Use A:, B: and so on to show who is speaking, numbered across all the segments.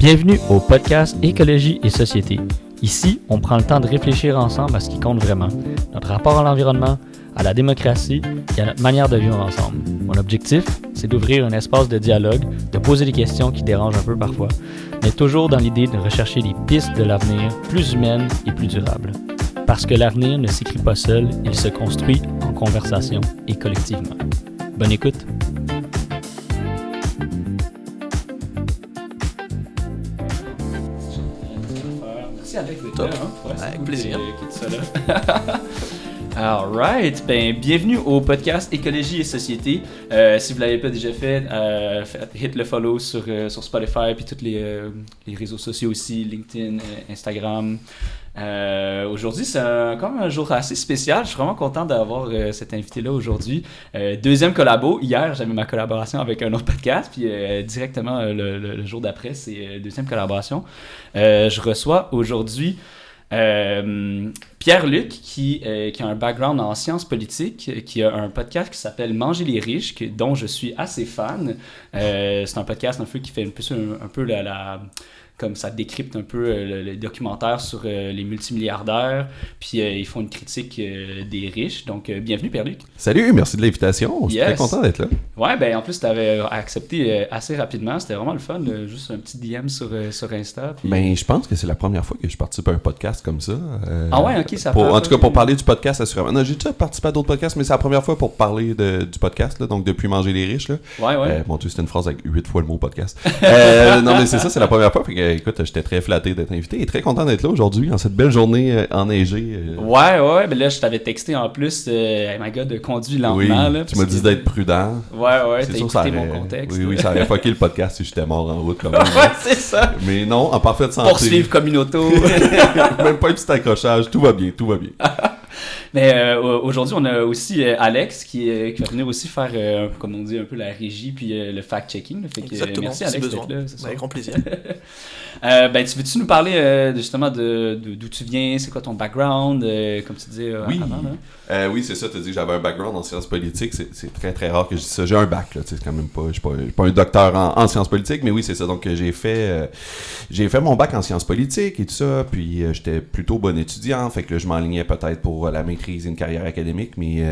A: Bienvenue au podcast Écologie et Société. Ici, on prend le temps de réfléchir ensemble à ce qui compte vraiment, notre rapport à l'environnement, à la démocratie et à notre manière de vivre ensemble. Mon objectif, c'est d'ouvrir un espace de dialogue, de poser des questions qui dérangent un peu parfois, mais toujours dans l'idée de rechercher des pistes de l'avenir plus humaines et plus durables. Parce que l'avenir ne s'écrit pas seul, il se construit en conversation et collectivement. Bonne écoute! Merci Alex d'être là.
B: Avec plaisir.
A: Alright, bienvenue au podcast Écologie et Société. Si vous ne l'avez pas déjà fait, hit le follow sur Spotify puis tous les réseaux sociaux aussi, LinkedIn, Instagram. Aujourd'hui, c'est comme un jour assez spécial. Je suis vraiment content d'avoir cet invité-là aujourd'hui. Deuxième collabo. Hier, j'avais ma collaboration avec un autre podcast, puis directement le jour d'après, c'est deuxième collaboration. Je reçois aujourd'hui Pierre-Luc qui a un background en sciences politiques, qui a un podcast qui s'appelle Manger les riches, dont je suis assez fan. C'est un podcast un peu qui fait un peu comme ça décrypte un peu le documentaire sur les multimilliardaires, puis ils font une critique des riches. Donc, bienvenue Pierre-Luc.
C: Salut, merci de l'invitation. Je suis très content d'être là.
A: Ouais, en plus, tu avais accepté assez rapidement. C'était vraiment le fun, juste un petit DM sur Insta. Puis...
C: je pense que c'est la première fois que je participe à un podcast comme ça.
A: Ah ouais, ok, ça
C: En tout cas, pour parler du podcast, assurément. Non, j'ai déjà participé à d'autres podcasts, mais c'est la première fois pour parler du podcast, là, donc depuis Manger les riches. Là.
A: Ouais.
C: Mon Dieu, c'était une phrase avec 8 fois le mot podcast. Non, mais c'est ça, c'est la première fois. Fait que, écoute, j'étais très flatté d'être invité et très content d'être là aujourd'hui, en cette belle journée enneigée.
A: Ouais, mais là, je t'avais texté en plus, my God, conduis lentement.
C: Oui,
A: là,
C: tu m'as dit d'être prudent.
A: Ouais,
C: c'est
A: t'as
C: sûr,
A: écouté mon contexte.
C: Oui, ça aurait fucké le podcast si j'étais mort en route. Quand même.
A: Ouais, c'est ça.
C: Mais non, en parfaite santé.
A: Poursuivre comme une auto.
C: Même pas un petit accrochage, tout va bien.
A: Mais aujourd'hui, on a aussi Alex qui va venir aussi faire, comme on dit, un peu la régie puis le fact-checking. Fait que,
B: exactement,
A: merci Alex d'être là.
B: Avec grand plaisir.
A: Veux-tu nous parler justement d'où tu viens, c'est quoi ton background, comme tu disais
C: oui.
A: avant là?
C: Oui, c'est ça, tu as dit que j'avais un background en sciences politiques, c'est très très rare que je dise ça. J'ai un bac, là, c'est quand même pas, je suis pas un docteur en sciences politiques, mais oui, c'est ça. Donc j'ai fait mon bac en sciences politiques et tout ça, puis j'étais plutôt bon étudiant, fait que là, je m'enlignais peut-être pour la maîtrise et une carrière académique, mais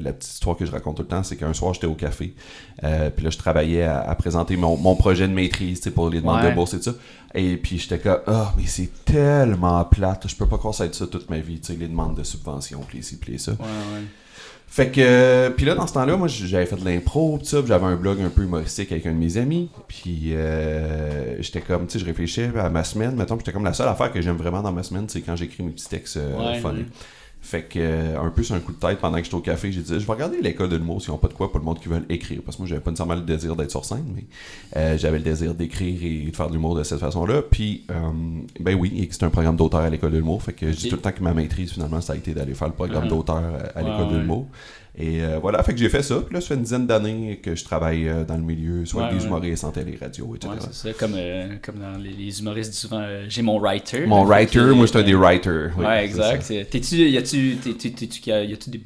C: la petite histoire que je raconte tout le temps, c'est qu'un soir, j'étais au café, puis là, je travaillais à présenter mon projet de maîtrise, pour les demandes de bourse et tout ça. Et puis j'étais comme, mais c'est tellement plate, je peux pas croire que ça va être ça toute ma vie, les demandes de subventions, puis ci, puis ça.
A: Ouais.
C: Fait que, puis là, dans ce temps-là, moi, j'avais fait de l'impro, pis ça, pis j'avais un blog un peu humoristique avec un de mes amis, puis j'étais comme, je réfléchissais à ma semaine, mettons, j'étais comme, la seule affaire que j'aime vraiment dans ma semaine, c'est quand j'écris mes petits textes fun. Fait que, un peu sur un coup de tête, pendant que j'étais au café, j'ai dit, je vais regarder l'école de l'humour s'ils n'ont pas de quoi pour le monde qui veulent écrire. Parce que moi, j'avais pas nécessairement le désir d'être sur scène, mais j'avais le désir d'écrire et de faire de l'humour de cette façon-là. Puis, oui, c'est un programme d'auteur à l'école de l'humour. Fait que je dis tout le temps que ma maîtrise, finalement, ça a été d'aller faire le programme d'auteur à l'école de l'humour. Et voilà, fait que j'ai fait ça. Puis là, ça fait une dizaine d'années que je travaille dans le milieu, soit avec des humoristes en télé-radio, etc.
A: Ouais, c'est ça, comme dans les humoristes disent souvent, j'ai mon writer.
C: Mon writer, moi, c'est un des writers. Oui,
A: ouais, exact. Y a-tu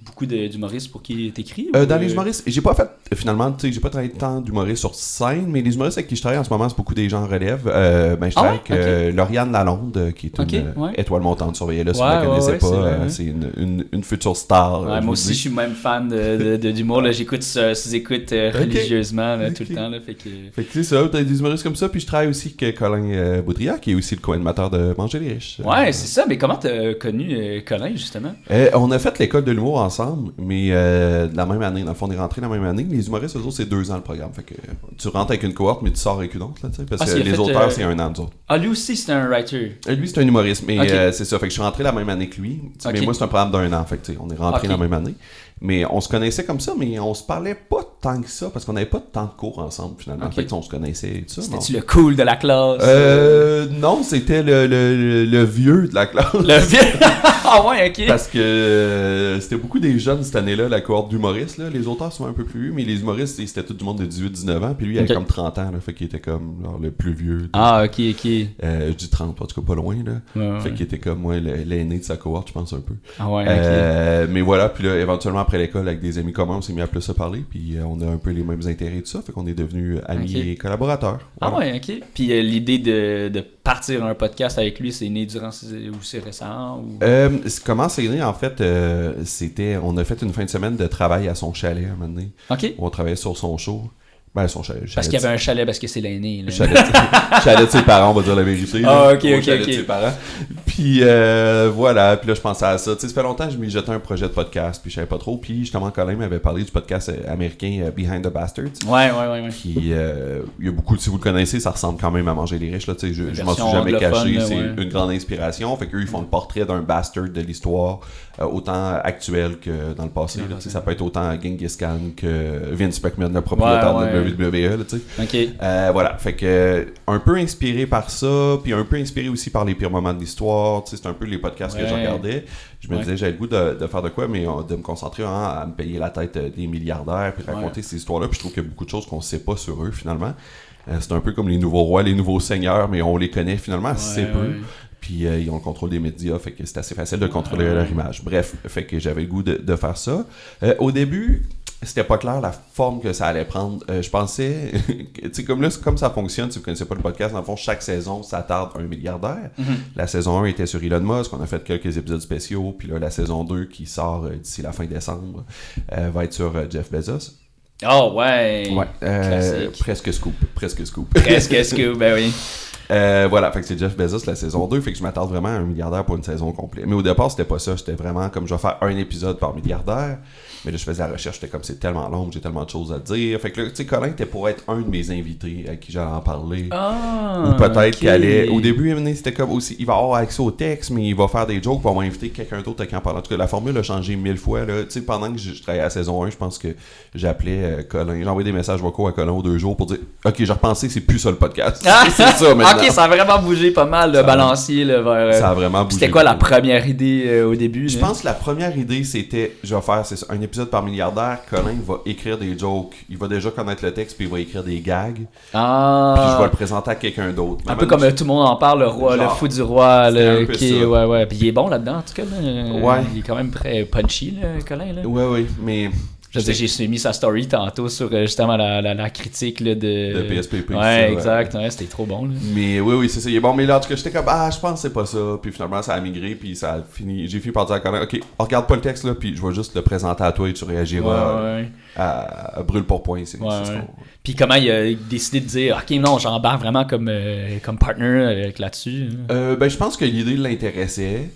A: beaucoup d'humoristes pour qui t'écris?
C: Dans les humoristes, j'ai pas fait, finalement, j'ai pas travaillé tant d'humoristes sur scène, mais les humoristes avec qui je travaille en ce moment, c'est beaucoup des gens en relève. Je travaille avec Lauriane Lalonde, qui est une étoile montante, surveillez-la si vous la connaissez pas. C'est une future star.
A: Ouais, moi aussi, je suis même fan d'humour, là, j'écoute sous-écoute religieusement là, tout le temps. Là, fait que
C: c'est ça, t'as des humoristes comme ça, puis je travaille aussi avec Colin Boudria, qui est aussi le co-animateur de Manger les riches.
A: Ouais, c'est ça, mais comment t'as connu Colin, justement?
C: On a fait l'école de l'humour ensemble, mais la même année, dans le fond, on est rentrés la même année. Les humoristes, eux autres, c'est 2 ans le programme, fait que tu rentres avec une cohorte, mais tu sors avec une autre, là, parce que les auteurs, c'est 1 an, nous autres.
A: Ah, lui aussi, c'est un writer?
C: Lui, c'est un humoriste, mais c'est ça, fait que je suis rentré la même année que lui, mais moi, c'est un programme d'1 an, fait que on est rentrés la même année. Mais on se connaissait comme ça, mais on se parlait pas tant que ça, parce qu'on n'avait pas tant de cours ensemble, finalement. En fait, on se connaissait et tout ça.
A: C'était-tu le cool de la classe?
C: Non, c'était le vieux de la classe.
A: Le vieux? Ah ouais, ok.
C: Parce que c'était beaucoup des jeunes cette année-là, la cohorte d'humoristes. Là. Les auteurs sont un peu plus vieux, mais les humoristes, c'était tout du monde de 18-19 ans. Puis lui, il avait comme 30 ans, là, fait qu'il était comme genre, le plus vieux.
A: Ah, ok. Ok.
C: Je dis 30, en tout cas pas loin, là.
A: Ouais,
C: Fait
A: ouais.
C: qu'il était comme moi, l'aîné de sa cohorte, je pense un peu.
A: Ah ouais, ok.
C: Mais voilà, puis là, éventuellement, après l'école, avec des amis communs, on s'est mis à plus se parler, puis on a un peu les mêmes intérêts et tout ça, fait qu'on est devenus amis
A: Ok.
C: et collaborateurs.
A: Ah
C: Voilà.
A: ouais, ok. Puis l'idée de partir un podcast avec lui, c'est né durant ou c'est récent ou...
C: Comment c'est né, en fait, on a fait une fin de semaine de travail à son chalet, à un moment donné,
A: Ok.
C: où on travaillait sur son show. Ben, son chalet.
A: Parce qu'il y avait un chalet parce que c'est l'aîné. Là.
C: Chalet de ses parents, on va dire la vérité.
A: Ah,
C: là.
A: ok,
C: Au
A: ok,
C: chalet
A: ok.
C: de ses parents. Puis voilà, puis là je pensais à ça. Tu sais, ça fait longtemps que je m'y jetais un projet de podcast, puis je savais pas trop. Puis justement, Colin m'avait parlé du podcast américain Behind the Bastards.
A: Ouais.
C: Puis il y a beaucoup, si vous le connaissez, ça ressemble quand même à Manger les riches. Là, tu sais, je m'en suis
A: version
C: jamais
A: anglophone,
C: caché,
A: là,
C: c'est
A: ouais.
C: une grande inspiration. Fait qu'eux, ils font le portrait d'un bastard de l'histoire, autant actuel que dans le passé. Là, tu sais, ça peut être autant Genghis Khan que Vince McMahon, le propriétaire
A: Ouais,
C: de WWE. Là, tu sais.
A: Ok.
C: Voilà, fait que un peu inspiré par ça, puis un peu inspiré aussi par les pires moments de l'histoire, tu sais, c'est un peu les podcasts que je regardais. Je me disais, j'avais le goût de faire de quoi, mais de me concentrer à me payer la tête des milliardaires, puis raconter ces histoires-là, puis je trouve qu'il y a beaucoup de choses qu'on sait pas sur eux, finalement. C'est un peu comme les nouveaux rois, les nouveaux seigneurs, mais on les connaît finalement assez peu. Puis ils ont le contrôle des médias, fait que c'est assez facile de contrôler leur image. Bref, fait que j'avais le goût de faire ça. Au début, c'était pas clair la forme que ça allait prendre. Je pensais, tu sais, comme ça fonctionne, si vous connaissez pas le podcast, dans le fond, chaque saison, ça tarde un milliardaire. La saison 1 était sur Elon Musk, on a fait quelques épisodes spéciaux, puis là, la saison 2 qui sort d'ici la fin décembre va être sur Jeff Bezos.
A: Oh ouais.
C: Ouais, presque scoop.
A: Presque scoop, ben oui.
C: Voilà, fait que c'est Jeff Bezos la saison 2, fait que je m'attarde vraiment à un milliardaire pour une saison complète. Mais au départ, c'était pas ça, j'étais vraiment comme je vais faire un épisode par milliardaire. Mais là, je faisais la recherche, j'étais comme c'est tellement long, j'ai tellement de choses à dire. Fait que là, tu sais, Colin était pour être un de mes invités à qui j'allais en parler.
A: Ah,
C: Ou peut-être
A: ok.
C: qu'il allait. Au début, c'était comme aussi, il va avoir accès au texte, mais il va faire des jokes, puis on va inviter quelqu'un d'autre à qui en parler. En tout cas, la formule a changé 1000 fois. Tu sais, pendant que je travaillais à la saison 1, je pense que j'appelais Colin. J'ai envoyé des messages vocaux à Colin aux 2 jours pour dire ok, j'ai repensé, c'est plus ça le podcast.
A: Ah!
C: C'est ça maintenant.
A: Ok, ça a vraiment bougé pas mal, le
C: Ça a-
A: balancier là, vers.
C: Ça a vraiment bougé.
A: C'était quoi la première idée au début?
C: Je
A: là?
C: pense que la première idée, c'était, je vais faire c'est ça, un épisode par milliardaire. Colin va écrire des jokes. Il va déjà connaître le texte, puis il va écrire des gags.
A: Ah.
C: Puis je vais le présenter à quelqu'un d'autre.
A: Un peu comme tout le monde en parle, le roi,
C: Genre,
A: le fou du roi,
C: c'était un peu
A: qui,
C: ça.
A: ouais. Puis il est bon là-dedans, en tout cas. Là.
C: Ouais.
A: Il est quand même très punchy, là, Colin. Là.
C: Ouais, mais.
A: Je veux dire, j'ai mis sa story tantôt sur justement la critique là,
C: De PSPP.
A: Ouais,
C: ça,
A: exact. Ouais, c'était trop bon. Là.
C: Mais oui, c'est ça. Il est bon. Mais là, en tout cas, j'étais comme, je pense que c'est pas ça. Puis finalement, ça a migré. Puis ça a fini. J'ai fini par dire à Colin, ok, regarde pas le texte, là. Puis je vais juste le présenter à toi et tu réagiras
A: Ouais.
C: à brûle pour point. C'est
A: Ouais.
C: ce qu'on-
A: Puis comment il a décidé de dire, ok, non, j'embarque vraiment comme partner là-dessus. Hein.
C: Ben, je pense que l'idée l'intéressait.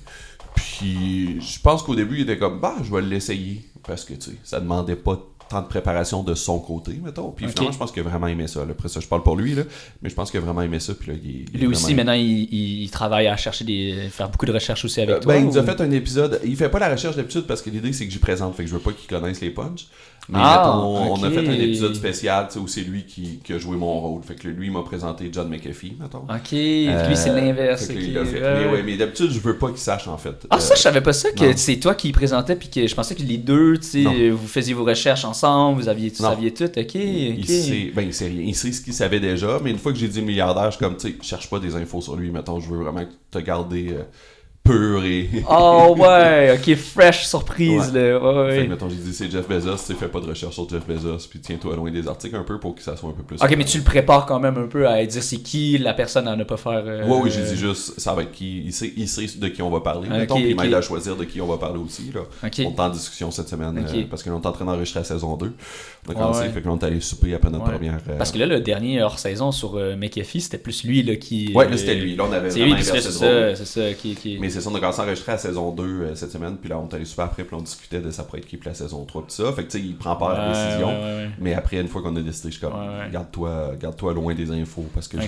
C: Puis je pense qu'au début, il était comme, je vais l'essayer. Parce que, tu sais, ça demandait pas tant de préparation de son côté, mettons. Puis finalement, je pense qu'il a vraiment aimé ça. Là. Après ça, je parle pour lui, là. Mais je pense qu'il a vraiment aimé ça. Puis là, il
A: Lui aussi,
C: vraiment...
A: maintenant, il travaille à chercher faire beaucoup de recherches aussi avec toi.
C: Ben, il nous a
A: ou-
C: fait un épisode. Il fait pas la recherche d'habitude parce que l'idée, c'est que j'y présente. Fait que je veux pas qu'il connaisse les punchs. Mais mettons, on a
A: ok.
C: fait un épisode spécial, tu sais, où c'est lui qui a joué mon rôle. Fait que lui, il m'a présenté John McAfee, mettons.
A: Ok, lui, c'est l'inverse.
C: Fait que
A: ok.
C: lui, il l'a fait.
A: Ouais.
C: Mais d'habitude, je veux pas qu'il sache, en fait.
A: Ah, ça, je savais pas ça, que
C: non.
A: c'est toi qui présentais, puis que je pensais que les deux, tu
C: Non.
A: sais, vous faisiez vos recherches ensemble, tu
C: Non.
A: saviez tout, ok.
C: Il sait rien. Il sait ce qu'il savait déjà, mais une fois que j'ai dit milliardaire, je suis comme, tu sais, cherche pas des infos sur lui, mettons, je veux vraiment te garder pur et...
A: Oh ouais, ok, fresh surprise,
C: Ouais.
A: là. Ouais,
C: Fait
A: ouais.
C: que, mettons, j'ai dit, c'est Jeff Bezos, tu sais, fais pas de recherche sur Jeff Bezos, puis tiens-toi loin des articles un peu pour que ça soit un peu plus...
A: Ok, mais tu le prépares quand même un peu à dire c'est qui la personne à ne pas faire.
C: Oui, j'ai dit juste, ça va être qui, il sait de qui on va parler, mettons, puis il m'aide à choisir de qui on va parler aussi, là.
A: Ok.
C: On est en discussion cette semaine,
A: Ok.
C: parce que là, on est en train d'enregistrer la saison 2. On a commencé,
A: ouais.
C: fait que là, on est allé souper après notre
A: Ouais.
C: première...
A: Parce que là, le dernier hors-saison sur McAfee, c'était plus lui là, qui.
C: Ouais, là, c'était lui. Là, on avait
A: C'est
C: vraiment
A: lui, puis
C: inversé
A: c'est
C: le rôle.
A: ça, c'est ça, qui.
C: Mais c'est ça, on a commencé à enregistrer la saison 2 cette semaine, puis là, on est allé super après, puis on discutait de ça pourrait être qui pour la saison 3, tout ça. Fait que, tu sais, il prend part à la décision.
A: Ouais.
C: Mais après, une fois qu'on a décidé, je suis comme,
A: Ouais.
C: garde-toi loin des infos, parce que
A: Ok.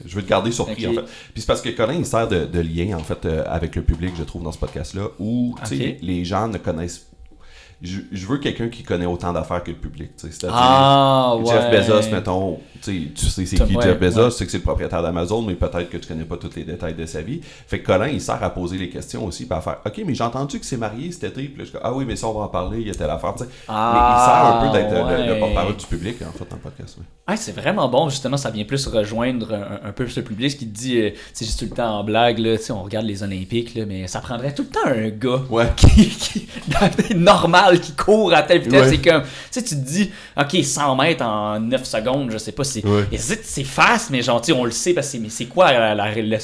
C: je veux te garder surpris,
A: Ok.
C: en fait. Puis c'est parce que Colin, il sert de lien, en fait, avec le public, je trouve, dans ce podcast-là, où, tu sais,
A: Ok.
C: les gens ne connaissent je veux quelqu'un qui connaît autant d'affaires que le public, tu sais.
A: C'est-à-dire,
C: Jeff Bezos, mettons, tu sais c'est qui Jeff Bezos,
A: ouais.
C: tu sais que c'est le propriétaire d'Amazon, mais peut-être que tu connais pas tous les détails de sa vie. Fait que Colin, il sert à poser les questions aussi, puis à faire, OK, mais j'ai entendu que c'est marié cet été, puis là, je dis, ah oui, mais ça, on va en parler, il y a telle affaire, tu sais. Mais il sert un peu d'être le porte-parole du public, en fait, dans le podcast. Ouais.
A: C'est vraiment bon, justement, ça vient plus rejoindre un peu ce public, ce qui te dit, c'est juste tout le temps en blague, là, on regarde les Olympiques, là, mais ça prendrait tout le temps un gars qui normal, qui court à telle vitesse, c'est comme, tu sais, tu te dis, ok, 100 mètres en 9 secondes, je sais pas, c'est fast, mais genre, on le sait, parce que c'est quoi,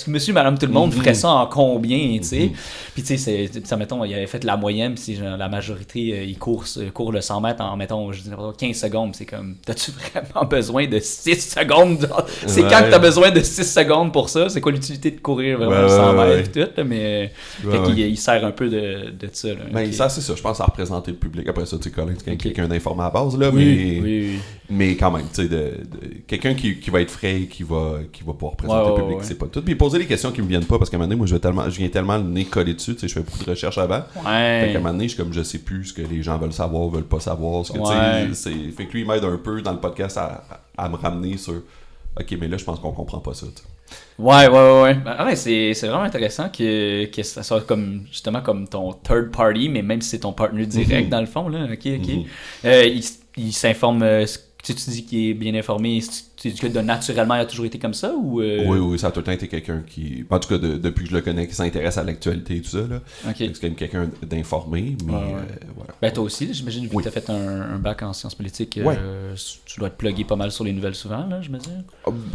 A: monsieur, madame, tout le monde ferait ça en combien, tu sais, puis tu sais, mettons, il avait fait la moyenne, puis la majorité, ils courent le 100 mètres en, mettons, je dis 15 secondes, c'est comme, t'as-tu vraiment besoin de 6 secondes? C'est quand que t'as besoin de 6 secondes pour ça? C'est quoi l'utilité de courir vraiment 100 mètres et tout? Mais il sert un peu de ça. Là.
C: Ben, ça, c'est ça. Je pense à représenter le public. Après ça, tu sais, Colin, c'est quelqu'un d'informé à la base, là, mais quand même, tu sais, quelqu'un qui va être frais, qui va pouvoir représenter le public, c'est pas tout. Puis poser des questions qui me viennent pas, parce qu'à un moment donné, moi, je viens tellement le nez collé dessus, tu sais, je fais beaucoup de recherches avant. Fait qu'à un moment donné, je sais plus ce que les gens veulent savoir, veulent pas savoir. Ce que, fait que lui, il m'aide un peu dans le podcast à me ramener sur OK, mais là, je pense qu'on comprend pas ça.
A: Ouais. C'est vraiment intéressant que ça soit comme justement comme ton third party, mais même si c'est ton partner direct dans le fond. Là. OK. Il s'informe. Tu dis qu'il est bien informé. Tu dis que naturellement, il a toujours été comme ça ou
C: Oui, ça a tout le temps été quelqu'un qui. En tout cas, depuis que je le connais, qui s'intéresse à l'actualité et tout ça. Là.
A: Okay.
C: C'est quand même quelqu'un d'informé. Mais voilà.
A: Ben, toi aussi, j'imagine, vu que tu as fait un bac en sciences politiques, tu dois te plugger pas mal sur les nouvelles souvent, là, je me dis.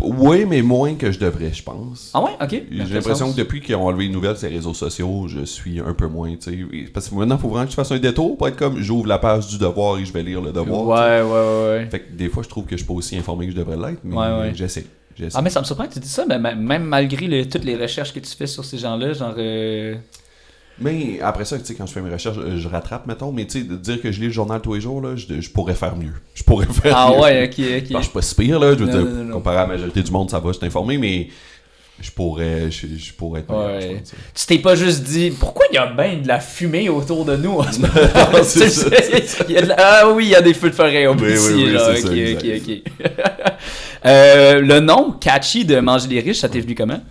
C: Oui, mais moins que je devrais, je pense.
A: Ah ouais, ok.
C: J'ai l'impression que depuis qu'ils ont enlevé les nouvelles sur les réseaux sociaux, je suis un peu moins, tu sais. Parce que maintenant, il faut vraiment que je fasse un détour pour être comme j'ouvre la page du devoir et je vais lire le devoir.
A: Ouais.
C: Fait que des fois, je trouve que je suis pas aussi informé que je devrais l'être, mais j'essaie.
A: Ah, mais ça me surprend que tu dis ça, mais même malgré toutes les recherches que tu fais sur ces gens-là, genre.
C: Mais après ça, tu sais, quand je fais mes recherches, je rattrape, mettons, mais tu sais, de dire que je lis le journal tous les jours, là, je pourrais faire mieux.
A: Ah ouais, ok.
C: Je suis pas si pire, là, je veux dire, comparé à la majorité du monde, ça va, je suis informé, mais je pourrais être meilleur.
A: Tu t'es pas juste dit, pourquoi il y a bien de la fumée autour de nous?
C: C'est ça.
A: Ah oui, il y a des feux de forêt au bout ici, là. Ok. Le nom catchy de Manger les riches, ça t'est venu comment?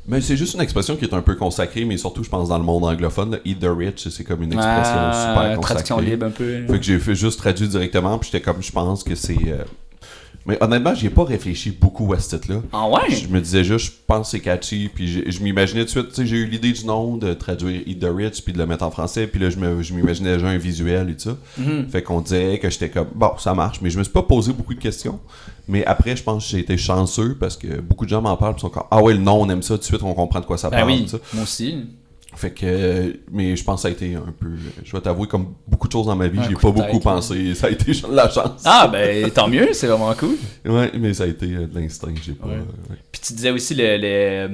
C: Mais c'est juste une expression qui est un peu consacrée, mais surtout, je pense, dans le monde anglophone, là, Eat the Rich, c'est comme une expression super consacrée.
A: Traduction libre un peu.
C: Fait que j'ai fait juste traduire directement, puis j'étais comme, je pense que c'est... Mais honnêtement, j'ai pas réfléchi beaucoup à ce titre-là.
A: Ah ouais?
C: Je me disais juste, je pense que c'est catchy, puis je m'imaginais tout de suite, tu sais, j'ai eu l'idée du nom, de traduire Eat the Rich, puis de le mettre en français, puis là, je m'imaginais déjà un visuel et tout ça. Fait qu'on dirait que j'étais comme, bon, ça marche, mais je me suis pas posé beaucoup de questions. Mais après, je pense que j'ai été chanceux, parce que beaucoup de gens m'en parlent, puis sont comme, ah ouais, le nom, on aime ça, tout de suite, on comprend de quoi ça parle.
A: Oui, moi aussi.
C: Fait que, mais je pense que ça a été un peu, je vais t'avouer, comme beaucoup de choses dans ma vie, j'ai pas beaucoup pensé, ça a été de la chance.
A: Ah ben tant mieux, c'est vraiment cool.
C: Ouais, mais ça a été de l'instinct, j'ai pas...
A: Puis tu disais aussi les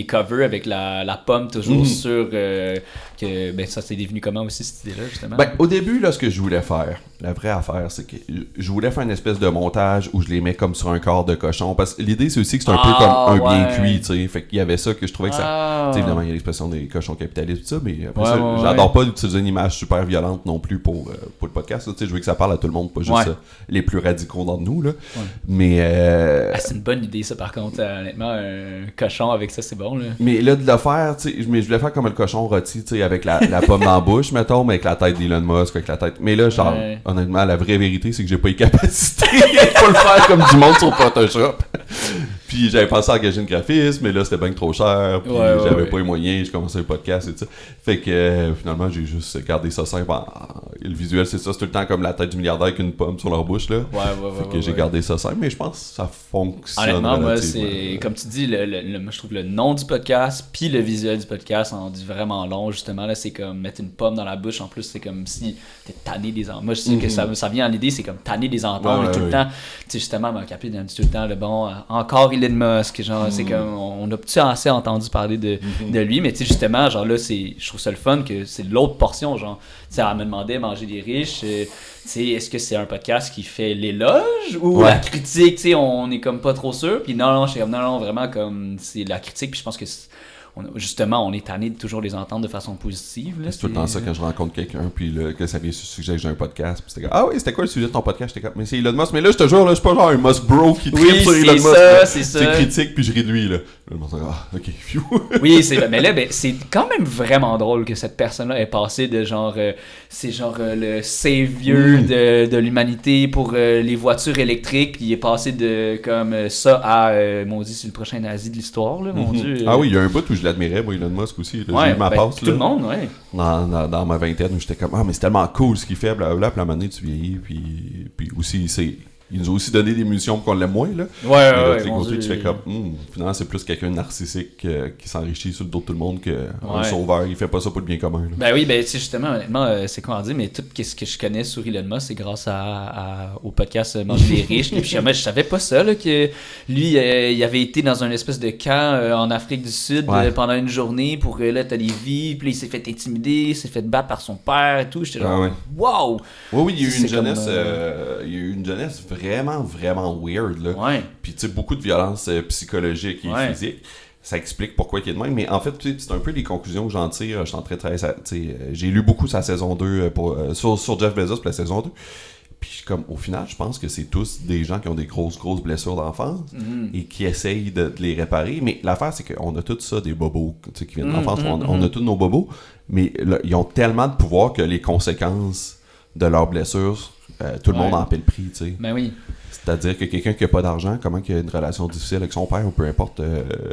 A: covers avec la pomme toujours sur que ben ça c'est devenu comment aussi cette idée-là justement.
C: Ben au début là ce que je voulais faire, la vraie affaire c'est que je voulais faire une espèce de montage où je les mets comme sur un corps de cochon parce que l'idée c'est aussi que c'est un peu comme un bien cuit, tu sais, fait qu'il y avait ça que je trouvais que ça, tu sais évidemment il y a l'expression des cochons capitalistes tout ça, mais après ça j'adore pas d'utiliser une image super violente non plus pour le podcast, tu sais je veux que ça parle à tout le monde, pas juste les plus radicaux d'entre nous là, mais
A: c'est une bonne idée ça par contre, honnêtement un cochon avec ça c'est bon là.
C: Mais là de le faire, tu sais, mais je voulais faire comme le cochon rôti, tu sais avec la pomme dans la bouche mettons, mais avec la tête d'Elon Musk, avec la tête, mais là genre honnêtement la vraie vérité c'est que j'ai pas les capacités pour le faire comme du monde sur Photoshop. Puis j'avais pensé à engager une graphiste, mais là c'était bien trop cher, puis j'avais pas les moyens, je commençais le podcast et tout ça. Fait que finalement j'ai juste gardé ça simple. Le visuel c'est ça, c'est tout le temps comme la tête du milliardaire avec une pomme sur leur bouche là. Fait que j'ai gardé ça simple, mais je pense que ça fonctionne.
A: Honnêtement, moi c'est comme tu dis, moi je trouve le nom du podcast puis le visuel du podcast en dit vraiment long justement là, c'est comme mettre une pomme dans la bouche, en plus c'est comme si t'es tanné des ententes. Moi je sais que ça vient en idée, c'est comme tanné des ententes tout le temps. Tu sais justement, mon capé dit tout le temps le bon encore Elon Musk, genre c'est comme on a assez entendu parler de lui, mais tu sais justement genre là je trouve ça le fun que c'est l'autre portion, genre tu sais elle me demandait Manger des riches, tu sais est-ce que c'est un podcast qui fait l'éloge ou la critique, tu sais on est comme pas trop sûr, puis non je suis comme non vraiment comme c'est la critique, puis je pense que justement, on est tanné de toujours les entendre de façon positive. Là,
C: c'est tout le temps ça quand je rencontre quelqu'un, puis là, que ça vient suggérer que j'ai un podcast, puis c'était comme, ah oui, c'était quoi le sujet de ton podcast? J'étais comme, mais c'est Elon Musk, mais là, je te jure, là, je suis pas genre un Musk bro qui tripe sur Elon Musk.
A: C'est ça.
C: C'est critique, puis je ris de lui, là. Là, je me dis, ah, ok, phew.
A: Oui, mais là, c'est quand même vraiment drôle que cette personne-là ait passé de genre, c'est genre le savior de l'humanité pour les voitures électriques, puis il est passé de comme ça à, mon Dieu, c'est le prochain nazi de l'histoire, là, mon Dieu.
C: Ah oui, il y a un bout où je l'admirais, moi, Elon Musk aussi. Là. J'ai eu ma passe,
A: tout le monde, ouais.
C: Dans ma vingtaine, où j'étais comme, ah, mais c'est tellement cool ce qu'il fait, blablabla, puis à un moment donné, tu vieillis, puis aussi, il nous a aussi donné des munitions pour qu'on l'aime moins, là.
A: Ouais,
C: côté, tu fais comme, finalement, c'est plus quelqu'un de narcissique qui s'enrichit sur le dos de tout le monde qu'un sauveur. Il fait pas ça pour le bien commun, là.
A: Ben oui, ben, tu sais, justement, honnêtement, c'est quoi en dire, mais tout ce que je connais sur Elon Musk, c'est grâce au podcast Manger les riches. Et puis, je savais pas ça, là, que lui, il avait été dans un espèce de camp en Afrique du Sud pendant une journée pour, là, t'as des vies, puis là, il s'est fait intimider, il s'est fait battre par son père et tout. J'étais genre, wow!
C: Oui, il y a eu une jeunesse vraiment, vraiment weird, là.
A: Ouais.
C: Puis, tu sais, beaucoup de violence psychologique et physique. Ça explique pourquoi il est de même. Mais en fait, c'est un peu les conclusions que j'en tire. Je suis en train de j'ai lu beaucoup sa saison 2 sur Jeff Bezos pour la saison 2. Puis, comme, au final, je pense que c'est tous des gens qui ont des grosses blessures d'enfance et qui essayent de les réparer. Mais l'affaire, c'est qu'on a tous ça, des bobos qui viennent d'enfance. On a tous nos bobos. Mais là, ils ont tellement de pouvoir que les conséquences de leurs blessures, tout le monde en paie le prix, tu sais.
A: Ben oui.
C: C'est-à-dire que quelqu'un qui n'a pas d'argent, comment qu'il a une relation difficile avec son père ou peu importe,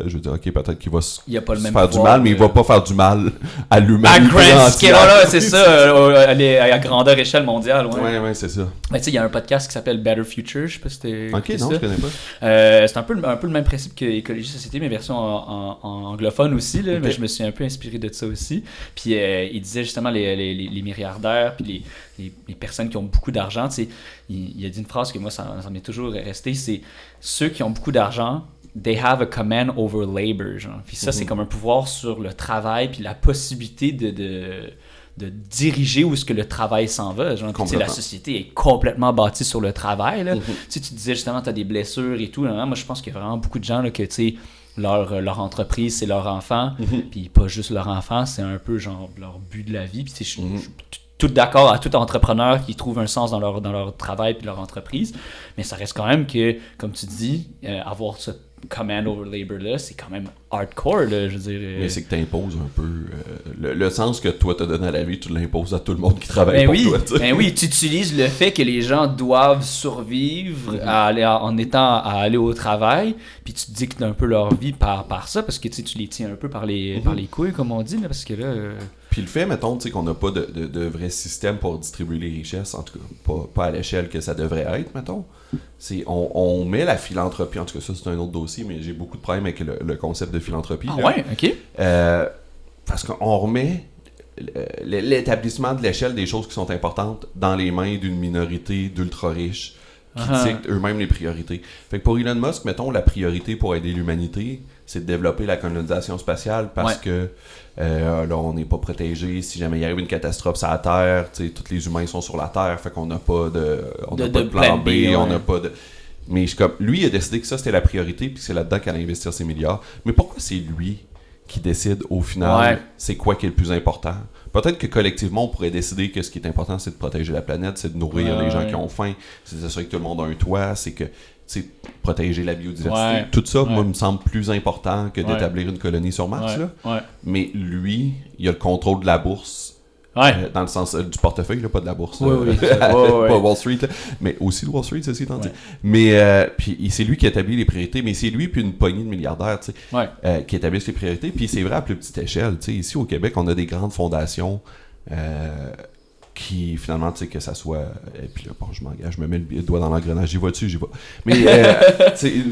C: je veux dire, ok, peut-être qu'il va se faire du mal, mais il va pas faire du mal à l'humanité entière.
A: Voilà, c'est ça, à grandeur échelle mondiale.
C: Ouais, c'est ça.
A: Mais tu sais, il y a un podcast qui s'appelle Better Future, je sais pas si c'était.
C: Ok, non, je connais pas.
A: C'est un peu le même principe que Écologie Société, mais version en anglophone aussi, là, mais je me suis un peu inspiré de ça aussi. Puis il disait justement les milliardaires, puis les personnes qui ont beaucoup d'argent, tu sais, il a dit une phrase que moi, ça m'est toujours resté, c'est ceux qui ont beaucoup d'argent, they have a command over labor, genre. Puis ça, c'est comme un pouvoir sur le travail, puis la possibilité de diriger où est-ce que le travail s'en va. Genre, la société est complètement bâtie sur le travail. Là. Tu disais justement, tu as des blessures et tout. Là. Moi, je pense qu'il y a vraiment beaucoup de gens là, que, tu sais, leur entreprise, c'est leur enfant. Puis pas juste leur enfant, c'est un peu genre leur but de la vie. Puis je suis tout d'accord à tout entrepreneur qui trouve un sens dans leur travail puis leur entreprise. Mais ça reste quand même que, comme tu dis, avoir ce command over labor là, c'est quand même hardcore, là, je veux dire.
C: Mais c'est que tu imposes un peu le sens que toi t'as donné à la vie, tu l'imposes à tout le monde qui travaille pour toi. T'sais.
A: Ben oui, tu utilises le fait que les gens doivent survivre en étant à aller au travail, puis tu dictes un peu leur vie par ça, parce que tu les tiens un peu par les couilles, comme on dit, là, parce que là...
C: Puis le fait, mettons, qu'on n'a pas de vrai système pour distribuer les richesses, en tout cas, pas à l'échelle que ça devrait être, mettons. C'est, on met la philanthropie, en tout cas ça c'est un autre dossier, mais j'ai beaucoup de problèmes avec le concept de philanthropie.
A: Ah ouais, ok.
C: Parce qu'on remet l'établissement de l'échelle des choses qui sont importantes dans les mains d'une minorité d'ultra riches qui dictent eux-mêmes les priorités. Fait que pour Elon Musk, mettons, la priorité pour aider l'humanité, c'est de développer la colonisation spatiale parce que là, on n'est pas protégé. Si jamais il arrive une catastrophe sur la Terre, tous les humains sont sur la Terre, fait qu'on n'a pas de plan B, on n'a pas de... Mais lui, il a décidé que ça, c'était la priorité, puis c'est là-dedans qu'il allait investir ses milliards. Mais pourquoi c'est lui qui décide, au final, c'est quoi qui est le plus important? Peut-être que collectivement, on pourrait décider que ce qui est important, c'est de protéger la planète, c'est de nourrir les gens qui ont faim, c'est de s'assurer que tout le monde a un toit, c'est que protéger la biodiversité. Tout ça, moi, me semble plus important que d'établir une colonie sur Mars. Là. Mais lui, il a le contrôle de la bourse. Dans le sens du portefeuille, là, pas de la bourse. Pas Wall Street, là, mais aussi de Wall Street, ceci étant dit. Mais puis c'est lui qui établit les priorités, mais c'est lui puis une poignée de milliardaires qui établissent les priorités. Puis c'est vrai à plus petite échelle. Ici au Québec, on a des grandes fondations qui finalement, que ça soit... Et puis là, bon, je m'engage, je me mets le doigt dans l'engrenage, j'y vais. Mais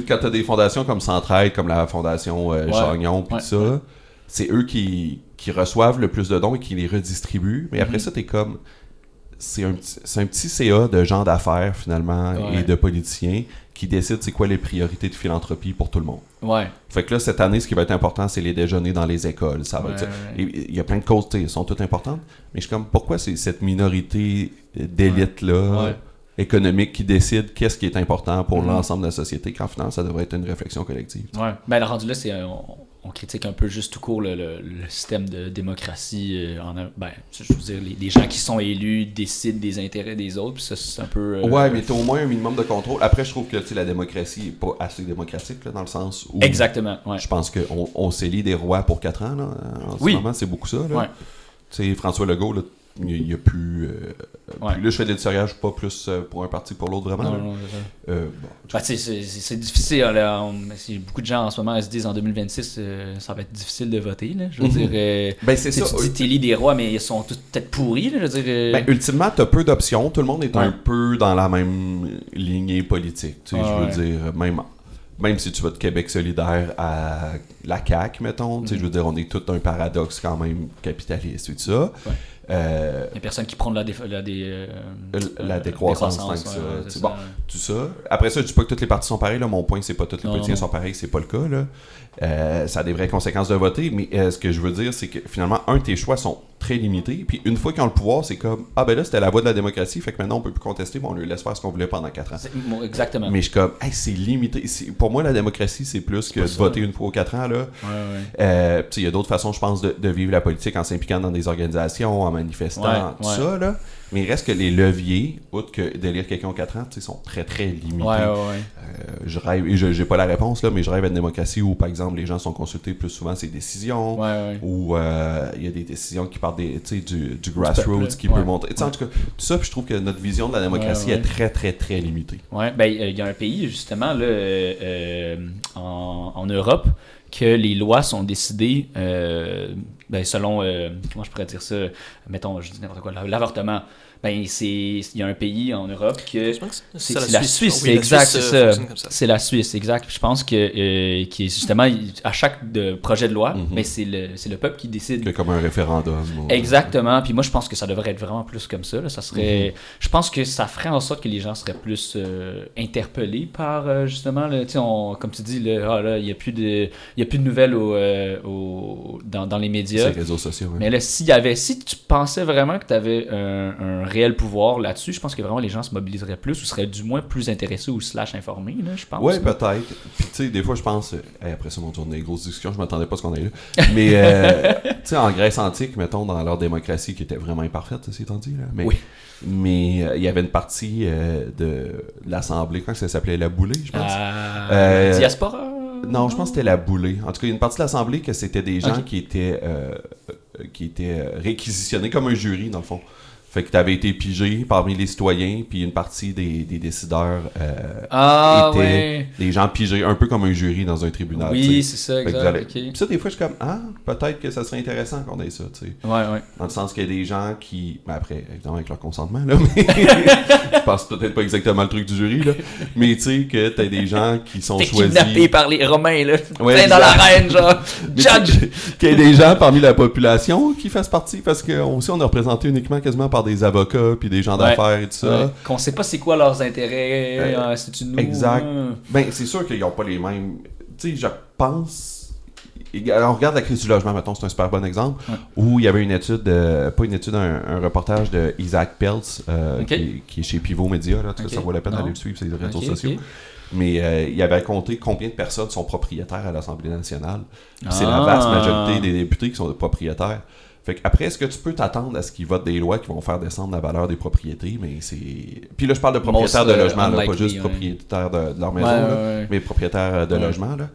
C: quand tu as des fondations comme Centraide, comme la fondation Chagnon, puis ça, c'est eux qui reçoivent le plus de dons et qui les redistribuent. Mais après ça, t'es comme... C'est un petit CA de gens d'affaires, finalement, et de politiciens qui décident c'est quoi les priorités de philanthropie pour tout le monde. Fait que là, cette année, ce qui va être important, c'est les déjeuners dans les écoles. Ça va être... Il y a plein de causes, elles sont toutes importantes. Mais je suis comme, pourquoi c'est cette minorité d'élite-là... économique qui décide qu'est-ce qui est important pour l'ensemble de la société, quand finalement ça devrait être une réflexion collective.
A: Ben le rendu là, c'est on critique un peu juste tout court le système de démocratie. Je veux dire, les gens qui sont élus décident des intérêts des autres, puis ça, c'est un peu...
C: Ouais, mais t'as au moins un minimum de contrôle. Après, je trouve que la démocratie est pas assez démocratique, là, dans le sens où...
A: Exactement, ouais.
C: Je pense qu'on s'élit des rois pour 4 ans, là. En ce moment, c'est beaucoup ça, là.
A: Ouais.
C: Tu sais, François Legault, là, il n'y a plus...
A: Ouais.
C: Là, je fais des l'éditoriage pas plus pour un parti pour l'autre, vraiment.
A: Non, c'est difficile. Là, beaucoup de gens en ce moment se disent en 2026, ça va être difficile de voter. Là, je veux dire,
C: c'est ça.
A: Tu dis t'élis des rois, mais ils sont tous peut-être pourris. Là, je veux dire,
C: ultimement, tu as peu d'options. Tout le monde est un peu dans la même lignée politique. Je veux dire, même si tu vas de Québec solidaire à la CAQ, mettons, je veux dire, on est tout un paradoxe quand même capitaliste et tout ça.
A: Ouais. Il y a personne qui prend la
C: décroissance tant que ça. Bon, tout ça. Après ça, je dis pas que toutes les partis sont pareils. Là. Mon point, c'est pas tous les politiciens sont pareils. C'est pas le cas. Là. Ça a des vraies conséquences de voter. Mais ce que je veux dire, c'est que finalement, tes choix sont très limités. Puis une fois qu'ils ont le pouvoir, c'est comme ben là, c'était la voie de la démocratie. Fait que maintenant, on peut plus contester. Mais on leur laisse faire ce qu'on voulait pendant 4 ans.
A: Exactement.
C: Mais je suis comme, c'est limité. Pour moi, la démocratie, c'est plus que de voter une fois aux 4 ans. Là. Il y a d'autres façons, je pense, de vivre la politique en s'impliquant dans des organisations, en manifestant, tout ça, là. Mais il reste que les leviers, outre que d'élire quelqu'un aux 4 ans, sont très, très limités. Je rêve, et j'ai pas la réponse, là, mais je rêve à une démocratie où, par exemple, les gens sont consultés plus souvent ces décisions, où il y a des décisions qui partent du grassroots qui peut monter. En tout cas, tout ça, puis je trouve que notre vision de la démocratie est très, très, très limitée.
A: Il y a un pays, justement, là, en Europe, que les lois sont décidées selon, comment je pourrais dire ça, mettons, je dis n'importe quoi, l'avortement. Il y a un pays en Europe que c'est la Suisse, c'est exact, c'est ça. C'est la Suisse, exact. Je pense que qui est justement à chaque projet de loi, mais c'est le peuple qui décide.
C: C'est comme un référendum.
A: Exactement. Puis moi, je pense que ça devrait être vraiment plus comme ça. Là. Ça serait, je pense que ça ferait en sorte que les gens seraient plus interpellés par justement, là, comme tu dis, là, il y a plus de nouvelles dans les médias.
C: C'est les réseaux sociaux.
A: Mais là, si tu pensais vraiment que tu avais un réel pouvoir là-dessus, je pense que vraiment les gens se mobiliseraient plus ou seraient du moins plus intéressés ou / informés, là, je pense.
C: Oui, peut-être. Puis tu sais, des fois je pense, après ça, mon tour des grosses discussions, je m'attendais pas à ce qu'on ait là. Mais tu sais, en Grèce antique, mettons, dans leur démocratie qui était vraiment imparfaite, c'est étant dit, là. Mais il y avait une partie de l'Assemblée, quand ça s'appelait la boulée, je pense.
A: Diaspora?
C: Non, je pense que c'était la boulée. En tout cas, il y a une partie de l'Assemblée que c'était des gens qui étaient réquisitionnés comme un jury, dans le fond. Fait que tu avais été pigé parmi les citoyens, puis une partie des décideurs étaient des gens pigés, un peu comme un jury dans un tribunal.
A: Oui, c'est ça, exact.
C: Puis ça, des fois, je suis comme, peut-être que ça serait intéressant qu'on ait ça, tu sais. Dans le sens qu'il y a des gens qui, après, évidemment, avec leur consentement, là, mais je pense peut-être pas exactement le truc du jury, là, mais tu sais, que t'as des gens qui sont choisis.
A: Kidnappés par les Romains, là. Plein dans l'arène, genre. Judge!
C: Qu'il y ait des gens parmi la population qui fassent partie, parce qu'on aussi, on est représenté uniquement quasiment par des avocats puis des gens d'affaires et tout ça.
A: Qu'on sait pas c'est quoi leurs intérêts, c'est une
C: exact. C'est sûr qu'ils n'ont pas les mêmes. Tu sais, je pense. On regarde la crise du logement, mettons, c'est un super bon exemple, où il y avait une étude, un reportage de Isaac Peltz, qui est chez Pivot Media, là, ça vaut la peine d'aller le suivre, c'est les réseaux sociaux. Mais il avait compté combien de personnes sont propriétaires à l'Assemblée nationale. C'est la vaste majorité des députés qui sont des propriétaires. Fait qu'après, est-ce que tu peux t'attendre à ce qu'ils votent des lois qui vont faire descendre la valeur des propriétés? Mais c'est... Puis là, je parle de propriétaires de logement, là, pas juste propriétaires de leur maison, mais propriétaires de logement. Là.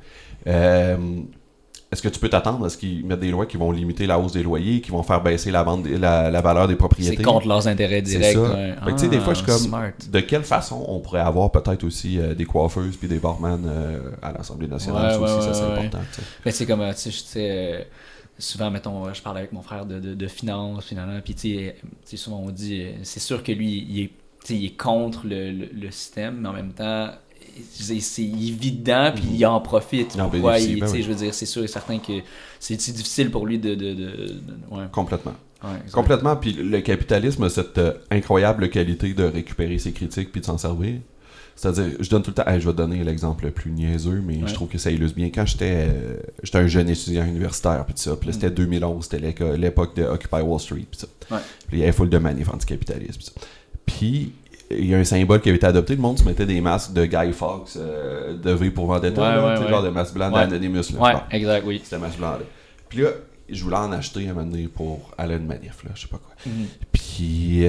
C: Est-ce que tu peux t'attendre à ce qu'ils mettent des lois qui vont limiter la hausse des loyers, qui vont faire baisser la valeur des propriétés?
A: C'est contre leurs intérêts directs.
C: C'est ça. Fait que, tu sais, des fois, je suis comme... Smart. De quelle façon on pourrait avoir peut-être aussi des coiffeuses puis des barman à l'Assemblée nationale? Ça aussi, ça c'est important.
A: Mais c'est comme, tu sais... Souvent, mettons, je parle avec mon frère de finance, finalement, puis tu sais, souvent on dit, c'est sûr que lui, il est contre le système, mais en même temps, c'est évident, puis il en profite. Pourquoi je veux dire, c'est sûr et certain que c'est difficile pour lui de
C: Complètement. Complètement, puis le capitalisme a cette incroyable qualité de récupérer ses critiques puis de s'en servir. C'est-à-dire, je donne tout le temps... je vais donner l'exemple le plus niaiseux, mais je trouve que ça illustre bien. Quand j'étais un jeune étudiant universitaire, puis ça, puis là, c'était 2011, c'était l'époque de Occupy Wall Street, puis ça. Puis il y avait full de manifs anticapitalisme, puis ça. Puis il y a un symbole qui avait été adopté, le monde se mettait des masques de Guy Fawkes, de V pour Vendetta, genre de masque blanc d'Anonymous.
A: Ouais, exact, oui.
C: C'était masque blanc là. Puis là, je voulais en acheter un moment donné pour aller à une manif, là, je sais pas quoi. Puis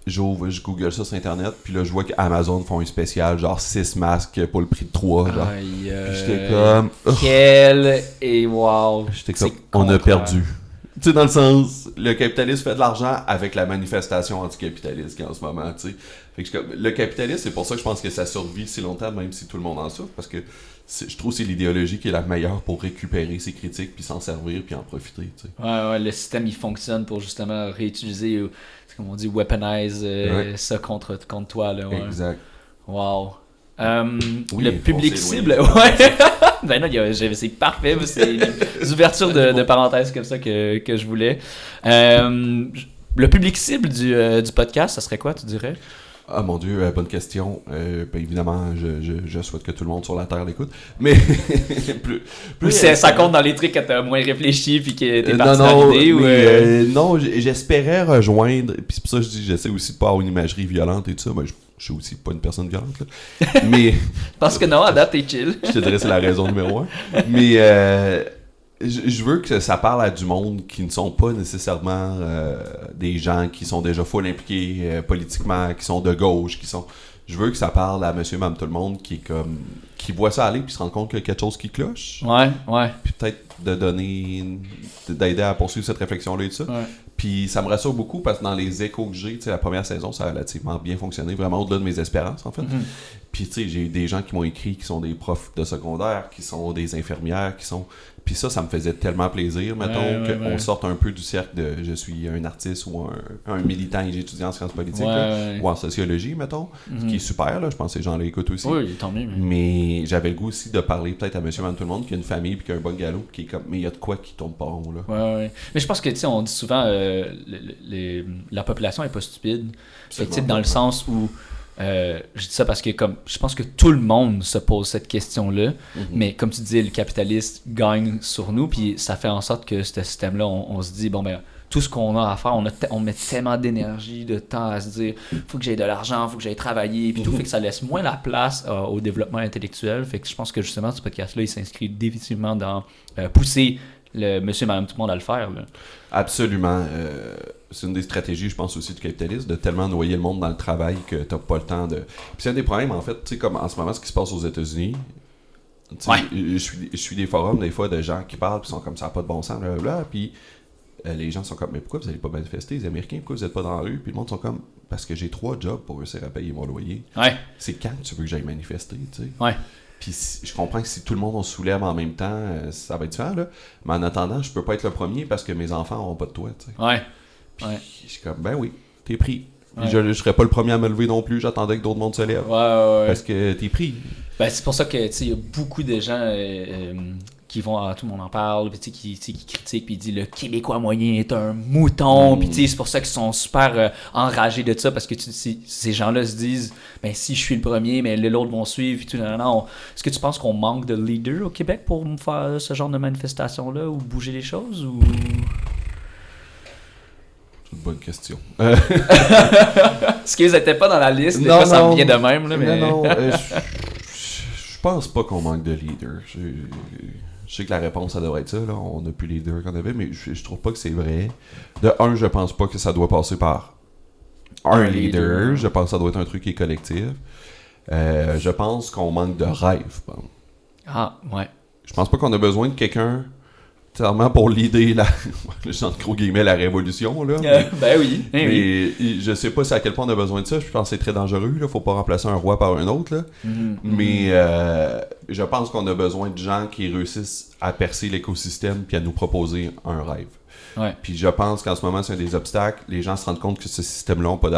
C: je google ça sur internet, puis là je vois qu'Amazon font un spécial, genre 6 masques pour le prix de 3. Genre. Puis j'étais comme...
A: Et wow!
C: J'étais comme, on a perdu. Tu sais, dans le sens, le capitalisme fait de l'argent avec la manifestation anticapitaliste qu'il y a en ce moment, tu sais. Fait que le capitalisme, c'est pour ça que je pense que ça survit si longtemps, même si tout le monde en souffre, parce que je trouve que c'est l'idéologie qui est la meilleure pour récupérer ses critiques, puis s'en servir, puis en profiter, tu sais.
A: Ouais, le système, il fonctionne pour justement réutiliser, comme on dit, weaponize ça contre toi, là. Ouais.
C: Exact.
A: Wow.
C: Oui,
A: le public cible, ouais. Ben non, c'est parfait, c'est des ouvertures de parenthèses comme ça que je voulais. Le public cible du podcast, ça serait quoi, tu dirais?
C: Ah mon Dieu, bonne question. Ben, évidemment, je souhaite que tout le monde sur la Terre l'écoute. Mais
A: ça compte dans les trucs que t'as moins réfléchi puis que t'es parti dans l'idée
C: non, j'espérais rejoindre. Puis c'est pour ça que je dis, j'essaie aussi de pas avoir une imagerie violente et tout ça. Ben, je suis aussi pas une personne violente. Là. Mais
A: parce que non, à date, t'es chill.
C: Je te dirais c'est la raison numéro 1. Mais je veux que ça parle à du monde qui ne sont pas nécessairement des gens qui sont déjà full impliqués politiquement, qui sont de gauche, qui sont... Je veux que ça parle à monsieur, madame, tout le monde qui est comme... qui voit ça aller puis se rend compte qu'il y a quelque chose qui cloche.
A: Ouais.
C: Puis peut-être d'aider à poursuivre cette réflexion-là et tout ça.
A: Ouais.
C: Puis ça me rassure beaucoup parce que dans les échos que j'ai, tu sais, la première saison, ça a relativement bien fonctionné, vraiment au-delà de mes espérances, en fait. Puis tu sais, j'ai eu des gens qui m'ont écrit qui sont des profs de secondaire, qui sont des infirmières, qui sont... Puis ça me faisait tellement plaisir, mettons, qu'on sorte un peu du cercle de je suis un artiste ou un militant et j'étudie en sciences politiques, ou en sociologie, mettons, qui est super, là, je pense que ces gens-là écoutent aussi.
A: Oui, tant mieux.
C: Mais j'avais le goût aussi de parler peut-être à monsieur, madame, tout le monde, qui a une famille puis qui a un bon galop, qui est comme, mais il y a de quoi qui tourne pas rond, là.
A: Ouais. Mais je pense que, tu sais, on dit souvent, la population est pas stupide. Fait que, dans le sens où, je dis ça parce que comme je pense que tout le monde se pose cette question-là, mais comme tu dis, le capitaliste gagne sur nous, puis ça fait en sorte que ce système-là, on se dit, bon ben, tout ce qu'on a à faire, on met tellement d'énergie, de temps à se dire, faut que j'aie de l'argent, faut que j'aille travailler, puis tout, fait que ça laisse moins la place au développement intellectuel. Fait que je pense que justement, ce podcast-là, il s'inscrit définitivement dans pousser le monsieur, madame, tout le monde à le faire, là.
C: Absolument. C'est une des stratégies, je pense, aussi du capitalisme, de tellement noyer le monde dans le travail que t'as pas le temps de... Puis c'est un des problèmes, en fait, tu sais, comme en ce moment, ce qui se passe aux États-Unis. Je suis des forums, des fois, de gens qui parlent, puis sont comme ça, pas de bon sens, blablabla, puis les gens sont comme, mais pourquoi vous allez pas manifester, les Américains, pourquoi vous êtes pas dans la rue? Puis le monde sont comme, parce que j'ai 3 jobs pour réussir à payer mon loyer.
A: Ouais.
C: C'est quand tu veux que j'aille manifester, tu sais?
A: Ouais.
C: Puis je comprends que si tout le monde on se soulève en même temps, ça va être différent, là. Mais en attendant, je peux pas être le premier parce que mes enfants n'auront pas de toit, tu sais.
A: Ouais.
C: Puis je suis comme, ben oui, t'es pris. Puis je serais pas le premier à me lever non plus, j'attendais que d'autres mondes se lèvent.
A: Ouais.
C: Parce que t'es pris.
A: Ben, c'est pour ça que, tu sais, il y a beaucoup de gens qui vont, tout le monde en parle, puis qui critiquent, puis ils disent le Québécois moyen est un mouton, puis c'est pour ça qu'ils sont super enragés de ça, parce que ces gens-là se disent, ben si je suis le premier, mais les autres vont suivre, puis tout. Non. Est-ce que tu penses qu'on manque de leaders au Québec pour faire ce genre de manifestation-là, ou bouger les choses, ou...
C: C'est une bonne question.
A: Est-ce qu'ils n'étaient pas dans la liste? Des fois, ça me vient de même, là, mais...
C: Non, je pense pas qu'on manque de leaders. Je sais que la réponse, ça devrait être ça. Là. On n'a plus les leaders qu'on avait, mais je trouve pas que c'est vrai. De un, je pense pas que ça doit passer par un leader. Je pense que ça doit être un truc qui est collectif. Je pense qu'on manque de rêve. Bon.
A: Ah, ouais.
C: Je pense pas qu'on a besoin de quelqu'un tellement pour l'idée, je entre gros guillemets, la révolution. Là,
A: ben oui.
C: Mais je sais pas à quel point on a besoin de ça. Je pense que c'est très dangereux. Là. Faut pas remplacer un roi par un autre. Là. Mais je pense qu'on a besoin de gens qui réussissent à percer l'écosystème puis à nous proposer un rêve.
A: Ouais.
C: Puis je pense qu'en ce moment, c'est un des obstacles. Les gens se rendent compte que ce système-là n'a pas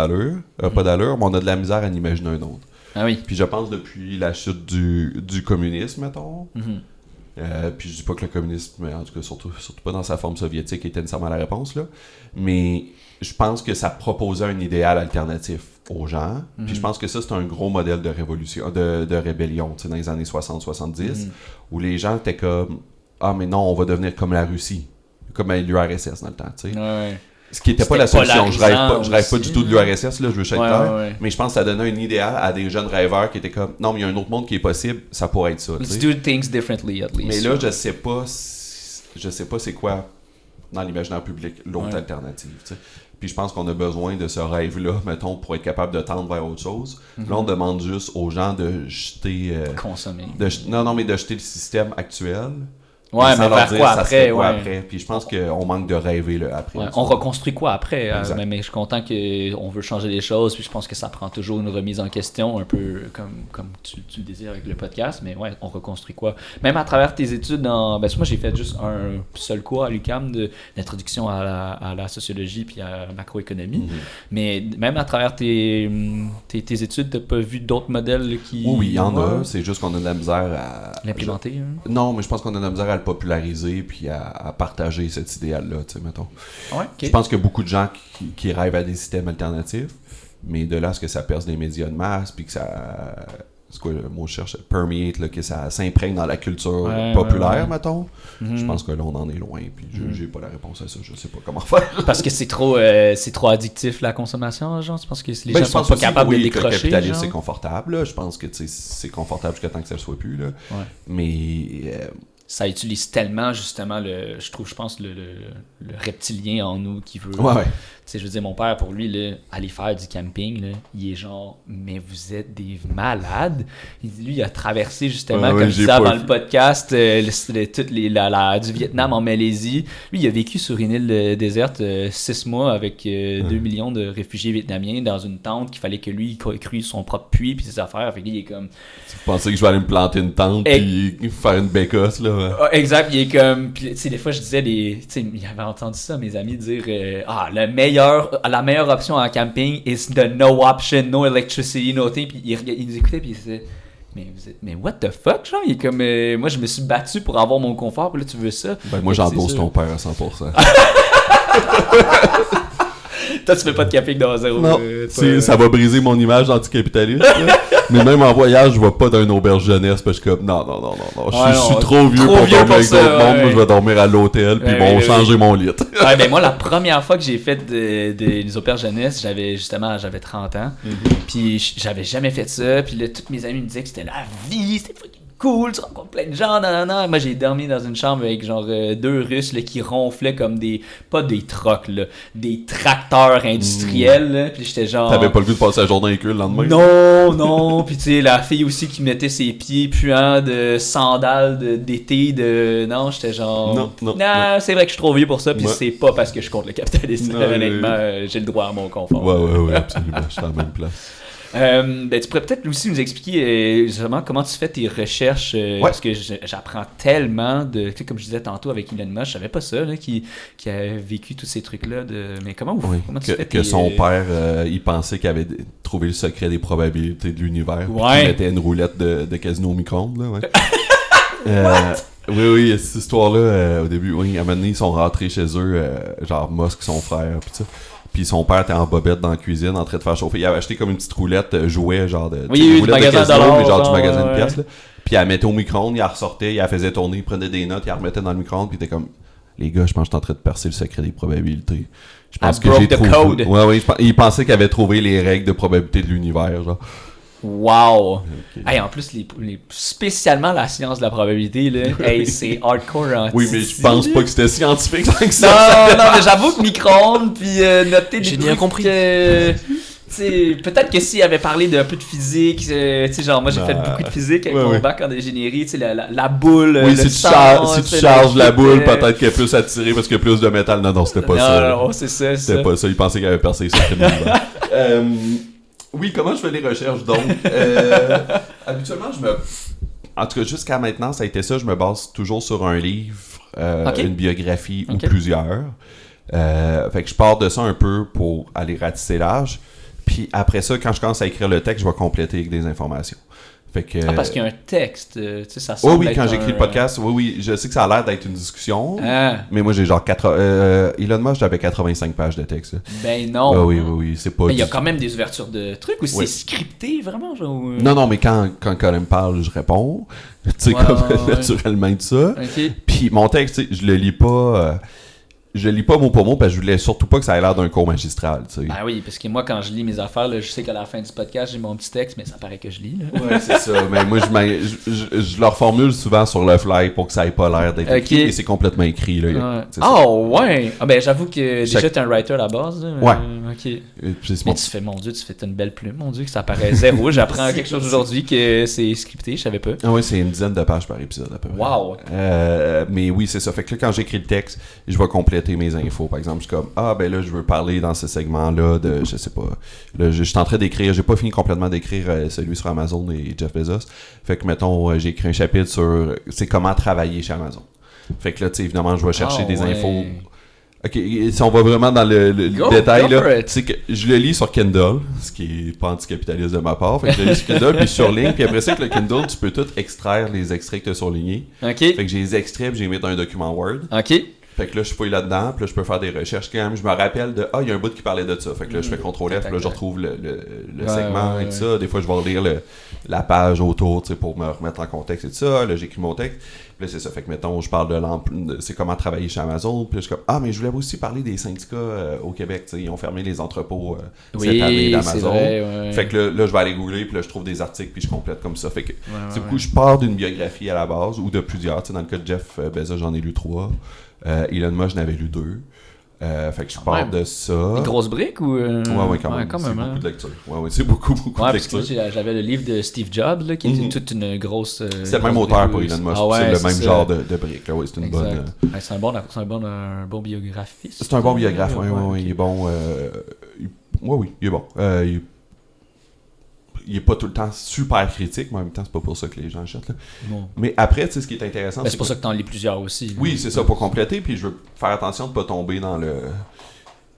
C: d'allure, mais on a de la misère à en imaginer un autre.
A: Ah oui.
C: Puis je pense depuis la chute du communisme, mettons. Puis je dis pas que le communisme, mais en tout cas surtout pas dans sa forme soviétique, était nécessairement la réponse, là. Mais je pense que ça proposait un idéal alternatif aux gens. Puis je pense que ça, c'est un gros modèle de révolution, de rébellion, tu sais, dans les années 60-70, où les gens étaient comme « Ah, mais non, on va devenir comme la Russie. » Comme l'URSS dans le temps, tu sais.
A: Ouais.
C: Ce qui n'était pas la solution. Je rêve pas
A: aussi,
C: du tout de l'URSS, là, je veux être clair.
A: Ouais.
C: Mais je pense que ça donnait un idéal à des jeunes rêveurs qui étaient comme non, mais il y a un autre monde qui est possible, ça pourrait être ça.
A: Let's do things differently, at least.
C: Mais là, je sais pas c'est quoi dans l'imaginaire public l'autre alternative. T'sais. Puis je pense qu'on a besoin de ce rêve-là, mettons, pour être capable de tendre vers autre chose. Là, on demande juste aux gens de jeter.
A: Consommer.
C: Mais de jeter le système actuel.
A: Ouais, mais faire quoi après?
C: Après. Puis je pense qu'on manque de rêver là, après.
A: Ouais, on reconstruit quoi après? Mais je suis content qu'on veut changer les choses, puis je pense que ça prend toujours une remise en question, un peu comme tu le désires avec le podcast, mais ouais, on reconstruit quoi? Même à travers tes études moi j'ai fait juste un seul cours à l'UQAM d'introduction à la sociologie puis à la macroéconomie, mais même à travers tes études, t'as pas vu d'autres modèles qui...
C: Oui, il y en a, c'est juste qu'on a de la misère à...
A: L'implémenter?
C: Non, mais je pense qu'on a de la misère à le populariser puis à partager cet idéal-là, tu sais, mettons.
A: Ouais,
C: Je pense qu'il y a beaucoup de gens qui rêvent à des systèmes alternatifs, mais de là à ce que ça perce des médias de masse puis que ça... C'est quoi le mot que je cherche? Permeate, là, que ça s'imprègne dans la culture populaire, mettons. Je pense que là, on en est loin, puis j'ai pas la réponse à ça, je sais pas comment faire.
A: Parce que c'est trop addictif, la consommation, genre? Tu penses que les gens sont pas capables de décrocher?
C: Le capitalisme, c'est confortable, là. Je pense que c'est confortable jusqu'à temps que ça le soit plus, là.
A: Ouais.
C: Mais...
A: ça utilise tellement, justement, je pense, le reptilien en nous qui veut...
C: Ouais.
A: Tu sais, je veux dire, mon père, pour lui, là, aller faire du camping, là, il est genre, mais vous êtes des malades. Lui, il a traversé, justement, comme je disais avant le podcast, du Vietnam en Malaisie. Lui, il a vécu sur une île déserte 6 mois avec 2 millions de réfugiés vietnamiens dans une tente qu'il fallait que lui, il crue son propre puits puis ses affaires. Fait que lui, il est comme...
C: Tu pensais que je vais aller me planter une tente puis faire une bécosse, là?
A: Exact, il est comme... Puis, tu sais, des fois, je disais, tu sais, il avait entendu ça, mes amis, dire la meilleure option en camping is the no option, no electricity, no thing. Puis il nous écoutait, puis il disait, mais what the fuck, genre? Il est comme, moi, je me suis battu pour avoir mon confort, puis là, tu veux ça?
C: Ben, moi, j'endosse ton père à 100%.
A: Toi, tu fais pas de camping dans zéro.
C: Non, ça va briser mon image d'anticapitaliste. Mais même en voyage, je vais pas dans une auberge jeunesse parce que je suis comme, non. Je suis trop vieux pour dormir avec d'autres mondes. Moi, je vais dormir à l'hôtel, puis ils vont changer mon lit.
A: Ben moi, la première fois que j'ai fait des auberges jeunesse, j'avais 30 ans. Puis j'avais jamais fait ça. Puis là, tous mes amis me disaient que c'était la vie, c'était fucking cool, tu rencontres plein de gens, nanana. Moi, j'ai dormi dans une chambre avec genre 2 Russes là, qui ronflaient comme pas des trocs, là, des tracteurs industriels. Là. Puis j'étais genre...
C: T'avais pas le goût de passer la journée avec eux le lendemain?
A: Non. Puis tu sais, la fille aussi qui mettait ses pieds puants de sandales d'été, Non, j'étais genre... Non, c'est vrai que je suis trop vieux pour ça, puis c'est pas parce que je compte le capitalisme. Honnêtement, j'ai le droit à mon confort.
C: Ouais, absolument. Je suis à la même place.
A: Tu pourrais peut-être aussi nous expliquer justement comment tu fais tes recherches parce que j'apprends tellement de, tu sais, comme je disais tantôt avec Elon Musk, je savais pas ça là, qui a vécu tous ces trucs là mais comment tu fais
C: que son père il pensait qu'il avait trouvé le secret des probabilités de l'univers puis qu'il mettait une roulette de casino au micro-ondes là, oui, cette histoire-là, au début, à un moment donné, ils sont rentrés chez eux, genre Musk, son frère, pis ça. Puis son père était en bobette dans la cuisine en train de faire chauffer. Il avait acheté comme une petite roulette jouet, genre de roulette de casino, mais genre du magasin de pièces. Là. Puis elle mettait au micro-ondes, il la ressortait, il la faisait tourner, il prenait des notes, il la remettait dans le micro-ondes, puis il était comme, les gars, je pense que je suis en train de percer le secret des probabilités. Je pense que j'ai trouvé. Code. Ouais, il pensait qu'il avait trouvé les règles de probabilité de l'univers, genre.
A: Wow! Okay. Hey, en plus, spécialement la science de la probabilité, là, c'est hardcore.
C: Oui, mais je pense pas que c'était scientifique tant que ça.
A: Non, mais j'avoue que micro-ondes, puis noter des
B: J'ai bien compris.
A: Peut-être que s'il avait parlé d'un peu de physique, genre moi j'ai fait beaucoup de physique avec mon bac en ingénierie, la boule,
C: oui, si tu charges la boule, peut-être qu'elle est plus attirée parce qu'il y a plus de métal. Non, c'était pas ça.
A: Non, c'est ça.
C: C'était pas ça, il pensait qu'il avait percé ça. Oui, comment je fais les recherches donc? Habituellement, en tout cas, jusqu'à maintenant, ça a été ça. Je me base toujours sur un livre, une biographie ou plusieurs. Fait que je pars de ça un peu pour aller ratisser large. Puis après ça, quand je commence à écrire le texte, je vais compléter avec des informations. Fait que,
A: parce qu'il y a un texte, tu sais, ça semble
C: oui, quand j'écris le podcast, oui, je sais que ça a l'air d'être une discussion, mais moi j'ai genre Elon Musk, j'avais 85 pages de texte. Là.
A: Ben non.
C: Oui, c'est pas...
A: Mais il y a quand même des ouvertures de trucs ou c'est scripté, vraiment? Genre,
C: Non, mais quand Colin me parle, je réponds. Tu sais, naturellement de ça.
A: Okay.
C: Puis mon texte, je le lis pas... je lis pas mot pour mot parce que je voulais surtout pas que ça ait l'air d'un cours magistral, tu sais.
A: Ben oui, parce que moi, quand je lis mes affaires, là, je sais qu'à la fin du podcast, j'ai mon petit texte, mais ça paraît que je lis. Là.
C: Ouais, c'est ça. Mais moi, je leur formule souvent sur le fly pour que ça ait pas l'air d'être écrit. Et c'est complètement écrit, là.
A: Ouais. Ah, ben j'avoue que déjà, t'es un writer à la base. Là.
C: Ouais.
A: OK. Mais tu fais, mon Dieu, tu fais une belle plume, mon Dieu, que ça paraît zéro. J'apprends quelque chose aujourd'hui que c'est scripté, je savais pas.
C: Ah oui, c'est une dizaine de pages par épisode, à peu près.
A: Wow.
C: Mais oui, c'est ça. Fait que là, quand j'écris le texte, je vais compléter mes infos. Par exemple, je suis comme, ben là, je veux parler dans ce segment-là de, je sais pas, là, je suis en train d'écrire, j'ai pas fini complètement d'écrire celui sur Amazon et Jeff Bezos. Fait que, mettons, j'ai écrit un chapitre sur, c'est comment travailler chez Amazon. Fait que là, tu sais, évidemment, je vais chercher des infos. Ok, si on va vraiment dans le détail, là, c'est que je le lis sur Kindle, ce qui est pas anticapitaliste de ma part. Fait que je le lis sur Kindle, puis je surligne, puis après ça, avec le Kindle, tu peux tout extraire les extraits que tu as surlignés.
A: OK.
C: Fait que j'ai les extraits, puis j'ai mis dans un document Word.
A: OK.
C: Fait que là, je fouille là-dedans, puis là, je peux faire des recherches quand même. Je me rappelle de, il y a un bout qui parlait de ça. Fait que là, je fais CTRL F, puis là, je retrouve le segment et tout ça. Des fois, je vais relire la page autour, tu sais, pour me remettre en contexte et tout ça. Là, j'écris mon texte. Puis là, c'est ça. Fait que, mettons, je parle de c'est comment travailler chez Amazon. Puis là, je suis comme, mais je voulais aussi parler des syndicats au Québec, tu sais. Ils ont fermé les entrepôts cette année d'Amazon.
A: Vrai.
C: Fait que là, je vais aller googler, puis là, je trouve des articles, puis je complète comme ça. Fait que, du coup, je pars d'une biographie à la base, ou de plusieurs. Tu sais, dans le cas de Jeff Bezos, j'en ai lu 3. Elon Musk, j'en avais lu 2. Fait que je pars de ça.
A: Une grosse brique ou.
C: Ouais, quand même. C'est beaucoup de lecture. Ouais, c'est beaucoup de lecture.
A: Parce que moi, j'avais le livre de Steve Jobs, là, qui était toute une grosse.
C: C'est le même auteur pour Elon Musk. C'est le même genre de brique. Là. Ouais, c'est une bonne.
A: C'est un bon biographiste.
C: C'est un bon biographe, oui. Il est bon. Oui, il est bon. Il est pas tout le temps super critique, mais en même temps, c'est pas pour ça que les gens achètent. Là.
A: Bon.
C: Mais après, tu sais, ce qui est intéressant...
A: c'est pour ça que t'en lis plusieurs aussi.
C: Oui, c'est ça, pour compléter, puis je veux faire attention de pas tomber dans le...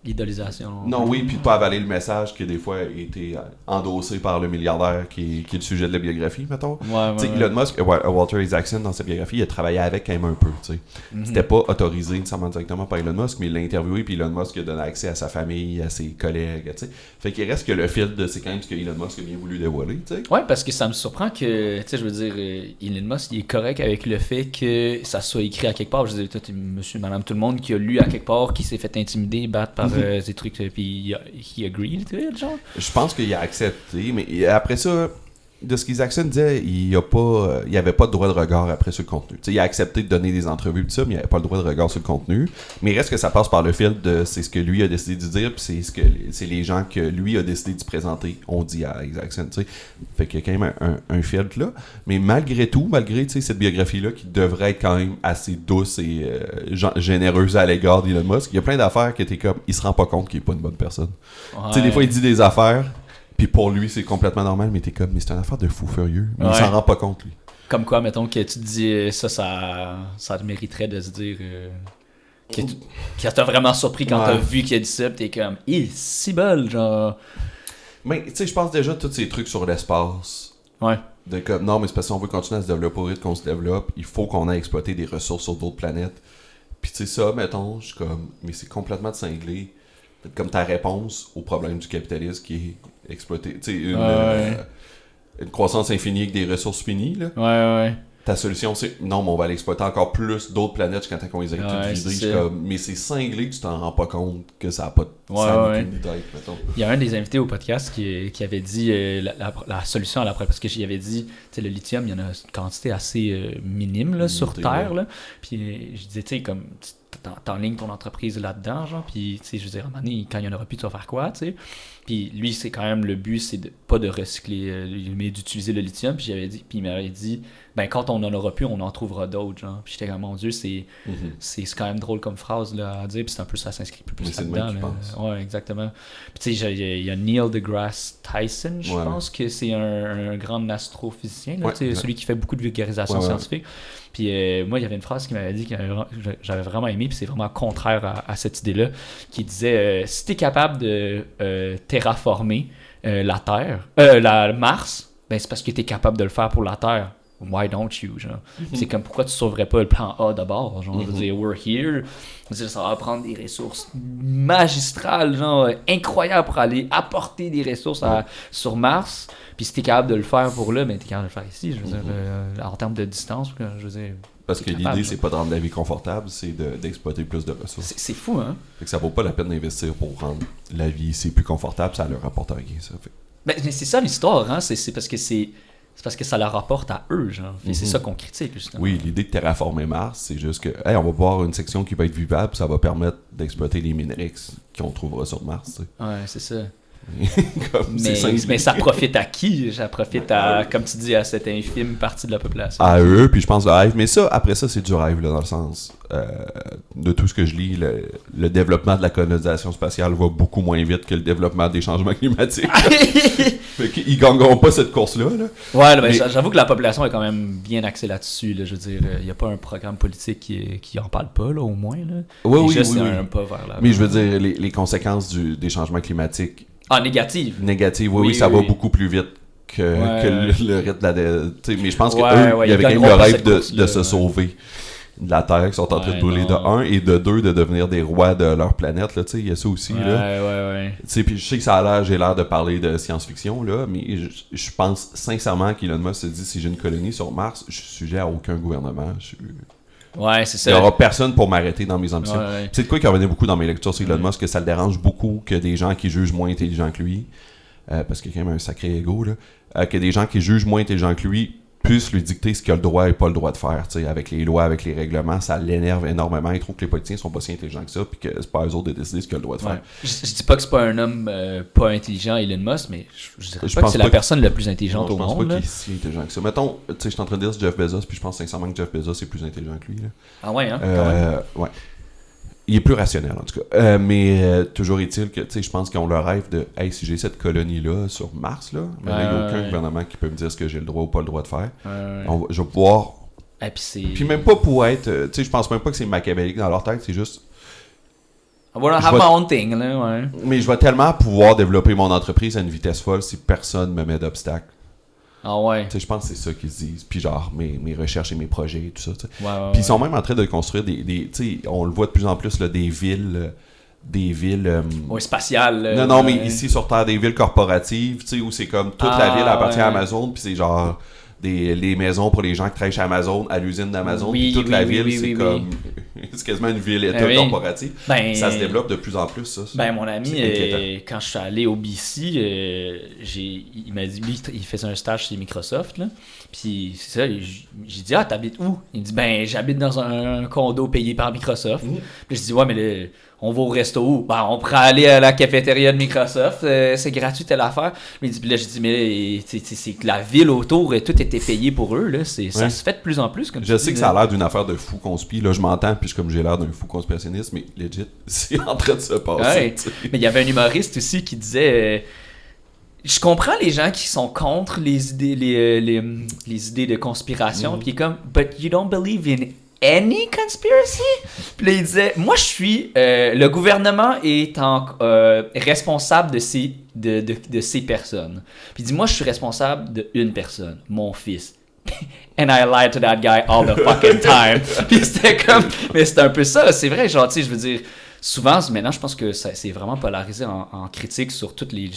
A: L'idolisation.
C: Non, oui, puis de pas avaler le message qui, des fois, a été endossé par le milliardaire qui est le sujet de la biographie, mettons. Elon Musk, Walter Isaacson, dans sa biographie, il a travaillé avec quand même un peu, tu sais. C'était pas autorisé nécessairement directement par Elon Musk, mais il l'a interviewé, puis Elon Musk a donné accès à sa famille, à ses collègues, tu sais. Fait qu'il reste que le filtre, c'est quand même ce que Elon Musk a bien voulu dévoiler, tu sais.
A: Ouais, parce que ça me surprend que, tu sais, je veux dire, Elon Musk, il est correct avec le fait que ça soit écrit à quelque part. Je veux dire, toi, monsieur, madame, tout le monde qui a lu à quelque part, qui s'est fait intimider, battre par ces trucs, puis il agreed to it, genre. Je
C: pense qu'il a accepté, mais après ça, de ce qu'Isaacson disait, il avait pas de droit de regard après sur le contenu. T'sais, il a accepté de donner des entrevues tout ça, mais il avait pas le droit de regard sur le contenu. Mais il reste que ça passe par le filtre de c'est ce que lui a décidé de dire, puis c'est les gens que lui a décidé de présenter, on dit à Isaacson. T'sais. Fait qu'il y a quand même un filtre là. Mais malgré tout, malgré cette biographie-là qui devrait être quand même assez douce et généreuse à l'égard d'Elon Musk, il y a plein d'affaires qui étaient comme il se rend pas compte qu'il est pas une bonne personne. Ouais. Des fois il dit des affaires. Puis pour lui, c'est complètement normal, mais mais c'est une affaire de fou furieux. Mais il s'en rend pas compte, lui.
A: Comme quoi, mettons, que tu te dis, ça te mériterait de se dire que t'as vraiment surpris quand t'as vu qu'il a dit ça, pis t'es comme, si bol, genre.
C: Mais, tu sais, je pense déjà tous ces trucs sur l'espace.
A: Ouais.
C: De comme, non, mais c'est parce qu'on veut continuer à se développer au rythme qu'on se développe, il faut qu'on ait exploité des ressources sur d'autres planètes. Puis, tu sais, ça, mettons, je suis comme, mais c'est complètement de cinglé. Comme ta réponse au problème du capitalisme qui est exploité. Tu sais, une croissance infinie avec des ressources finies. Là.
A: Ouais.
C: Ta solution, c'est non, mais on va aller exploiter encore plus d'autres planètes jusqu'à temps qu'on les ait toutes vidées. Mais c'est cinglé que tu t'en rends pas compte que ça n'a pas de tête, mettons.
A: Il y a un des invités au podcast qui avait dit la solution à la problème. Parce que j'y avais dit, tu sais, le lithium, il y en a une quantité assez minime là, sur Terre. Là. Puis je disais, tu sais, comme. T'enlignes ton entreprise là-dedans, genre, puis, tu sais, je veux dire, à un moment donné, quand il n'y en aura plus, tu vas faire quoi, tu sais? Puis lui, c'est quand même, le but, c'est pas de recycler, mais d'utiliser le lithium, puis il m'avait dit, ben, quand on en aura plus, on en trouvera d'autres, genre. Puis j'étais comme, mon Dieu, c'est quand même drôle comme phrase, là, à dire, puis c'est un peu, ça s'inscrit plus là-dedans, là. Ouais, exactement. Puis tu sais, il y a Neil deGrasse Tyson, je pense que c'est un grand astrophysicien, là, celui qui fait beaucoup de vulgarisation scientifique. Puis moi, il y avait une phrase qui m'avait dit que j'avais vraiment aimé, puis c'est vraiment contraire à cette idée-là, qui disait si tu es capable de terraformer la Terre, la Mars, ben c'est parce que tu es capable de le faire pour la Terre. Why don't you, genre? C'est comme pourquoi tu sauverais pas le plan A d'abord, genre, je veux dire, we're here. Ça va prendre des ressources magistrales, genre, incroyables pour aller apporter des ressources sur Mars. Puis si t'es capable de le faire pour là, ben t'es capable de le faire ici, je veux dire, en termes de distance, je veux dire,
C: Parce que l'idée, c'est pas de rendre la vie confortable, c'est d'exploiter plus de ressources.
A: C'est fou, hein?
C: Fait que ça vaut pas la peine d'investir pour rendre la vie ici plus confortable, ça leur rapporte rien, ça. Fait.
A: Mais c'est ça l'histoire, hein? C'est parce que c'est parce que ça leur rapporte à eux, genre. Et c'est ça qu'on critique, justement.
C: Oui, l'idée de terraformer Mars, c'est juste que, hey, on va voir une section qui va être vivable, ça va permettre d'exploiter les minerais qu'on trouvera sur Mars, tu sais.
A: Ouais, c'est ça.
C: Comme,
A: mais ça profite à qui? Ça profite à, comme tu dis, à cette infime partie de la population.
C: À eux, puis je pense le rêve. Mais ça, après ça, c'est du rêve, là, dans le sens de tout ce que je lis. Le développement de la colonisation spatiale va beaucoup moins vite que le développement des changements climatiques. Fait qu'ils gagneront pas cette course-là. Là.
A: Ouais, mais j'avoue que la population est quand même bien axée là-dessus. Là. Je veux dire, il n'y a pas un programme politique qui en parle pas, là, au moins. Là.
C: Oui,
A: c'est un pas vers là.
C: Mais je veux dire, les conséquences des changements climatiques.
A: Ah, négative.
C: Négative, oui, ça va beaucoup plus vite que le rythme de la... mais je pense qu'eux, il y avait quand même le rêve de se sauver de la Terre, qui sont en train de brûler de 1, et de 2, de devenir des rois de leur planète. Il y a ça aussi. Puis je sais que j'ai l'air de parler de science-fiction, là, mais je pense sincèrement qu'Elon Musk se dit, si j'ai une colonie sur Mars, je suis sujet à aucun gouvernement.
A: Ouais, c'est ça.
C: Il n'y aura personne pour m'arrêter dans mes ambitions.
A: Ouais.
C: C'est de quoi qui revenait beaucoup dans mes lectures sur Elon Musk, que ça le dérange beaucoup que des gens qui jugent moins intelligents que lui, parce qu'il y a quand même un sacré ego, là, que des gens qui jugent moins intelligents que lui puissent lui dicter ce qu'il a le droit et pas le droit de faire. Avec les lois, avec les règlements, ça l'énerve énormément. Il trouve que les politiciens sont pas si intelligents que ça, puis que c'est pas eux autres de décider ce qu'il a le droit de faire.
A: Je dis pas que c'est pas un homme pas intelligent, Elon Musk, mais je dirais pas que c'est la personne la plus intelligente au monde.
C: Je pense pas qu'il est si intelligent que ça. Mettons, je suis en train de dire c'est Jeff Bezos, puis je pense sincèrement que Jeff Bezos est plus intelligent que lui. Là.
A: Ah ouais, hein?
C: Ouais. Il est plus rationnel, en tout cas. Mais toujours est-il que, je pense qu'ils ont le rêve de « Hey, si j'ai cette colonie-là sur Mars, là, il n'y a aucun gouvernement qui peut me dire ce que j'ai le droit ou pas le droit de faire. Je vais pouvoir... » Puis même pas pour être... je pense même pas que c'est machiavélique dans leur tête, c'est juste...
A: I wanna have my own thing, là, ouais.
C: Mais je vais tellement pouvoir développer mon entreprise à une vitesse folle si personne me met d'obstacles.
A: Ah ouais.
C: Je pense que c'est ça qu'ils se disent. Puis genre, mes recherches et mes projets et tout ça.
A: Puis
C: ils sont même en train de construire des on le voit de plus en plus, là, des villes...
A: ouais, spatiales.
C: Non, mais ici sur Terre, des villes corporatives, où c'est comme toute la ville appartient à Amazon, puis c'est genre... les maisons pour les gens qui travaillent chez Amazon, à l'usine d'Amazon, puis toute la ville, c'est comme... c'est quasiment une ville-état corporative. Ça se développe de plus en plus, ça.
A: Mon ami, quand je suis allé au BC, il m'a dit, lui, il faisait un stage chez Microsoft, là. Puis c'est ça, j'ai dit, t'habites où? Il me dit, j'habite dans un condo payé par Microsoft. Puis je dis, ouais, mais on va au resto où? On pourrait aller à la cafétéria de Microsoft, c'est gratuit telle affaire. Puis là, je dis, mais c'est que la ville autour, tout était payé pour eux, là. Ça se fait de plus en plus. Comme
C: je sais que ça a l'air d'une affaire de fou conspi. Là, je m'entends, puis comme j'ai l'air d'un fou conspirationniste, mais legit, c'est en train de se passer.
A: Mais il y avait un humoriste aussi qui disait... je comprends les gens qui sont contre les idées idées de conspiration, puis il est comme « But you don't believe in any conspiracy? » Puis là, il disait « Moi, je suis... le gouvernement est responsable de ces personnes. Puis il dit « Moi, je suis responsable d'une personne, mon fils. » And I lied to that guy all the fucking time. Puis c'était comme... Mais c'est un peu ça, c'est vrai, genre, tu sais, je veux dire... Souvent, maintenant, je pense que c'est vraiment polarisé en critique sur tous les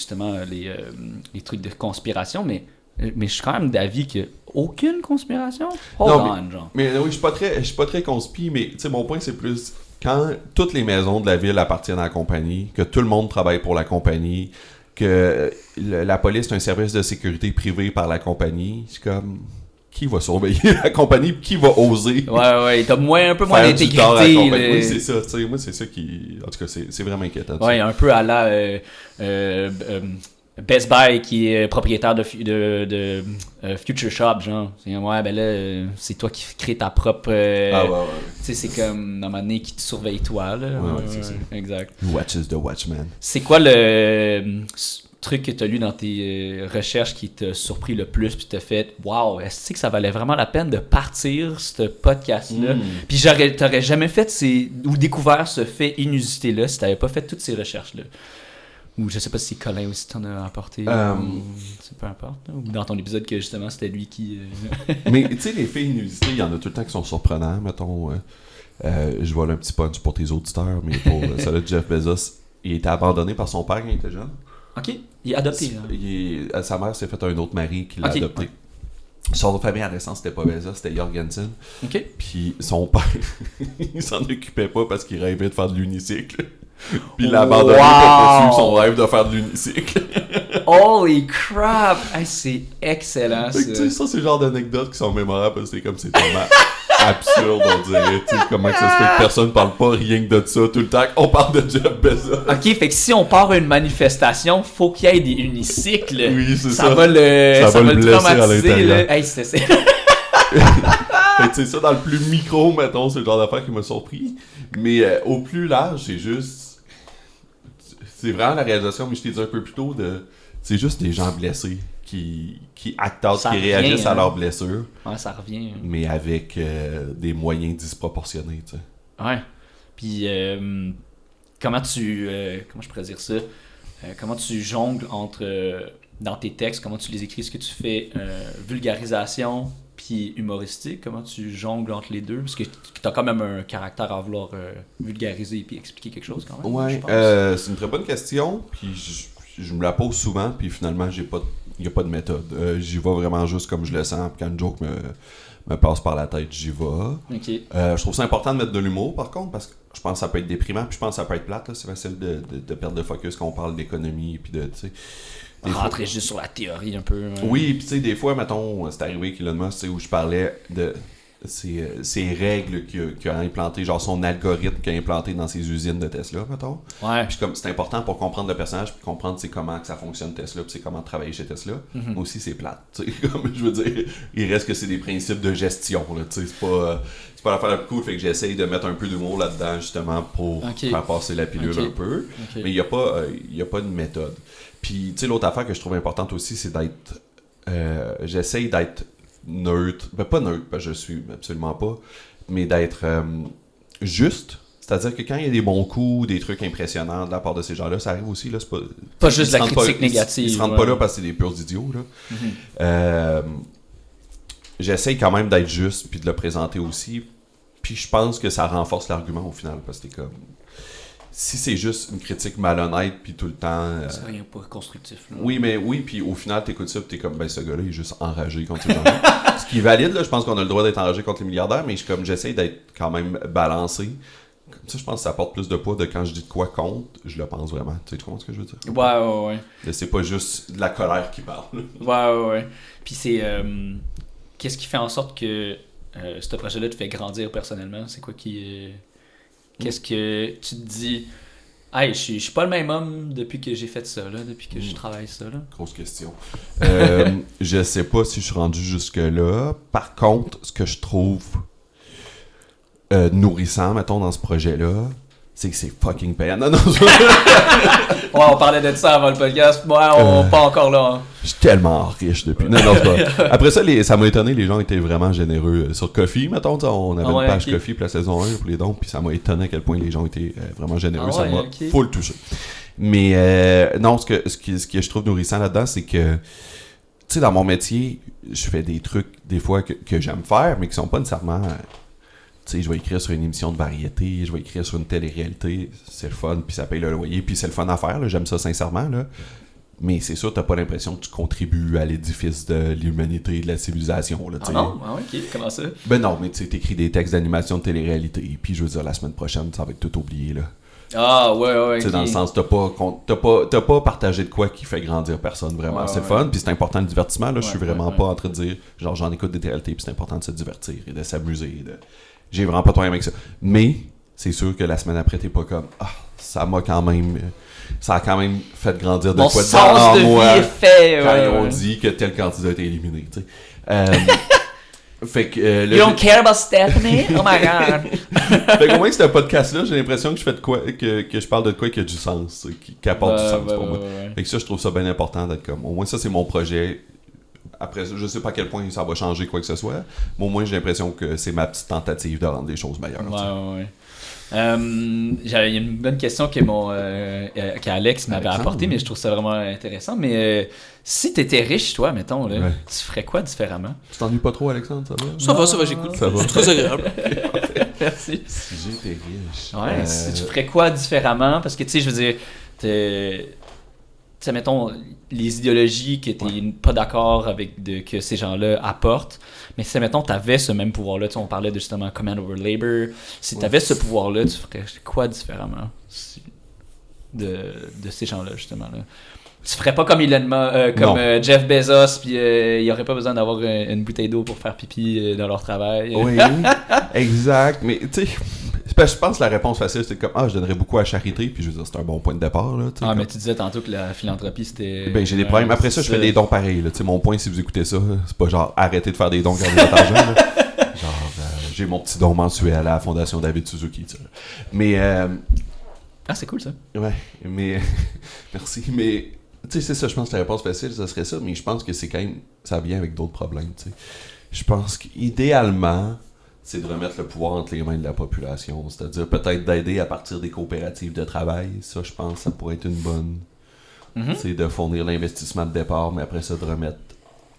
A: trucs de conspiration, mais je suis quand même d'avis qu'il n'y a aucune conspiration. Genre.
C: Mais oui, je suis pas très conspi, mais mon point, c'est plus quand toutes les maisons de la ville appartiennent à la compagnie, que tout le monde travaille pour la compagnie, que la police est un service de sécurité privé par la compagnie, c'est comme... Qui va surveiller la compagnie, qui va oser
A: t'as un peu moins d'intégrité.
C: Oui, c'est ça, tu sais, moi c'est ça qui... En tout cas, c'est vraiment inquiétant.
A: Ouais, un peu à la Best Buy qui est propriétaire de Future Shop, genre. C'est toi qui crée ta propre... Tu sais, c'est comme, à un moment donné, qui te surveille toi, là.
C: C'est ça.
A: Exact.
C: Watches the Watchman.
A: C'est quoi le... truc que tu as lu dans tes recherches qui t'a surpris le plus, puis t'as fait wow, est-ce que ça valait vraiment la peine de partir ce podcast-là? Puis t'aurais jamais fait ou découvert ce fait inusité-là si t'avais pas fait toutes ces recherches-là. Ou je sais pas si Colin aussi t'en a apporté, peu importe. Ou dans ton épisode que justement c'était lui qui...
C: Mais tu sais, les faits inusités, il y en a tout le temps qui sont surprenants, mettons. Je vole un petit punch pour tes auditeurs, mais pour celui de Jeff Bezos, il était abandonné par son père quand il était jeune.
A: OK. Il est adopté.
C: Sa mère s'est fait un autre mari qui l'a adopté. Son nom de famille à naissance, c'était pas Beza, c'était Jorgensen.
A: OK.
C: Puis son père, il s'en occupait pas parce qu'il rêvait de faire de l'unicycle. Puis il l'a abandonné pour poursuivre son rêve de faire de l'unicycle.
A: Holy crap! Hey, c'est excellent,
C: Fait que, tu sais, ça, c'est le genre d'anecdotes qui sont mémorables parce que c'est comme c'est tellement absurde, on dirait. Tu sais, comment que ça se fait que personne parle pas rien que de ça tout le temps. On parle de Jeff Bezos.
A: OK, fait que si on part à une manifestation, faut qu'il y ait des unicycles.
C: Oui, c'est
A: ça.
C: ça.
A: Va le
C: blesser à
A: traumatiser.
C: l'intérieur.
A: Là. Hey, c'est...
C: Fait que, tu sais, ça, dans le plus micro, mettons, c'est le genre d'affaire qui m'a surpris. Mais au plus large, c'est juste... C'est vraiment la réalisation, mais je t'ai dit un peu plus tôt, c'est juste des gens blessés qui actent out, qui réagissent à leurs blessures.
A: Ouais, ça revient.
C: Mais avec des moyens disproportionnés, tu sais.
A: Ouais. Puis, comment je pourrais dire ça? Comment tu jongles entre, dans tes textes, comment tu les écris? Est-ce que tu fais vulgarisation puis humoristique? Comment tu jongles entre les deux? Parce que tu as quand même un caractère à vouloir vulgariser puis expliquer quelque chose quand même.
C: Ouais, c'est une très bonne question. Puis je me la pose souvent, puis finalement, il n'y a pas de méthode. J'y vais vraiment juste comme je le sens. Puis quand une joke me passe par la tête, j'y vais.
A: Okay.
C: Je trouve ça important de mettre de l'humour, par contre, parce que je pense que ça peut être déprimant, puis je pense que ça peut être plate. Là. C'est facile de perdre de focus quand on parle d'économie, puis de, tu sais...
A: Rentrer juste sur la théorie un peu.
C: Oui, puis tu sais, des fois, mettons, c'est arrivé qu'Elon Musk, où je parlais de ces règles qu'il a implantées, genre son algorithme qu'il a implanté dans ses usines de Tesla, mettons.
A: Ouais.
C: Puis comme c'est important pour comprendre le personnage, puis comprendre comment que ça fonctionne Tesla, puis comment travailler chez Tesla.
A: Mm-hmm.
C: Moi aussi, c'est plate. Comme je veux dire, il reste que c'est des principes de gestion. Là, c'est pas l'affaire la plus cool, fait que j'essaye de mettre un peu d'humour là-dedans, justement, pour faire passer la pilule un peu. Okay. Mais il n'y a pas de méthode. Puis, tu sais, l'autre affaire que je trouve importante aussi, c'est d'être... j'essaye d'être neutre. Ben, pas neutre, parce que je suis absolument pas. Mais d'être juste. C'est-à-dire que quand il y a des bons coups, des trucs impressionnants de la part de ces gens-là, ça arrive aussi. Là, c'est
A: pas juste la critique négative.
C: Ils se rendent pas là parce que c'est des purs idiots. Là. Mm-hmm. J'essaye quand même d'être juste puis de le présenter aussi. Puis je pense que ça renforce l'argument au final. Parce que t'es comme... Si c'est juste une critique malhonnête puis tout le temps...
A: c'est rien pas constructif. Là.
C: Oui, puis au final, t'écoutes ça puis t'es comme, ben ce gars-là, il est juste enragé contre ces gens-là. Ce qui est valide, là, je pense qu'on a le droit d'être enragé contre les milliardaires, mais j'essaie d'être quand même balancé. Comme ça, je pense que ça apporte plus de poids de quand je dis de quoi contre, je le pense vraiment. Tu comprends ce que je veux dire?
A: Ouais.
C: Mais c'est pas juste de la colère qui parle.
A: Ouais. Puis c'est... qu'est-ce qui fait en sorte que ce projet-là te fait grandir personnellement? C'est quoi qui... Qu'est-ce que tu te dis? Hey, je suis pas le même homme depuis que j'ai fait ça, là, depuis que je travaille ça. Là.
C: Grosse question. Je sais pas si je suis rendu jusque-là. Par contre, ce que je trouve nourrissant, mettons, dans ce projet-là, c'est que c'est fucking payant. Non,
A: ouais, on parlait de ça avant le podcast. Ouais, on pas encore là. Hein.
C: Je suis tellement riche depuis. Non, c'est pas. Après ça, ça m'a étonné, les gens étaient vraiment généreux. Sur Ko-fi, mettons, on avait une page Ko-fi pour la saison 1 pour les dons, puis ça m'a étonné à quel point les gens étaient vraiment généreux. Ça m'a full touché. Mais non, ce que je trouve nourrissant là-dedans, c'est que, tu sais, dans mon métier, je fais des trucs, des fois, que j'aime faire, mais qui sont pas nécessairement... Tu sais, je vais écrire sur une émission de variété, je vais écrire sur une télé-réalité, c'est le fun, puis ça paye le loyer, puis c'est le fun à faire, là, j'aime ça sincèrement, là. Mais c'est sûr, t'as pas l'impression que tu contribues à l'édifice de l'humanité, de la civilisation, là, tu sais.
A: Ah non? Ah ouais, ok, comment ça?
C: Ben non, mais tu sais, t'écris des textes d'animation de télé-réalité, puis je veux dire, la semaine prochaine, ça va être tout oublié, là.
A: Ah, ouais.
C: Tu sais, dans le sens, t'as pas partagé de quoi qui fait grandir personne, vraiment. C'est le fun, puis c'est important le divertissement, là. Je suis vraiment pas en train de dire, genre, j'en écoute des télé-réalités, puis c'est important de se divertir et de s'amuser, J'ai vraiment pas de problème avec ça. Mais, c'est sûr que la semaine après, t'es pas comme, ça a quand même fait grandir de
A: mon
C: quoi
A: sens de
C: moi
A: vie est fait,
C: quand ils ont dit que tel candidat était éliminé, tu sais. Fait que,
A: you don't care about Stephanie? Oh my god!
C: Fait qu'au moins, ce podcast-là, j'ai l'impression que je fais de quoi, que je parle de quoi qui a du sens, qui apporte du sens pour moi. Fait que ça, je trouve ça bien important d'être comme, au moins ça, c'est mon projet. Après, je sais pas à quel point ça va changer quoi que ce soit, mais au moins j'ai l'impression que c'est ma petite tentative de rendre les choses meilleures.
A: Ouais. Il y a une bonne question qu'Alex m'avait apportée, mais je trouve ça vraiment intéressant. Mais si t'étais riche, toi, mettons, là, tu ferais quoi différemment?
C: Tu t'ennuies pas trop, Alexandre, ça va?
B: Ça va, j'écoute.
C: Ça va.
B: C'est très agréable.
A: Merci.
C: Si j'étais riche...
A: Ouais, si tu ferais quoi différemment? Parce que, tu sais, je veux dire, sais, mettons, les idéologies que t'es pas d'accord avec que ces gens-là apportent, mais si, mettons, t'avais ce même pouvoir-là, tu sais, on parlait de justement command over labor, si t'avais ce pouvoir-là, tu ferais quoi différemment de ces gens-là, justement, là? Tu ferais pas comme Jeff Bezos, puis il y aurait pas besoin d'avoir une bouteille d'eau pour faire pipi dans leur travail.
C: Oui, exact. Mais tu sais, je pense que la réponse facile, c'est comme je donnerais beaucoup à la charité, puis je veux dire, c'est un bon point de départ. Là,
A: mais tu disais tantôt que la philanthropie, c'était.
C: Ben, j'ai des problèmes. Après ça, je fais des dons pareils. Là. Mon point, si vous écoutez ça, c'est pas genre arrêtez de faire des dons quand vous êtes argent. Là. Genre, j'ai mon petit don mensuel à la Fondation David Suzuki. T'sais. Mais.
A: c'est cool ça.
C: Ouais, mais. Merci. Mais. Tu sais, c'est ça, je pense que la réponse facile, ça serait ça, mais je pense que c'est quand même. Ça vient avec d'autres problèmes, tu sais. Je pense qu'idéalement, c'est de remettre le pouvoir entre les mains de la population. C'est-à-dire peut-être d'aider à partir des coopératives de travail. Ça, je pense, ça pourrait être une bonne. C'est de fournir l'investissement de départ, mais après ça, de remettre.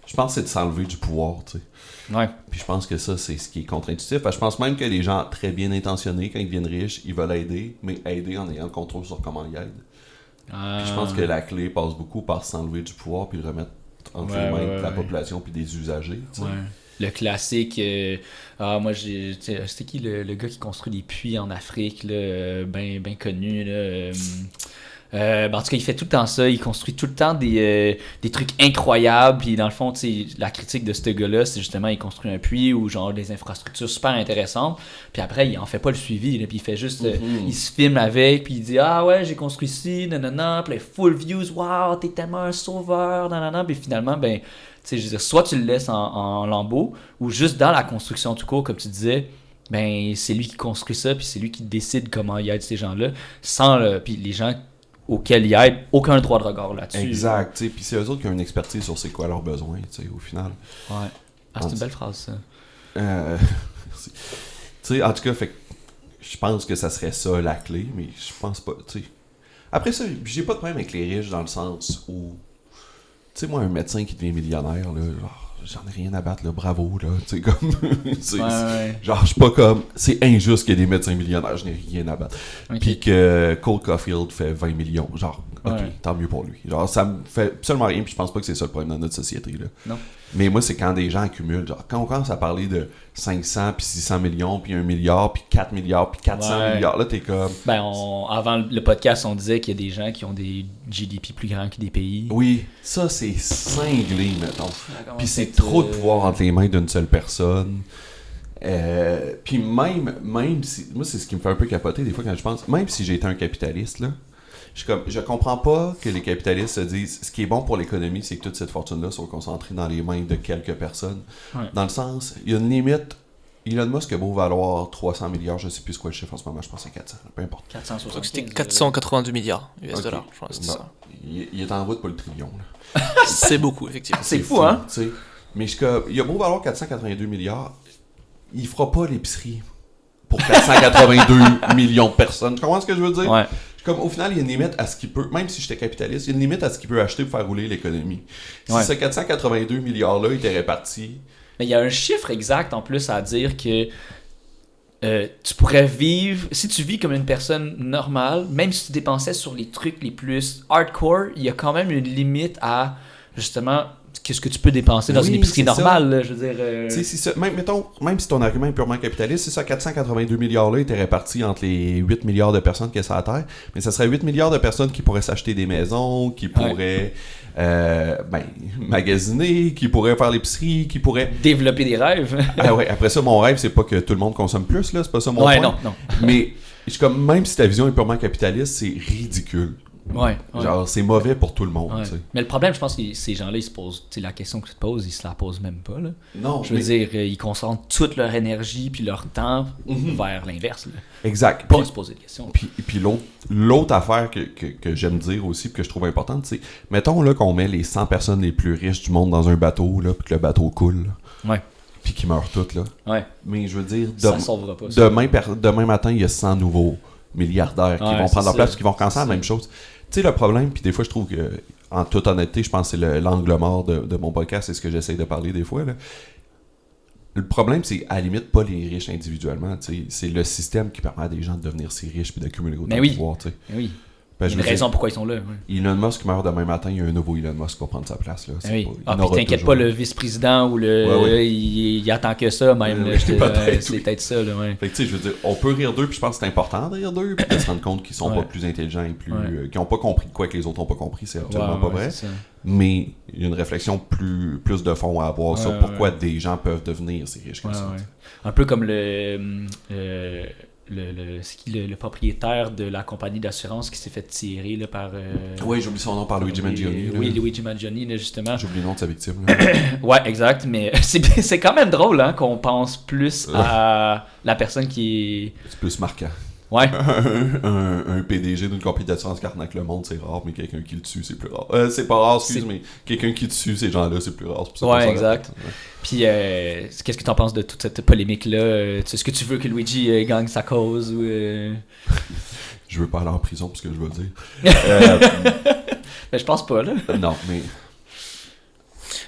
C: Je pense que c'est de s'enlever du pouvoir, tu sais.
A: Ouais.
C: Puis je pense que ça, c'est ce qui est contre-intuitif. Je pense même que les gens très bien intentionnés, quand ils deviennent riches, ils veulent aider, mais aider en ayant le contrôle sur comment ils aident. Puis je pense que la clé passe beaucoup par s'enlever du pouvoir puis le remettre entre les mains de la population puis des usagers.
A: Ouais. Le classique, moi c'était qui le gars qui construit des puits en Afrique, ben connu, là. En tout cas, il fait tout le temps ça, il construit tout le temps des trucs incroyables, puis dans le fond, la critique de ce gars-là, c'est justement, il construit un puits ou genre des infrastructures super intéressantes, puis après, il en fait pas le suivi, là, puis il fait juste, il se filme avec, puis il dit « Ah ouais, j'ai construit ci, nanana », puis full views, « Wow, t'es tellement un sauveur, nanana », puis finalement, ben, tu sais, je veux dire, soit tu le laisses en lambeaux, ou juste dans la construction tout court, comme tu disais, ben, c'est lui qui construit ça, puis c'est lui qui décide comment il aide ces gens-là, puis les gens auxquels il aide, aucun droit de regard là-dessus.
C: Exact, tu sais, puis c'est eux autres qui ont une expertise sur c'est quoi leurs besoins, tu sais, au final.
A: Ouais. C'est une belle phrase, ça.
C: Merci. Tu sais, en tout cas, fait que je pense que ça serait ça la clé, mais je pense pas, tu sais. Après ça, j'ai pas de problème avec les riches dans le sens où, tu sais, moi, un médecin qui devient millionnaire, là, j'en ai rien à battre, là, bravo, là, tu sais, comme, genre, je suis pas comme, c'est injuste qu'il y ait des médecins millionnaires, je n'ai rien à battre. Okay. Puis que Cole Caulfield fait 20 millions, genre, ok, tant mieux pour lui. Genre, ça me fait absolument rien, puis je pense pas que c'est ça le problème dans notre société, là.
A: Non.
C: Mais moi, c'est quand des gens accumulent, genre, quand on commence à parler de 500, puis 600 millions, puis 1 milliard, puis 4 milliards, puis 400 milliards, là, t'es comme...
A: Ben, avant le podcast, on disait qu'il y a des gens qui ont des GDP plus grands que des pays.
C: Oui, ça, c'est cinglé, mettons. Puis c'est trop de pouvoir entre les mains d'une seule personne. Puis même si... Moi, c'est ce qui me fait un peu capoter des fois quand je pense... Même si j'étais un capitaliste, là, je comprends pas que les capitalistes se disent ce qui est bon pour l'économie, c'est que toute cette fortune-là soit concentrée dans les mains de quelques personnes. Ouais. Dans le sens, il y a une limite. Elon Musk a beau valoir 300 milliards, je sais plus quoi le chiffre en ce moment, je pense que c'est 400, peu importe.
B: 460. Donc c'était 482 milliards US dollars, je pense que c'est ça.
C: Il est en route pour le trillion.
B: C'est beaucoup, effectivement.
A: C'est fou, hein?
C: Mais il a beau valoir 482 milliards, il fera pas l'épicerie pour 482 millions de personnes. Tu comprends ce que je veux dire?
A: Ouais.
C: Comme au final, il y a une limite à ce qu'il peut, même si j'étais capitaliste, il y a une limite à ce qu'il peut acheter pour faire rouler l'économie. Si ce 482 milliards-là était réparti...
A: Mais il y a un chiffre exact en plus à dire que tu pourrais vivre... Si tu vis comme une personne normale, même si tu dépensais sur les trucs les plus hardcore, il y a quand même une limite à, justement... Qu'est-ce que tu peux dépenser dans une épicerie normale, là, je veux dire...
C: C'est ça. Même si ton argument est purement capitaliste, c'est ça, 482 milliards-là étaient répartis entre les 8 milliards de personnes qui sont sur la Terre, mais ça serait 8 milliards de personnes qui pourraient s'acheter des maisons, qui pourraient magasiner, qui pourraient faire l'épicerie, qui pourraient...
A: Développer des rêves.
C: Après ça, mon rêve, c'est pas que tout le monde consomme plus, là, c'est pas ça mon point.
A: Non.
C: Mais même si ta vision est purement capitaliste, c'est ridicule.
A: Ouais.
C: Genre, c'est mauvais pour tout le monde.
A: Ouais. Mais le problème, je pense que ces gens-là, ils se posent, la question que tu te poses, ils se la posent même pas. Là.
C: Non.
A: Je veux dire, ils concentrent toute leur énergie puis leur temps vers l'inverse. Là.
C: Exact.
A: Pas se poser de questions.
C: Puis l'autre affaire que j'aime dire aussi, puis que je trouve importante, c'est, mettons là qu'on met les 100 personnes les plus riches du monde dans un bateau, là, puis que le bateau coule.
A: Là. Ouais.
C: Puis qu'ils meurent toutes, là.
A: Ouais.
C: Mais je veux dire,
A: ça sauvera pas, ça.
C: Demain matin, il y a 100 nouveaux milliardaires qui vont prendre leur place, qui vont recommencer la même chose. Tu sais, le problème, puis des fois, je trouve que, en toute honnêteté, je pense que c'est l'angle mort de mon podcast, c'est ce que j'essaie de parler des fois, là. Le problème, c'est à la limite pas les riches individuellement, tu sais. C'est le système qui permet à des gens de devenir si riches puis d'accumuler autant de pouvoir, tu sais.
A: Oui.
C: Ben,
A: Il y a une raison pourquoi ils sont là. Ouais.
C: Elon Musk meurt demain matin, il y a un nouveau Elon Musk qui va prendre sa place. Là.
A: Oui.
C: Il
A: Puis t'inquiète pas, le vice-président ou le.
C: Ouais.
A: Il attend que ça, même. Là, c'est peut-être ça. Là, ouais.
C: Fait que tu sais, je veux dire, on peut rire d'eux, puis je pense que c'est important de rire d'eux, puis de se rendre compte qu'ils sont pas plus intelligents et plus. Qu'ils n'ont pas compris de quoi que les autres n'ont pas compris, c'est absolument pas vrai. Mais il y a une réflexion plus de fond à avoir sur pourquoi des gens peuvent devenir si riches que ça.
A: Ouais. Un peu comme c'est qui le propriétaire de la compagnie d'assurance qui s'est fait tirer là, par...
C: oui, j'oublie son nom, par Luigi Mangione.
A: Oui, Luigi Mangione, là, justement.
C: J'oublie le nom de sa victime.
A: Ouais, exact, mais c'est quand même drôle hein, qu'on pense plus à la personne qui est...
C: C'est plus marquant.
A: Ouais.
C: un PDG d'une compagnie d'assurance qui arnaque le monde, c'est rare, mais quelqu'un qui le tue, c'est plus rare. C'est pas rare, mais quelqu'un qui tue ces gens-là, c'est plus rare. C'est pour ça
A: exact. Ouais. Puis, qu'est-ce que tu en penses de toute cette polémique-là? Est-ce que tu veux que Luigi gagne sa cause? Ou,
C: Je veux pas aller en prison, parce que je veux dire.
A: Mais je pense pas, là.
C: Non, mais...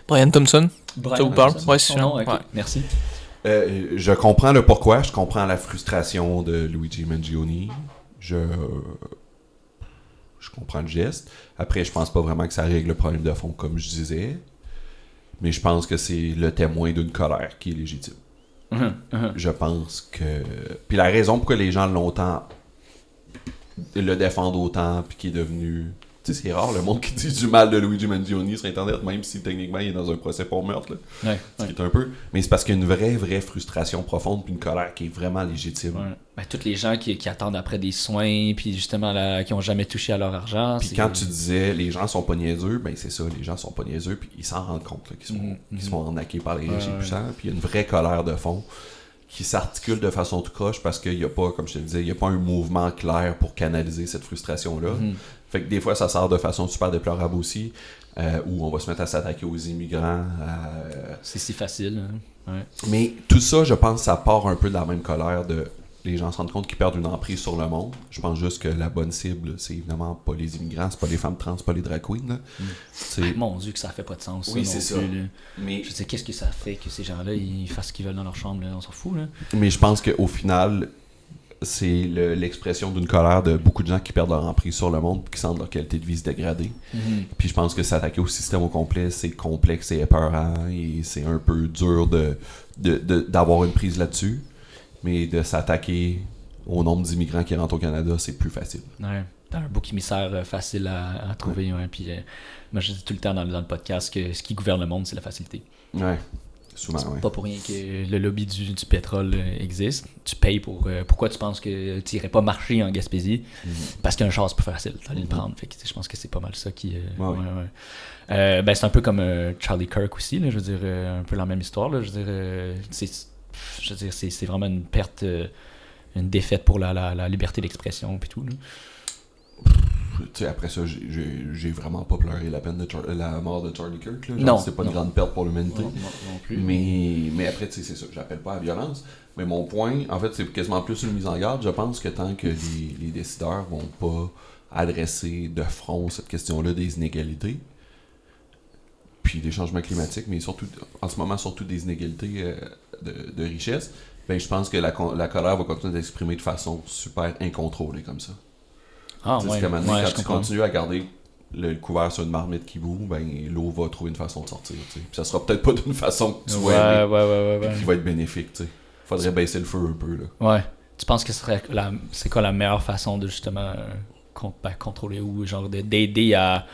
B: Brian Thompson, ça vous parle?
A: Ouais, c'est sûr. Non, okay. Merci.
C: Je comprends le pourquoi, je comprends la frustration de Luigi Mangione. Je comprends le geste. Après, je pense pas vraiment que ça règle le problème de fond, comme je disais. Mais je pense que c'est le témoin d'une colère qui est légitime. Je pense que... Puis la raison pourquoi les gens longtemps le défendent autant, puis qui est devenu... Tu sais, c'est rare le monde qui dit du mal de Luigi Mangione sur Internet, même si techniquement il est dans un procès pour meurtre. Là. Ce qui est un peu... Mais c'est parce qu'il y a une vraie frustration profonde, puis une colère qui est vraiment légitime.
A: Ouais. Ben, tous les gens qui attendent après des soins, puis justement qui n'ont jamais touché à leur argent.
C: Puis quand tu disais les gens sont pas niaiseux, ben c'est ça, les gens sont pas niaiseux, puis ils s'en rendent compte là, qu'ils se font arnaquer par les riches et puissants, puis il y a une vraie colère de fond qui s'articule de façon tout croche parce qu'il n'y a pas, comme je te le disais, il n'y a pas un mouvement clair pour canaliser cette frustration-là. Fait que des fois, ça sort de façon super déplorable aussi, où on va se mettre à s'attaquer aux immigrants.
A: C'est si facile. Hein? Ouais.
C: Mais tout ça, je pense, ça part un peu de la même colère de... Les gens se rendent compte qu'ils perdent une emprise sur le monde. Je pense juste que la bonne cible, c'est évidemment pas les immigrants, c'est pas les femmes trans, c'est pas les drag queens. Là.
A: Mon Dieu, que ça fait pas de sens.
C: Oui,
A: ça,
C: c'est
A: non
C: ça.
A: Plus,
C: mais...
A: Je sais qu'est-ce que ça fait que ces gens-là, ils fassent ce qu'ils veulent dans leur chambre. Là. On s'en fout. Là.
C: Mais je pense qu'au final, c'est l'expression d'une colère de beaucoup de gens qui perdent leur emprise sur le monde, qui sentent leur qualité de vie se dégrader. Puis je pense que s'attaquer au système au complet, c'est complexe et épeurant, et c'est un peu dur d'avoir une prise là-dessus. Mais de s'attaquer au nombre d'immigrants qui rentrent au Canada, c'est plus facile.
A: Ouais. T'as un bouc émissaire facile à trouver. Ouais. Puis, moi, je dis tout le temps dans le podcast que ce qui gouverne le monde, c'est la facilité.
C: Ouais. Souvent,
A: c'est pas pour rien que le lobby du pétrole existe. Tu payes pour... pourquoi tu penses que tu irais pas marcher en Gaspésie? Parce qu'il y a un char, c'est plus facile. T'allais le prendre. Fait que, je pense que c'est pas mal ça qui... ben, c'est un peu comme Charlie Kirk aussi. Là, je veux dire, un peu la même histoire. Là, je veux dire, c'est vraiment une perte... une défaite pour la liberté d'expression puis tout.
C: Tu sais, après ça, j'ai vraiment pas pleuré la peine de la mort de Charlie Kirk. Là.
A: Non.
C: C'est pas une grande perte pour l'humanité.
A: Non plus.
C: Mais après, tu sais, c'est ça. J'appelle pas à la violence. Mais mon point, en fait, c'est quasiment plus une mise en garde. Je pense que tant que les décideurs vont pas adresser de front cette question-là des inégalités, puis des changements climatiques, mais surtout, en ce moment, surtout des inégalités de richesse, ben, je pense que la colère va continuer d'exprimer de façon super incontrôlée comme ça.
A: Ah,
C: ouais. Quand tu continues à garder le couvert sur une marmite qui bout, ben, l'eau va trouver une façon de sortir. T'sais. Puis ça sera peut-être pas d'une façon que tu vois qui va être bénéfique. T'sais. Faudrait baisser le feu un peu. Là.
A: Ouais. Tu penses que c'est quoi la meilleure façon de justement contrôler ou genre d'aider à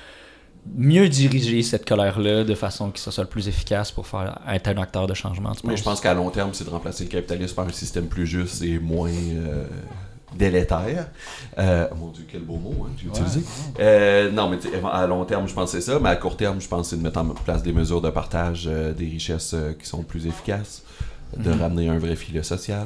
A: mieux diriger cette colère-là de façon que ce soit le plus efficace pour faire être un acteur de changement?
C: Mais je pense qu'à long terme, c'est de remplacer le capitalisme par un système plus juste et moins délétère. Mon Dieu, quel beau mot j'ai utilisé. Non, mais à long terme, je pense que c'est ça. Mais à court terme, je pense que c'est de mettre en place des mesures de partage des richesses qui sont plus efficaces, de ramener un vrai filet social,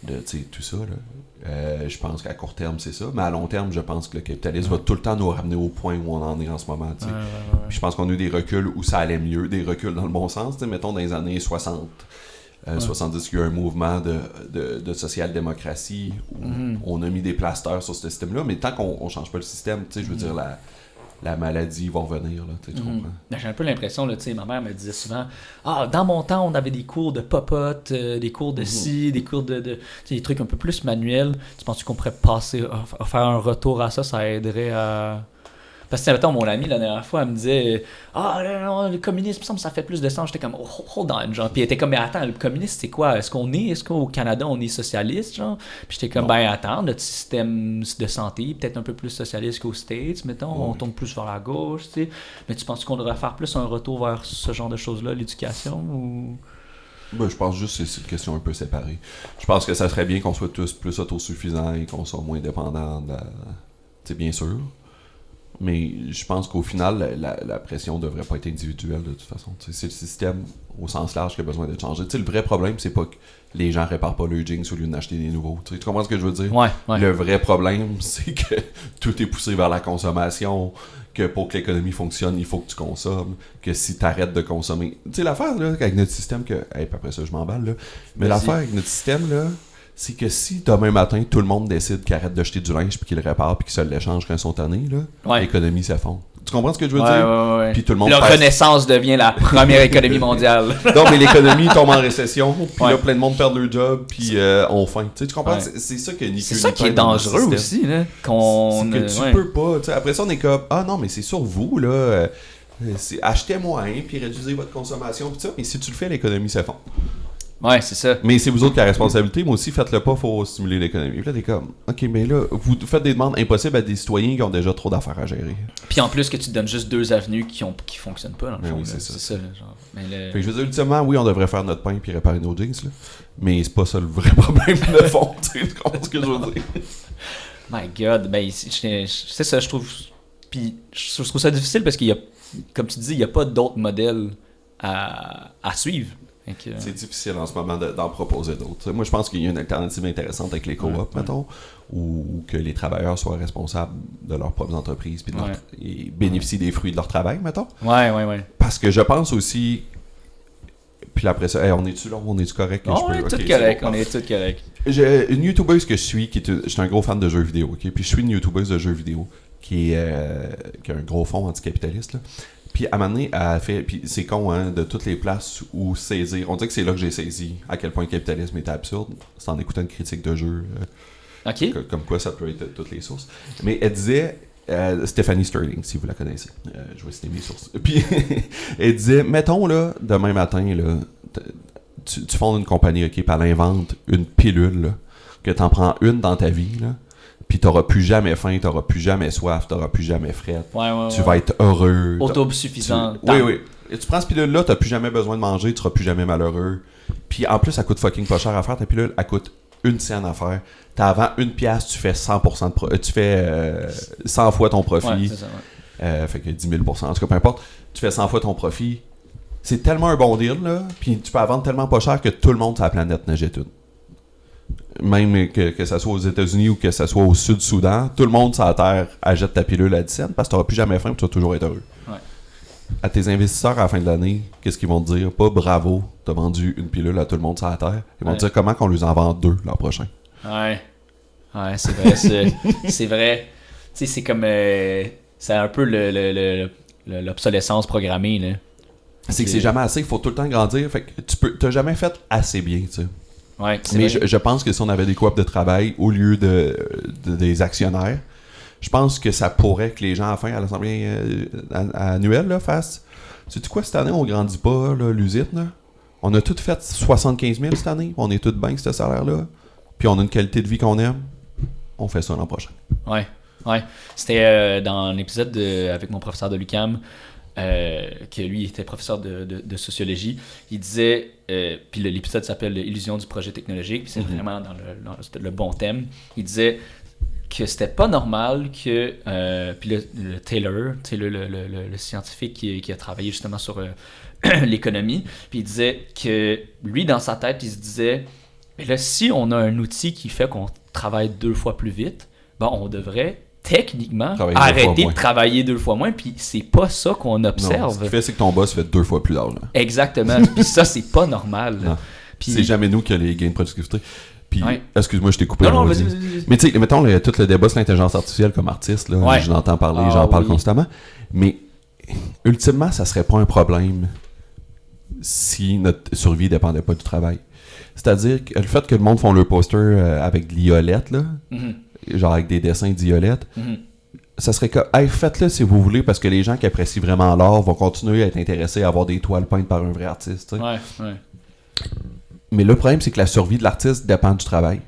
C: tout ça. Là. Je pense qu'à court terme, c'est ça. Mais à long terme, je pense que le capitalisme va tout le temps nous ramener au point où on en est en ce moment. Puis je pense qu'on a eu des reculs où ça allait mieux, des reculs dans le bon sens. Mettons dans les années 60. 70, il y a eu un mouvement de social-démocratie où on a mis des plasteurs sur ce système-là, mais tant qu'on ne change pas le système, je veux dire, la maladie va revenir, là, tu comprends?
A: J'ai un peu l'impression, là, ma mère me disait souvent dans mon temps, on avait des cours de popote, des cours de ci, des cours de des trucs un peu plus manuels. Tu penses qu'on pourrait passer à faire un retour à ça, ça aiderait à... Parce que, mettons, mon ami, la dernière fois, elle me disait le communisme, il me semble que ça fait plus de sens. J'étais comme, hold on, genre. Puis elle était comme, mais attends, le communisme, c'est quoi? Est-ce qu'au Canada, on est socialiste, genre? Puis j'étais comme, attends, notre système de santé est peut-être un peu plus socialiste qu'aux States, mettons. On tourne plus vers la gauche, tu sais. Mais tu penses qu'on devrait faire plus un retour vers ce genre de choses-là, l'éducation, ou...
C: Ben, je pense juste que c'est une question un peu séparée. Je pense que ça serait bien qu'on soit tous plus autosuffisants et qu'on soit moins dépendants de... Tu sais, bien sûr. Mais je pense qu'au final, la pression devrait pas être individuelle de toute façon. T'sais, c'est le système au sens large qui a besoin d'être changé. T'sais, le vrai problème, c'est pas que les gens réparent pas leurs jeans au lieu d'acheter des nouveaux. T'sais, tu comprends ce que je veux dire?
A: Ouais.
C: Le vrai problème, c'est que tout est poussé vers la consommation, que pour que l'économie fonctionne, il faut que tu consommes, que si tu arrêtes de consommer... Tu sais, l'affaire là, avec notre système, après ça, je m'emballe, là. Mais l'affaire avec notre système, là, c'est que si demain matin, tout le monde décide qu'il arrête d'acheter du linge puis qu'il le répare puis qu'il se l'échange quand ils sont tannés, là, l'économie s'effondre. Tu comprends ce que je veux dire?
A: Ouais.
C: Puis tout le monde
A: la Renaissance devient la première économie mondiale.
C: Non, mais l'économie tombe en récession, puis là, plein de monde perd leur job, puis ont faim. Tu comprends? C'est ça que
A: c'est ça qui est dangereux aussi, là.
C: C'est que tu peux pas. T'sais, après ça, on est comme, non, mais c'est sur vous, là. Achetez moins, puis réduisez votre consommation, puis ça. Mais si tu le fais, l'économie s'effondre.
A: Ouais, c'est ça.
C: Mais c'est vous autres qui avez la responsabilité. Moi aussi, faites-le pas, faut stimuler l'économie. Puis là, t'es comme, OK, mais là, vous faites des demandes impossibles à des citoyens qui ont déjà trop d'affaires à gérer.
A: Puis en plus que tu te donnes juste 2 avenues qui fonctionnent pas, dans le fond.
C: Oui,
A: c'est ça là, genre. Fait que
C: je veux dire, ultimement, oui, on devrait faire notre pain puis réparer nos jeans, là. Mais c'est pas ça le vrai problème de fond. Tu comprends ce que je veux dire?
A: My God, c'est ça, je trouve. Puis je trouve ça difficile parce qu'il y a, comme tu dis, il y a pas d'autres modèles à suivre.
C: C'est difficile en ce moment d'en proposer d'autres. Moi, je pense qu'il y a une alternative intéressante avec les coops, mettons, ou que les travailleurs soient responsables de leurs propres entreprises et bénéficient des fruits de leur travail, mettons.
A: Ouais.
C: Parce que je pense aussi... Puis après ça, on est-tu là? On est-tu correct?
A: On est tous corrects, on est tous corrects.
C: J'ai une YouTubeuse que je suis, je suis un gros fan de jeux vidéo, OK? Puis je suis une YouTubeuse de jeux vidéo qui a un gros fond anticapitaliste, là. Puis à un moment donné, elle fait... Puis c'est con, hein, de toutes les places où saisir... On dirait que c'est là que j'ai saisi à quel point le capitalisme était absurde. C'est en écoutant une critique de jeu. Comme quoi ça peut être toutes les sources. Mais elle disait... Stephanie Sterling, si vous la connaissez. Je vais citer mes sources. Puis elle disait, mettons, là, demain matin, là, tu fondes une compagnie, OK, puis elle invente une pilule, là, que t'en prends une dans ta vie, là, puis t'auras plus jamais faim, t'auras plus jamais soif, t'auras plus jamais fret. Tu vas être heureux.
A: Autosuffisant.
C: Oui. Et tu prends cette pilule-là, t'as plus jamais besoin de manger, tu seras plus jamais malheureux. Puis en plus, ça coûte fucking pas cher à faire. Ta pilule, elle coûte 1 cent à faire. T'as avant 1 pièce, tu fais 100% tu fais 100 fois ton profit.
A: Ouais, c'est ça,
C: fait que 10 000%. En tout cas, peu importe. Tu fais 100 fois ton profit. C'est tellement un bon deal, là. Puis tu peux la vendre tellement pas cher que tout le monde sur la planète n'achète une. Même que ça soit aux États-Unis ou que ça soit au Sud-Soudan, tout le monde sur la Terre achète ta pilule à 10 cents parce que tu n'auras plus jamais faim et tu vas toujours être heureux.
A: Ouais.
C: À tes investisseurs à la fin de l'année, qu'est-ce qu'ils vont te dire? Pas bravo, t'as vendu une pilule à tout le monde sur la Terre. Ils vont te dire comment qu'on lui en vend 2 l'an prochain.
A: Ouais, c'est vrai. C'est vrai. Tu sais, c'est comme... c'est un peu l'obsolescence programmée, là.
C: C'est que c'est jamais assez, il faut tout le temps grandir. Fait que t'as jamais fait assez bien, tu sais.
A: Ouais,
C: mais je pense que si on avait des coops de travail au lieu des actionnaires, je pense que ça pourrait que les gens, à l'Assemblée annuelle, là, fassent... Sais-tu quoi, cette année, on grandit pas, là, l'usine, là? On a tout fait 75 000 cette année, on est tous bien avec ce salaire-là, puis on a une qualité de vie qu'on aime, on fait ça l'an prochain.
A: Ouais. C'était dans l'épisode avec mon professeur de l'UQAM, que lui était professeur de sociologie. Il disait, puis l'épisode s'appelle Illusion du projet technologique, puis c'est vraiment dans le bon thème. Il disait que c'était pas normal que puis le Taylor, le scientifique qui a travaillé justement sur l'économie, puis il disait que lui dans sa tête il se disait, mais là si on a un outil qui fait qu'on travaille 2 fois plus vite, on devrait techniquement arrêter de travailler 2 fois moins, puis c'est pas ça qu'on observe.
C: Non, ce qui fait, c'est que ton boss fait 2 fois plus d'argent.
A: Exactement, puis ça, c'est pas normal.
C: Puis c'est jamais nous qui a les gains de productivité. Puis, excuse-moi, je t'ai coupé.
A: Non, vas-y.
C: Mais tu sais, mettons, tout le débat sur l'intelligence artificielle comme artiste, là, je l'entends parler, j'en parle constamment. Mais, ultimement, ça serait pas un problème si notre survie dépendait pas du travail. C'est-à-dire que le fait que le monde font le poster avec de l'Iolette, là, genre avec des dessins d'Iolette, ça serait que, hey, faites-le si vous voulez, parce que les gens qui apprécient vraiment l'art vont continuer à être intéressés à avoir des toiles peintes par un vrai artiste.
A: Ouais.
C: Mais le problème, c'est que la survie de l'artiste dépend du travail.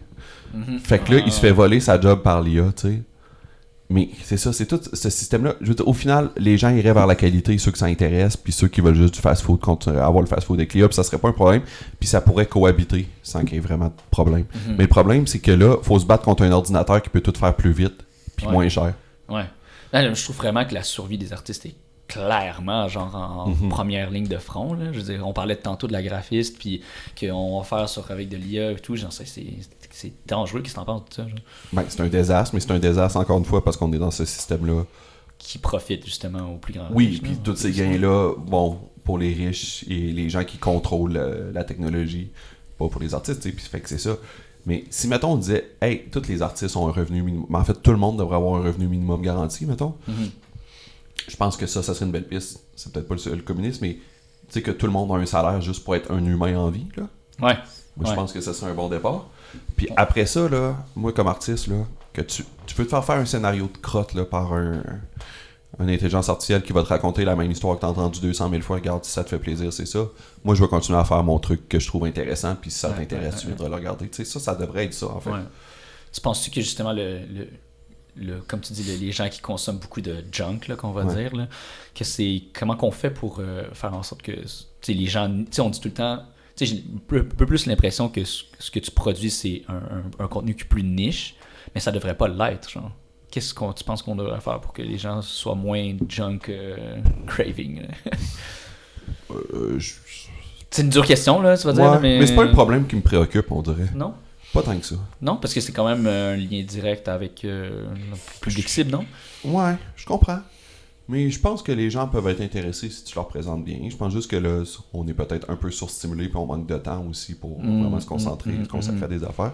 C: Fait que là, il se fait voler sa job par l'IA, tu sais. Mais c'est ça, c'est tout ce système-là. Je veux dire, au final, les gens iraient vers la qualité, ceux que ça intéresse, puis ceux qui veulent juste du fast-food, continuer à avoir le fast-food avec l'IA, puis ça serait pas un problème, puis ça pourrait cohabiter sans qu'il y ait vraiment de problème. Mais le problème, c'est que là, faut se battre contre un ordinateur qui peut tout faire plus vite, puis moins cher.
A: Ouais. Non, je trouve vraiment que la survie des artistes est clairement genre en première ligne de front, là. Je veux dire, on parlait tantôt de la graphiste, puis qu'on va faire avec de l'IA et tout, genre c'est dangereux. Qu'est-ce que t'en penses de ça, genre?
C: Ben, c'est un désastre, mais c'est un désastre encore une fois parce qu'on est dans ce système-là
A: qui profite justement aux plus grands
C: riches. Puis tous ces gains-là, bon, pour les riches et les gens qui contrôlent la technologie, pas pour les artistes, tu sais, puis fait que c'est ça. Mais si, mettons, on disait, hey, tous les artistes ont un revenu minimum, en fait, tout le monde devrait avoir un revenu minimum garanti, mettons. Je pense que ça serait une belle piste. C'est peut-être pas le communisme, mais tu sais que tout le monde a un salaire juste pour être un humain en vie, là.
A: Ouais.
C: Moi, je pense que ça serait un bon départ. Puis après ça, là, moi, comme artiste, là, que tu peux te faire un scénario de crotte, là, par une intelligence artificielle qui va te raconter la même histoire que t'as entendu 200 000 fois. Regarde, si ça te fait plaisir, c'est ça. Moi, je vais continuer à faire mon truc que je trouve intéressant, puis si ça t'intéresse, tu viendras le regarder. Tu sais, ça devrait être ça, en fait.
A: Ouais. Tu penses-tu que, justement, comme tu dis, les gens qui consomment beaucoup de junk, là, qu'on va dire, là, que c'est comment qu'on fait pour faire en sorte que les gens, on dit tout le temps, j'ai un peu plus l'impression que ce que tu produis, c'est un contenu qui est plus niche, mais ça devrait pas l'être, genre. Qu'est-ce que tu penses qu'on devrait faire pour que les gens soient moins junk craving? C'est une dure question, là, tu vas dire.
C: Mais c'est pas un problème qui me préoccupe, on dirait.
A: Non?
C: Pas tant que ça.
A: Non, parce que c'est quand même un lien direct avec le public cible, non?
C: Ouais, je comprends. Mais je pense que les gens peuvent être intéressés si tu leur présentes bien. Je pense juste que là, on est peut-être un peu surstimulé puis on manque de temps aussi pour vraiment se concentrer, se consacrer à des affaires.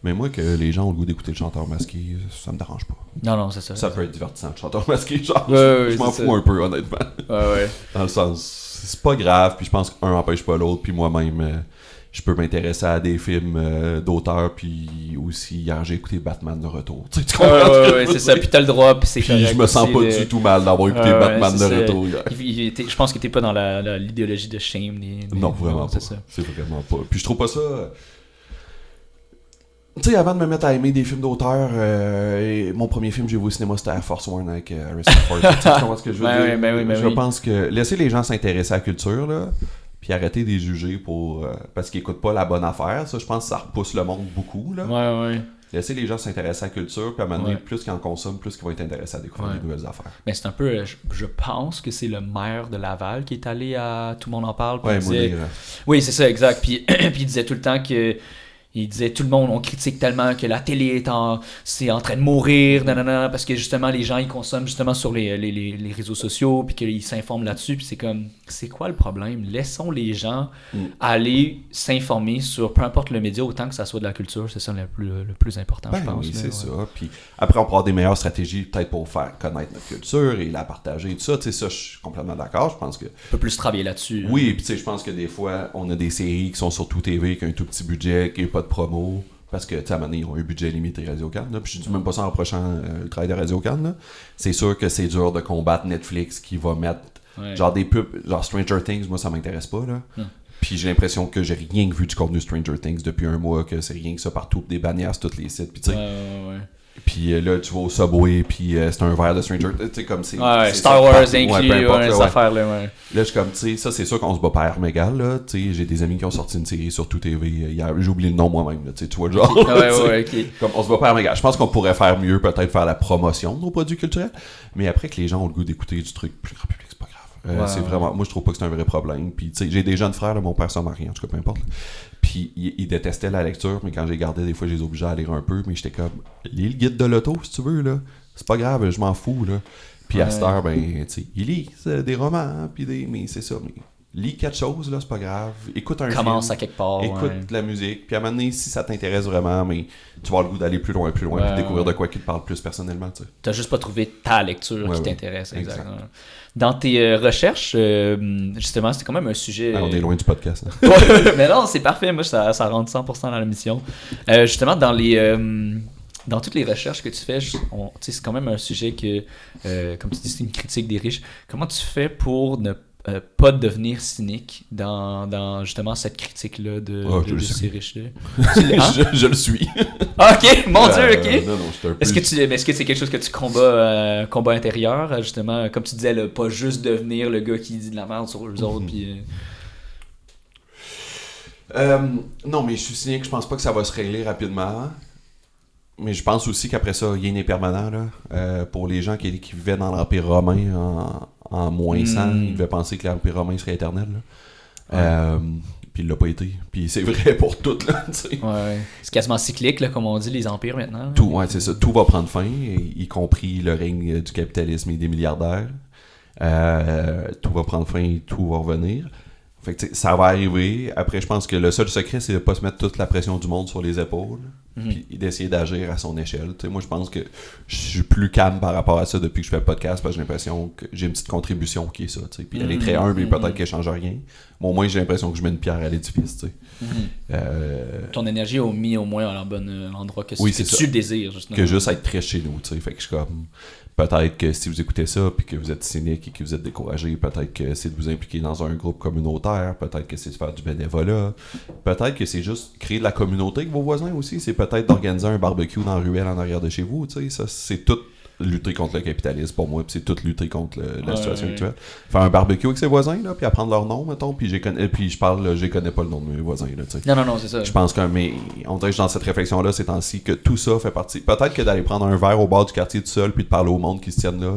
C: Mais moi, que les gens ont le goût d'écouter le chanteur masqué, ça me dérange pas.
A: Non, c'est ça.
C: Ça peut être divertissant, le chanteur masqué. Genre,
A: je
C: m'en fous un peu, honnêtement.
A: Ouais.
C: Dans le sens, c'est pas grave, puis je pense qu'un n'empêche pas l'autre, puis moi-même... je peux m'intéresser à des films d'auteurs, puis aussi, hier, j'ai écouté Batman de retour. Tu comprends?
A: Ouais, c'est ça. Puis t'as le droit, puis c'est correct.
C: Je me sens pas du tout mal d'avoir écouté Batman de retour hier.
A: Je pense que t'es pas dans l'idéologie de shame.
C: Non, vraiment pas. C'est vraiment pas. Puis je trouve pas ça... Tu sais, avant de me mettre à aimer des films d'auteurs, mon premier film que j'ai vu au cinéma, c'était Air Force One avec Harrison Ford. Tu comprends ce que je veux dire? Je pense que laisser les gens s'intéresser à la culture, là... Puis arrêter de les juger parce qu'ils écoutent pas la bonne affaire. Ça, je pense que ça repousse le monde beaucoup. Là.
A: Ouais.
C: Laisser les gens s'intéresser à la culture, puis à un moment donné, plus qu'ils en consomment, plus qu'ils vont être intéressés à découvrir des nouvelles affaires.
A: Mais c'est un peu... Je pense que c'est le maire de Laval qui est allé à Tout le monde en parle. Oui, c'est ça, exact. Puis il disait tout le temps que... Il disait tout le monde, on critique tellement que la télé c'est en train de mourir, parce que justement les gens ils consomment justement sur les réseaux sociaux puis qu'ils s'informent là-dessus, puis c'est comme, c'est quoi le problème? Laissons les gens aller s'informer sur peu importe le média, autant que ça soit de la culture, c'est ça le plus important, je pense.
C: Oui, c'est ça. Puis après on peut avoir des meilleures stratégies peut-être pour faire connaître notre culture et la partager et tout ça. Tu sais, ça je suis complètement d'accord. Je pense que
A: on peut plus travailler là-dessus.
C: Oui, puis tu sais, je pense que des fois on a des séries qui sont sur Tout TV qui ont un tout petit budget, qui n'est pas de promo, parce que, tu sais, à un moment donné, ils ont un budget limité Radio-Can, là, puis je dis même pas ça en reprochant le travail de Radio-Can, là. C'est sûr que c'est dur de combattre Netflix qui va mettre, genre des pubs, genre Stranger Things, moi, ça m'intéresse pas, là. Puis j'ai l'impression que j'ai rien vu du contenu Stranger Things depuis un mois, que c'est rien que ça partout, des bannières sur tous les sites, puis tu sais... Puis là, tu vas au Subway, puis c'est un verre de Stranger Things, tu sais, comme c'est...
A: Star Wars inclus, les affaires, là,
C: Là, je suis comme, tu sais, ça, c'est sûr qu'on se bat pas à armes égales, là, tu sais, j'ai des amis qui ont sorti une série sur Tout TV hier, j'ai oublié le nom moi-même, là, tu vois, genre... Comme, on se bat pas à armes égales. Je pense qu'on pourrait faire mieux, peut-être faire la promotion de nos produits culturels, mais après que les gens ont le goût d'écouter du truc plus grand public, c'est pas grave. C'est vraiment... Moi, je trouve pas que c'est un vrai problème, puis tu sais, j'ai des jeunes frères, là, mon père s'en marie, en tout cas, peu importe, là. Puis il détestait la lecture, mais quand j'ai gardé, des fois, je les obligeais à lire un peu, mais j'étais comme, lis le guide de l'auto, si tu veux, là. C'est pas grave, je m'en fous, là. Puis à cette heure, ben, tu sais, il lit des romans, puis mais c'est ça, mais lis quelque chose, là, c'est pas grave. Écoute un
A: Commence
C: film.
A: à quelque part.
C: Écoute de la musique. Puis à un moment donné, si ça t'intéresse vraiment, mais tu vas avoir le goût d'aller plus loin, puis découvrir de quoi qui te parle plus personnellement, tu sais.
A: T'as juste pas trouvé ta lecture qui
C: Ouais.
A: t'intéresse, exactement. Dans tes recherches, justement, c'était quand même un sujet...
C: On est loin du podcast. Hein.
A: Ouais, mais non, c'est parfait. Moi, ça rentre 100% dans la mission. Justement, dans toutes les recherches que tu fais, c'est quand même un sujet que, comme tu dis, c'est une critique des riches. Comment tu fais pour ne pas devenir cynique dans justement cette critique-là de ces riches-là?
C: Je le suis.
A: Ah, ok, mon Dieu, ok.
C: Non, je suis un peu...
A: Est-ce que c'est quelque chose que tu combats, combat intérieur, justement, comme tu disais, là, pas juste devenir le gars qui dit de la merde sur eux autres, puis...
C: Non, mais je suis cynique, je pense pas que ça va se régler rapidement. Mais je pense aussi qu'après ça, rien n'est permanent. Là. Pour les gens qui vivaient dans l'Empire romain en moins 100, ils devaient penser que l'Empire romain serait éternel. Là. Puis il l'a pas été. Puis c'est vrai pour tout. Là,
A: ouais. C'est quasiment cyclique, là, comme on dit, les empires maintenant.
C: Tout, ouais, c'est ça. Tout va prendre fin, y compris le règne du capitalisme et des milliardaires. Tout va prendre fin et tout va revenir. Fait que, ça va arriver. Après, je pense que le seul secret, c'est de pas se mettre toute la pression du monde sur les épaules. Puis d'essayer d'agir à son échelle. T'sais, moi, je pense que je suis plus calme par rapport à ça depuis que je fais le podcast, parce que j'ai l'impression que j'ai une petite contribution qui est ça. T'sais. Puis elle est très humble et peut-être qu'elle change rien. Mais au moins, j'ai l'impression que je mets une pierre à l'édifice.
A: Ton énergie est mis au moins à un bon endroit que,
C: oui,
A: que tu désires. Justement.
C: Que juste être très chez nous. T'sais. Fait que je suis comme... Peut-être que si vous écoutez ça puis que vous êtes cynique et que vous êtes découragé, peut-être que c'est de vous impliquer dans un groupe communautaire, peut-être que c'est de faire du bénévolat, peut-être que c'est juste créer de la communauté avec vos voisins aussi, c'est peut-être d'organiser un barbecue dans la ruelle en arrière de chez vous, tu sais, ça c'est tout lutter contre le capitalisme pour moi, puis c'est tout lutter contre la situation actuelle. Faire un barbecue avec ses voisins, là, puis apprendre leur nom, mettons, puis je connais pas le nom de mes voisins, là, tu sais.
A: Non, c'est ça.
C: Je pense mais on dirait que dans cette réflexion-là, ces temps-ci, que tout ça fait partie. Peut-être que d'aller prendre un verre au bord du quartier tout seul, puis de parler au monde qui se tiennent là,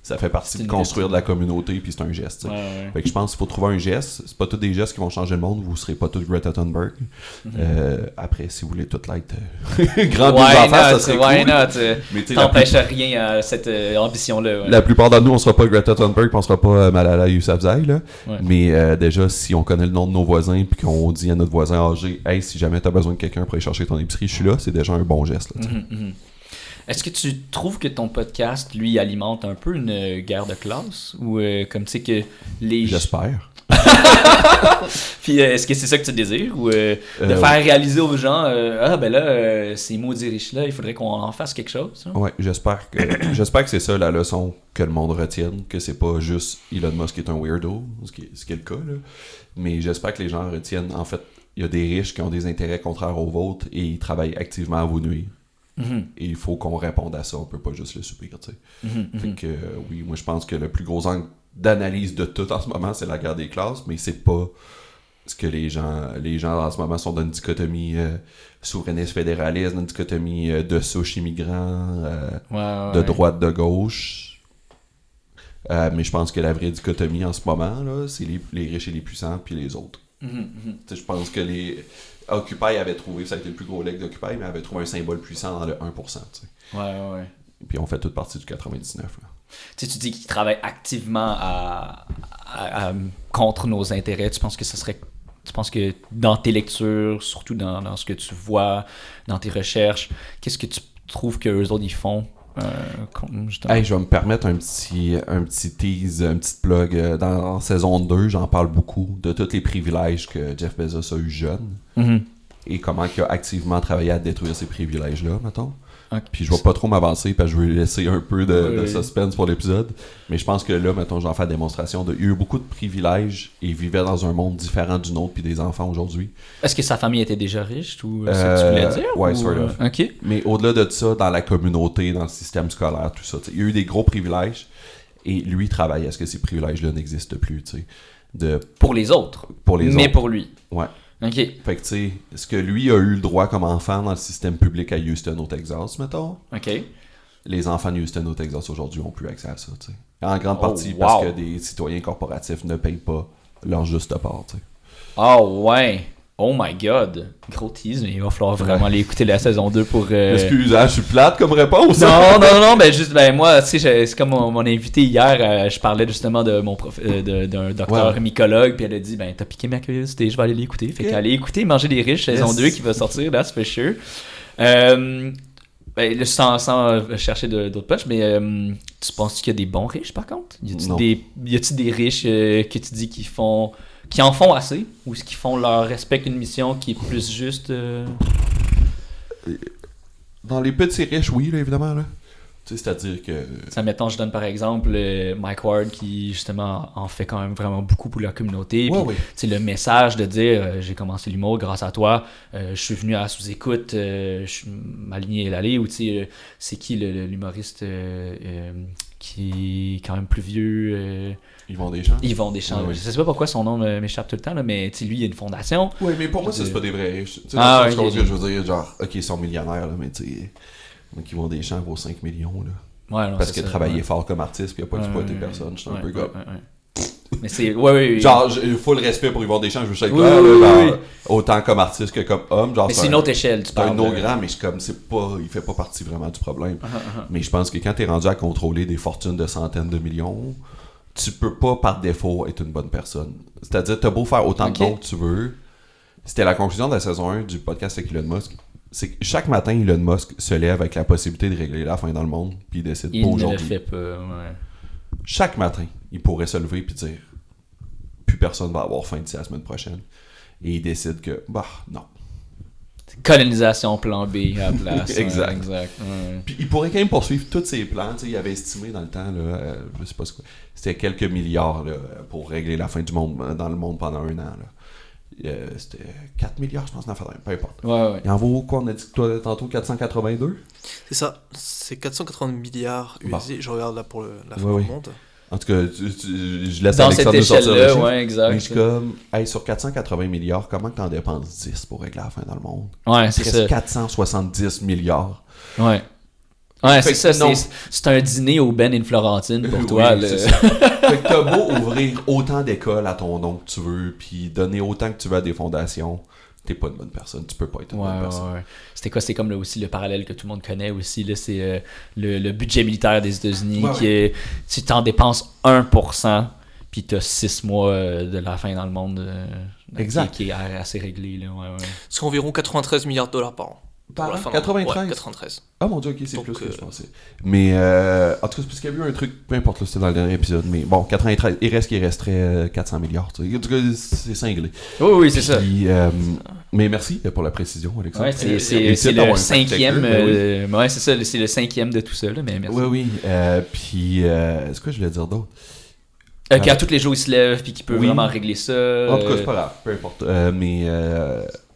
C: ça fait partie de construire de la communauté, puis c'est un geste. Fait que je pense qu'il faut trouver un geste. C'est pas tous des gestes qui vont changer le monde. Vous serez pas tous Greta Thunberg. Après, si vous voulez tout l'être grand plus en face, ça serait cool.
A: Mais t'empêches rien à cette ambition-là. Ouais.
C: La plupart d'entre nous, on sera pas Greta Thunberg, puis on sera pas Malala Yousafzai, là. Ouais. Mais déjà, si on connaît le nom de nos voisins, puis qu'on dit à notre voisin âgé, hey, si jamais t'as besoin de quelqu'un pour aller chercher ton épicerie, je suis là, c'est déjà un bon geste. Là,
A: Est-ce que tu trouves que ton podcast, lui, alimente un peu une guerre de classe? Ou comme tu sais que les...
C: J'espère.
A: Puis est-ce que c'est ça que tu désires? Ou de faire réaliser aux gens, ces maudits riches-là, il faudrait qu'on en fasse quelque chose? Hein?
C: Ouais, j'espère que c'est ça la leçon que le monde retienne, que c'est pas juste Elon Musk qui est un weirdo, ce qui est le cas, là. Mais j'espère que les gens retiennent, en fait, il y a des riches qui ont des intérêts contraires aux vôtres et ils travaillent activement à vous nuire. Et il faut qu'on réponde à ça, on peut pas juste le subir, tu sais. Fait que oui, moi je pense que le plus gros angle d'analyse de tout en ce moment, c'est la guerre des classes, mais c'est pas ce que les gens en ce moment sont dans une dichotomie souverainiste fédéraliste, dans une dichotomie de souche immigrants, de droite, de gauche. Mais je pense que la vraie dichotomie en ce moment, là, c'est les riches et les puissants, puis les autres. Je pense que Occupy avait trouvé, ça a été le plus gros leg d'Occupy, mais avait trouvé un symbole puissant dans le 1%. T'sais.
A: Ouais.
C: Puis on fait toute partie du 99. Là.
A: Tu dis qu'ils travaillent activement contre nos intérêts. Tu penses que dans tes lectures, surtout dans ce que tu vois, dans tes recherches, qu'est-ce que tu trouves qu'eux autres ils font? Hey, je vais me permettre un petit tease, un petit plug. Dans saison 2, j'en parle beaucoup de tous les privilèges que Jeff Bezos a eu jeune et comment il a activement travaillé à détruire ces privilèges-là, mettons. Okay. Puis je vais pas trop m'avancer parce que je vais laisser un peu de suspense pour l'épisode. Mais je pense que là, mettons, j'en fais la démonstration il y a eu beaucoup de privilèges et il vivait dans un monde différent du nôtre puis des enfants aujourd'hui. Est-ce que sa famille était déjà riche ou c'est ce que tu voulais dire?
C: Ouais, sort of.
A: OK.
C: Mais au-delà de ça, dans la communauté, dans le système scolaire, tout ça, il y a eu des gros privilèges et lui travaille à ce que ces privilèges-là n'existent plus, tu sais.
A: Pour les autres. Mais pour lui.
C: Ouais.
A: OK.
C: Fait que, tu sais, est-ce que lui a eu le droit comme enfant dans le système public à Houston, au Texas, mettons?
A: OK.
C: Les enfants de Houston, au Texas, aujourd'hui, n'ont plus accès à ça, tu sais. En grande partie parce que des citoyens corporatifs ne payent pas leur juste part, tu sais.
A: Oh, ouais. Oh my god, gros tease, mais il va falloir vraiment aller écouter la saison 2 pour...
C: Excuse, je suis plate comme réponse.
A: Non, ben juste, ben moi, tu sais, c'est comme mon invité hier, je parlais justement de mon d'un docteur mycologue, puis elle a dit, ben t'as piqué ma curiosité, je vais aller l'écouter. Fait qu'aller écouter Manger les riches, saison 2 qui va sortir, là, c'est for sure. Ben, là, sans chercher d'autres poches, mais tu penses qu'il y a des bons riches, par contre? Y a-t-il des riches que tu dis qui en font assez, ou qui font leur respect une mission qui est plus juste...
C: Dans les petits riches, oui, là, évidemment, là. Tu sais, c'est-à-dire que...
A: Ça, mettons, je donne par exemple Mike Ward qui, justement, en fait quand même vraiment beaucoup pour la communauté.
C: Ouais,
A: puis,
C: oui.
A: tu sais, le message de dire j'ai commencé l'humour grâce à toi, je suis venu à sous-écoute, ma lignée est allée, ou tu sais, c'est qui l'humoriste qui est quand même plus vieux
C: Yvon Deschamps.
A: Yvon Deschamps.
C: Ouais, oui.
A: Je sais pas pourquoi son nom m'échappe tout le temps, là, mais tu sais, lui, il y a une fondation.
C: Oui, mais pour moi, ça, c'est pas des vrais riches. Tu sais,
A: Ah,
C: dans le sens
A: ok.
C: que je veux dire, genre, ok, ils sont millionnaires, là, mais tu sais, donc Yvon Deschamps vaut 5 millions, là.
A: Ouais, non,
C: Parce
A: c'est
C: qu'il a
A: ça,
C: travaillé
A: ouais.
C: fort comme artiste, puis il a pas exploité personne. J'étais un peu comme...
A: Mais c'est... Ouais.
C: Genre, il faut le respect pour Yvon Deschamps, je veux juste être
A: Oui,
C: clair,
A: oui,
C: là, genre,
A: oui.
C: autant comme artiste que comme homme. Genre,
A: Mais c'est une autre échelle, tu
C: C'est un
A: parles.
C: autre grand, mais c'est comme, c'est pas, il fait pas partie vraiment du problème. Mais je pense que quand t'es rendu à contrôler des fortunes de centaines de millions, tu peux pas par défaut être une bonne personne. C'est-à-dire, t'as beau faire autant de dons que tu veux. C'était la conclusion de la saison 1 du podcast avec Elon Musk. C'est que chaque matin, Elon Musk se lève avec la possibilité de régler la fin dans le monde, puis il décide pas
A: Il ne le
C: aujourd'hui.
A: fait pas, ouais.
C: Chaque matin, il pourrait se lever puis dire plus personne va avoir faim d'ici la semaine prochaine. Et il décide que, bah, non.
A: Colonisation plan B à la place.
C: Exact.
A: Ouais, exact. Ouais.
C: Puis il pourrait quand même poursuivre tous ses plans. Tu sais, il avait estimé dans le temps, là, je sais pas ce que c'était quelques milliards là, pour régler la fin du monde dans le monde pendant 1 an. Là. C'était 4 milliards, je pense, peu importe.
A: Ouais.
C: Il en vaut quoi? On a dit que toi, tantôt 482?
B: C'est ça, c'est 480 milliards USD.
C: Bon.
B: Je regarde là pour la fin
C: Ouais,
B: du
C: oui.
B: monde.
C: En tout cas, je laisse
A: Dans cette
C: Alexandre sortir le
A: échelle-là,
C: chiffre.
A: ouais, exact.
C: Mais je suis comme, hey, sur 480 milliards, comment que t'en dépenses 10 pour régler la fin dans le monde?
A: Ouais, c'est
C: Presque
A: ça.
C: 470 milliards.
A: Ouais. Ouais,
C: Fait
A: c'est
C: que
A: ça.
C: non.
A: C'est un dîner au Ben et Florentine pour
C: Oui,
A: toi. Là.
C: c'est ça. Fait que t'as beau ouvrir autant d'écoles à ton nom que tu veux, puis donner autant que tu veux à des fondations, t'es pas une bonne personne. Tu peux pas être une bonne personne.
A: Ouais. C'était quoi? C'est comme là, aussi le parallèle que tout le monde connaît aussi. Là, c'est le budget militaire des États-Unis qui est... Tu t'en dépenses 1%, puis t'as 6 mois de la fin dans le monde
C: Exact.
A: qui est assez réglé. Là. Ouais.
B: C'est environ 93 milliards de dollars par an.
C: Par
B: Pour la
C: an?
B: fin
C: 93?
B: Ouais, 93.
C: Ah mon dieu, ok, c'est
B: Donc,
C: plus que je pensais. Mais en tout cas, c'est parce qu'il y a eu un truc, peu importe, là, c'était dans le dernier épisode, mais bon, 93, il resterait 400 milliards. Tu sais. En tout cas, c'est cinglé.
A: Oui, c'est ça.
C: Puis, mais merci pour la précision, Alexandre.
A: Ouais, c'est
C: Merci
A: le
C: d'avoir un
A: 5e.
C: fact-checker,
A: Ouais, c'est ça, c'est le 5e de tout ça. Là, mais merci.
C: Oui. Puis, c'est quoi je voulais dire d'autre?
A: Qu'à tous les jours, il se lève puis qu'il peut
C: Oui.
A: vraiment régler ça.
C: En tout cas, c'est pas grave, peu importe. Mais.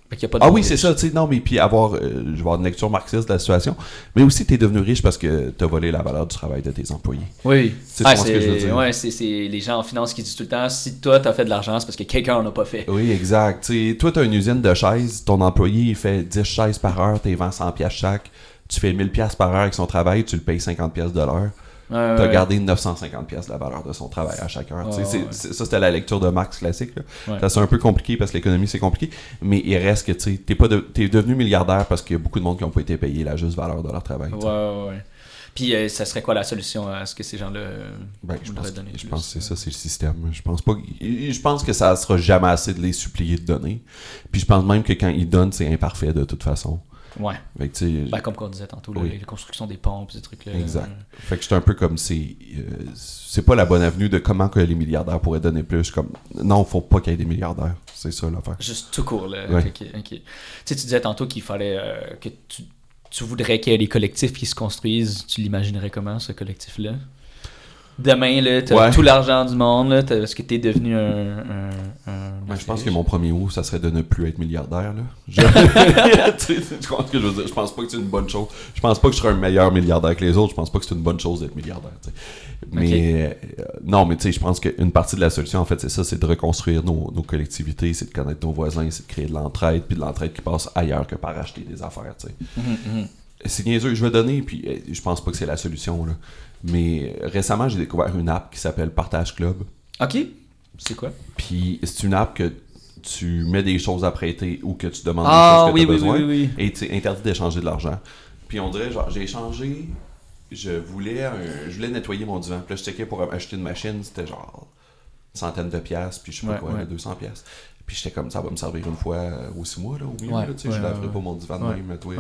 A: Fait qu'il y a pas de
C: Ah
A: bon
C: oui,
A: riche.
C: c'est ça, tu sais, non, mais puis avoir, je vais avoir une lecture marxiste de la situation, mais aussi t'es devenu riche parce que t'as volé la valeur du travail de tes employés.
A: Oui.
C: Tu comprends ce que je veux dire?
A: Ouais, c'est les gens en finance qui disent tout le temps, si toi t'as fait de l'argent, c'est parce que quelqu'un en a pas fait.
C: Oui, exact. Tu sais, toi, t'as une usine de chaises, ton employé, il fait 10 chaises par heure, t'es vends 100$ chaque, tu fais 1000$ par heure avec son travail, tu le payes 50$ de l'heure. T'as gardé 950$ de la valeur de son travail à chaque heure. Tu sais, ça, c'était la lecture de Marx classique. Là.
A: Ouais.
C: Ça, c'est un peu compliqué parce que l'économie, c'est compliqué. Mais il reste que tu sais, t'es devenu milliardaire parce qu'il y a beaucoup de monde qui n'ont pas été payés la juste valeur de leur travail. tu sais.
A: Ouais. Puis ça serait quoi la solution à ce que ces gens-là
C: Ben, je
A: voudraient
C: pense,
A: donner
C: je
A: plus?
C: pense que c'est ça, c'est le système. Je pense que ça sera jamais assez de les supplier de donner. Puis je pense même que quand ils donnent, c'est imparfait de toute façon.
A: Ouais.
C: Fait que, tu sais,
A: Ben, comme on disait tantôt, là,
C: Oui.
A: la construction des ponts pis ces trucs-là.
C: Exact. Fait que j'étais un peu comme c'est pas la bonne avenue de comment que les milliardaires pourraient donner plus. Comme non, faut pas qu'il y ait des milliardaires. C'est ça l'affaire.
A: Juste tout court, là.
C: Ouais.
A: Ok. Tu sais, tu disais tantôt qu'il fallait que tu voudrais qu'il y ait des collectifs qui se construisent. Tu l'imaginerais comment, ce collectif-là? Demain, là, t'as
C: Ouais.
A: tout l'argent du monde, là, est-ce que t'es devenu un
C: Ben, je pense que mon premier mot, ça serait de ne plus être milliardaire. Là. Tu comprends ce que je veux dire? Je pense pas que c'est une bonne chose. Je pense pas que je serais un meilleur milliardaire que les autres. Je pense pas que c'est une bonne chose d'être milliardaire. Tu sais. Mais non, mais tu sais, je pense qu'une partie de la solution, en fait, c'est ça, c'est de reconstruire nos collectivités, c'est de connaître nos voisins, c'est de créer de l'entraide, puis de l'entraide qui passe ailleurs que par acheter des affaires. Tu sais. C'est niaiseux, je vais donner, puis je pense pas que c'est la solution. Là. Mais récemment, j'ai découvert une app qui s'appelle Partage Club.
A: Ok. C'est quoi?
C: Puis c'est une app que tu mets des choses à prêter ou que tu demandes des choses que tu as besoin.
A: Oui.
C: Et c'est interdit d'échanger de l'argent. Puis on dirait, genre, j'ai échangé, je voulais nettoyer mon divan. Puis là, je checkais pour acheter une machine, c'était genre une centaine de piastres, puis je sais pas 200 piastres. Puis j'étais comme, ça va me servir une fois aux 6 mois, là, au mieux, là, tu sais, je laverai pas mon divan de même, toi.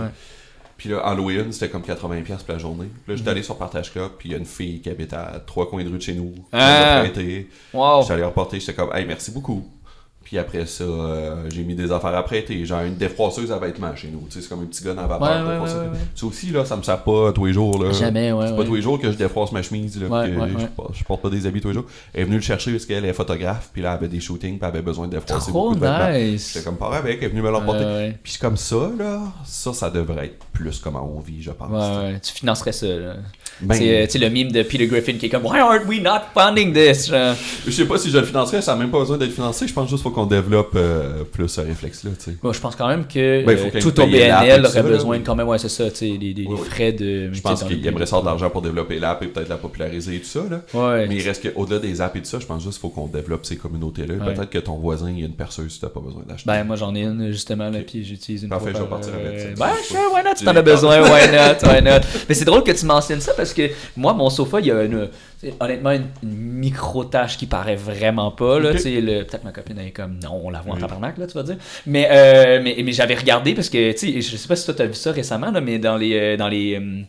C: Puis là, en louer une, c'était comme 80$ pour la journée. Puis là, j'étais allé sur Partage Club, puis il y a une fille qui habite à 3 coins de rue de chez nous. Elle m'a prêté. J'étais allé reporter, j'étais comme, hey, merci beaucoup. Puis après ça, j'ai mis des affaires à prêter. Genre une défroisseuse à vêtements chez nous. Tu sais, c'est comme un petit gun à vapeur. Ça aussi, là, ça me sert pas tous les jours. Là.
A: Jamais,
C: c'est pas tous les jours que je défroisse ma chemise. Là, je porte pas des habits tous les jours. Elle est venue le chercher parce qu'elle est photographe. Puis là, elle avait des shootings. Puis elle avait besoin de défroisser beaucoup de vêtements. J'étais comme pas avec. Elle est venue me l'emporter. Puis comme ça, là, ça devrait être plus comment on vit, je pense.
A: Tu financerais ça, là. C'est le meme de Peter Griffin qui est comme Why aren't we not funding this?
C: Je sais pas si je le financerais, ça n'a même pas besoin d'être financé. Je pense juste qu'il faut qu'on développe plus ce réflexe-là.
A: Bon, je pense quand même que tout au BNL aurait besoin de quand même, c'est ça, des frais de.
C: Je pense qu'il aimerait ça de l'argent pour développer l'app et peut-être la populariser et tout ça. Là. Mais il reste qu'au-delà des apps et tout ça, je pense juste qu'il faut qu'on développe ces communautés-là. Peut-être que ton voisin, il y a une perceuse, tu n'as pas besoin d'acheter.
A: Moi j'en ai une justement, là, puis j'utilise une.
C: Parfait, je vais partir avec
A: ça. Why not? Si t'en as besoin, why not? Mais c'est drôle que tu mentionnes ça parce que moi, mon sofa, il y a honnêtement une micro-tâche qui paraît vraiment pas. Là, peut-être ma copine elle est comme non, on la voit en tabarnak, là, tu vas dire. Mais j'avais regardé parce que je sais pas si toi t'as vu ça récemment, là, mais dans les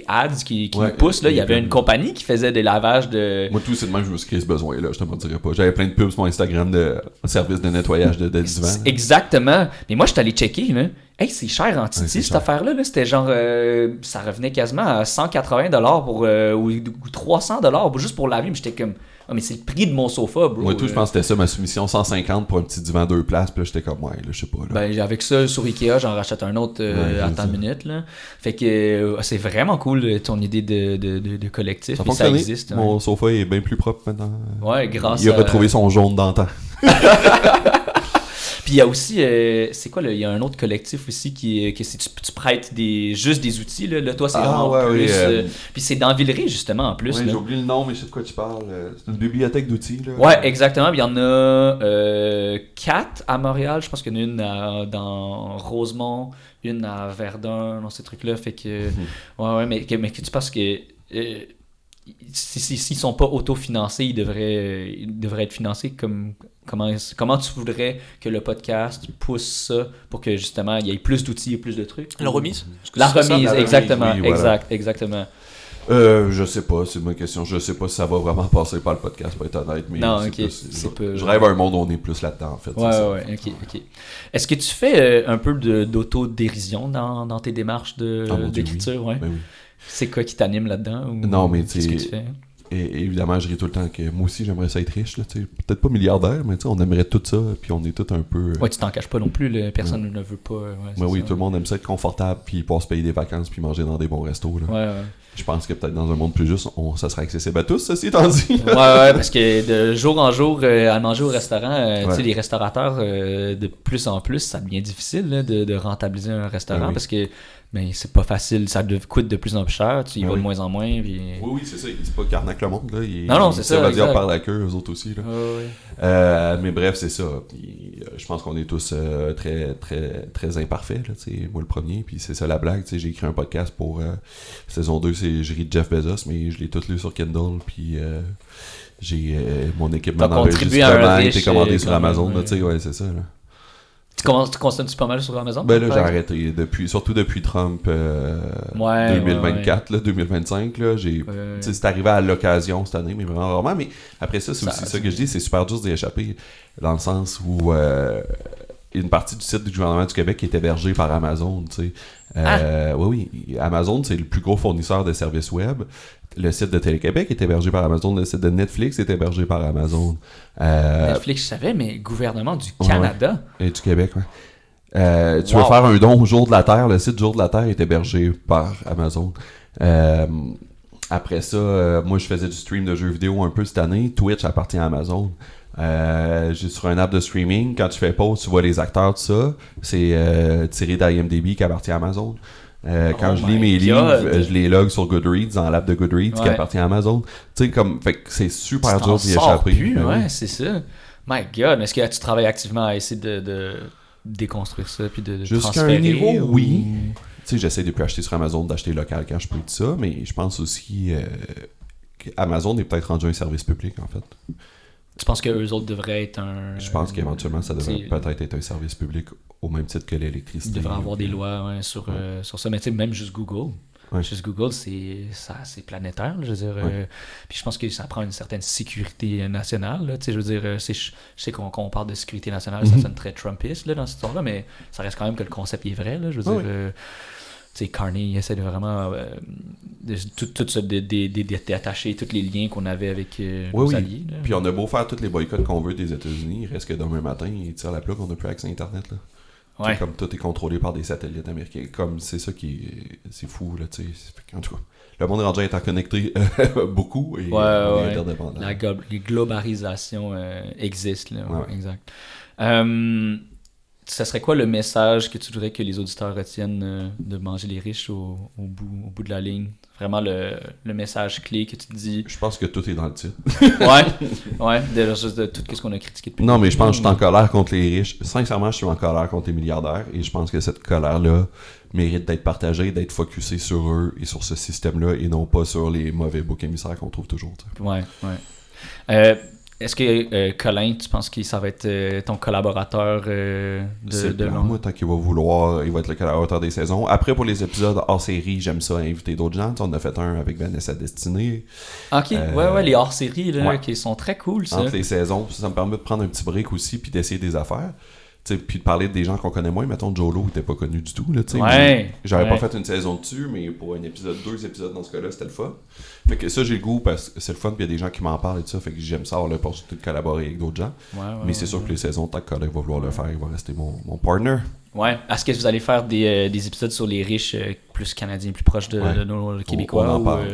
A: ads qui nous poussent, là, il y avait une compagnie qui faisait des lavages de.
C: Moi, tout c'est de même, je me suis créé ce besoin-là, je te mentirais pas. J'avais plein de pubs sur mon Instagram de service de nettoyage de divan.
A: Exactement. Mais moi, je suis allé checker, là. Hey, c'est cher en Titi, cette affaire-là. Là. C'était genre, ça revenait quasiment à 180$ ou 300$ juste pour laver. Mais j'étais comme, mais c'est le prix de mon sofa, bro.
C: Moi, tout, je pense que c'était ça, ma soumission, 150 pour un petit divan 2 places. Puis là, j'étais comme, là, je sais pas. Là.
A: Avec ça, sur Ikea, j'en rachète un autre à temps de minute. Là. Fait que c'est vraiment cool ton idée de collectif. Puis ça existe.
C: Mon sofa est bien plus propre maintenant.
A: Ouais, grâce
C: Il a retrouvé son jaune d'antan.
A: Puis il y a aussi, c'est quoi, il y a un autre collectif aussi que si tu prêtes juste des outils, là toi c'est vraiment plus... puis c'est dans Villeray justement en plus.
C: Oui, j'ai oublié le nom, mais je sais de quoi tu parles. C'est une bibliothèque d'outils. Là.
A: Ouais, exactement. Il y en a 4 à Montréal. Je pense qu'il y en a une dans Rosemont, une à Verdun, dans ces trucs-là. Fait que... mais que tu penses que... s'ils sont pas autofinancés, ils devraient être financés comme... Comment tu voudrais que le podcast pousse ça pour que justement il y ait plus d'outils et plus de trucs?
B: La remise?
A: La remise, exactement. Oui, voilà. Exactement.
C: Je sais pas, c'est ma question. Je sais pas si ça va vraiment passer par le podcast, pour être honnête. Mais
A: non,
C: je rêve à un monde où on est plus là-dedans, en fait.
A: Ok. Est-ce que tu fais un peu d'autodérision dans tes démarches d'écriture?
C: Oui. Ben oui.
A: C'est quoi qui t'anime là-dedans?
C: Non, mais
A: qu'est-ce que tu fais?
C: Et évidemment, je ris tout le temps que moi aussi, j'aimerais ça être riche. Là, peut-être pas milliardaire, mais on aimerait tout ça. Puis on est tous un peu...
A: Ouais, tu t'en caches pas non plus. Personne ne veut pas.
C: Oui, tout le monde aime ça être confortable, puis pas se payer des vacances, puis manger dans des bons restos. Là.
A: Ouais.
C: Je pense que peut-être dans un monde plus juste, ça sera accessible à tous, ceci étant dit.
A: Ouais, parce que de jour en jour, à manger au restaurant, les restaurateurs, de plus en plus, ça devient difficile là, de rentabiliser un restaurant parce que c'est pas facile, ça coûte de plus en plus cher, tu y vas de moins en moins. Puis...
C: Oui, c'est ça, c'est pas qu'arnaque le monde. Là.
A: Non, c'est ça.
C: Ça va dire par la queue, eux autres aussi. Là. Mais bref, c'est ça. Puis, je pense qu'on est tous très, très, très imparfaits. Là, moi, le premier, puis c'est ça la blague. J'ai écrit un podcast pour saison 2, je ris de Jeff Bezos, mais je l'ai tout lu sur Kindle. Puis j'ai mon équipement d'enregistrement a été commandé sur Amazon. Ouais, c'est ça. Là.
A: Tu consommes-tu pas mal sur Amazon?
C: Ben là, j'ai arrêté. Surtout depuis Trump 2024, là, 2025. Là, c'est arrivé à l'occasion cette année, mais vraiment rarement. Mais après ça, c'est aussi ça que je dis, c'est super dur d'y échapper. Dans le sens où une partie du site du gouvernement du Québec est hébergée par Amazon. Oui, Amazon, c'est le plus gros fournisseur de services web. Le site de Télé-Québec est hébergé par Amazon. Le site de Netflix est hébergé par Amazon.
A: Netflix, je savais, mais gouvernement du Canada.
C: Et du Québec, oui. Tu veux faire un don au Jour de la Terre, le site Jour de la Terre est hébergé par Amazon. Après ça, moi, je faisais du stream de jeux vidéo un peu cette année. Twitch appartient à Amazon. J'ai sur un app de streaming, quand tu fais pause, tu vois les acteurs, tout ça. C'est tiré d'IMDb qui appartient à Amazon. Quand je lis mes livres, je les log sur Goodreads, dans l'app de Goodreads qui appartient à Amazon. Tu sais, fait que c'est super dur d'y échapper.
A: C'est ça. My God, est-ce que tu travailles activement à essayer de déconstruire ça puis de
C: Jusqu'à
A: transférer?
C: un niveau,
A: ou...
C: oui. Tu sais, j'essaie de plus acheter sur Amazon, d'acheter local quand je peux, tout ça, mais je pense aussi qu'Amazon est peut-être rendu un service public, en fait.
A: Tu penses qu'eux autres devraient être un...
C: Je pense qu'éventuellement, ça devrait peut-être être un service public au même titre que l'électricité.
A: Il devrait avoir des lois sur ça, mais tu sais, même juste Google.
C: Ouais.
A: Juste Google, c'est planétaire, là, je veux dire. Puis je pense que ça prend une certaine sécurité nationale, là, tu sais, je veux dire, je sais qu'on parle de sécurité nationale, ça sonne très Trumpiste, là, dans cette histoire-là, mais ça reste quand même que le concept est vrai, là, je veux dire. Tu sais, Carney, il essaie de vraiment tout se détacher, tous les liens qu'on avait avec nos alliés. Là.
C: Puis on a beau faire tous les boycotts qu'on veut des États-Unis, il reste que demain matin, ils tirent la plug, on n'a plus accès à Internet, là. Ouais. Comme tout est contrôlé par des satellites américains. Comme c'est ça c'est fou, là, tu sais. En tout cas, le monde est rendu interconnecté beaucoup et on est interdépendant.
A: La globalisation existe, là. Ouais. Exact. Ça serait quoi le message que tu voudrais que les auditeurs retiennent de manger les riches au bout de la ligne? Vraiment le message clé que tu te dis.
C: Je pense que tout est dans le titre.
A: ouais, de tout ce qu'on a critiqué depuis.
C: Non, mais je pense que je suis en colère contre les riches. Sincèrement, je suis en colère contre les milliardaires et je pense que cette colère-là mérite d'être partagée, d'être focusée sur eux et sur ce système-là et non pas sur les mauvais boucs émissaires qu'on trouve toujours. T'sais.
A: Ouais. Est-ce que Colin, tu penses que ça va être ton collaborateur de long?
C: Moi, tant qu'il va vouloir, il va être le collaborateur des saisons. Après, pour les épisodes hors série, j'aime ça inviter d'autres gens. On a fait un avec Vanessa Destinée.
A: Ok, les hors série qui sont très cool. Ça.
C: Entre les saisons, ça me permet de prendre un petit break aussi puis d'essayer des affaires. Puis de parler des gens qu'on connaît moins. Mettons, Jolo n'était pas connu du tout. Là, j'avais pas fait une saison dessus, mais pour un épisode, 2 épisodes dans ce cas-là, c'était le fun. Fait que ça, j'ai le goût parce que c'est le fun, puis il y a des gens qui m'en parlent et tout ça. Fait que j'aime ça avoir l'opportunité de collaborer avec d'autres gens. Mais c'est sûr que les saisons, tant que Colin va vouloir le faire, il va rester mon partner.
A: Ouais. Est-ce que vous allez faire des épisodes sur les riches plus canadiens, plus proches de nos Québécois?
C: On en parle.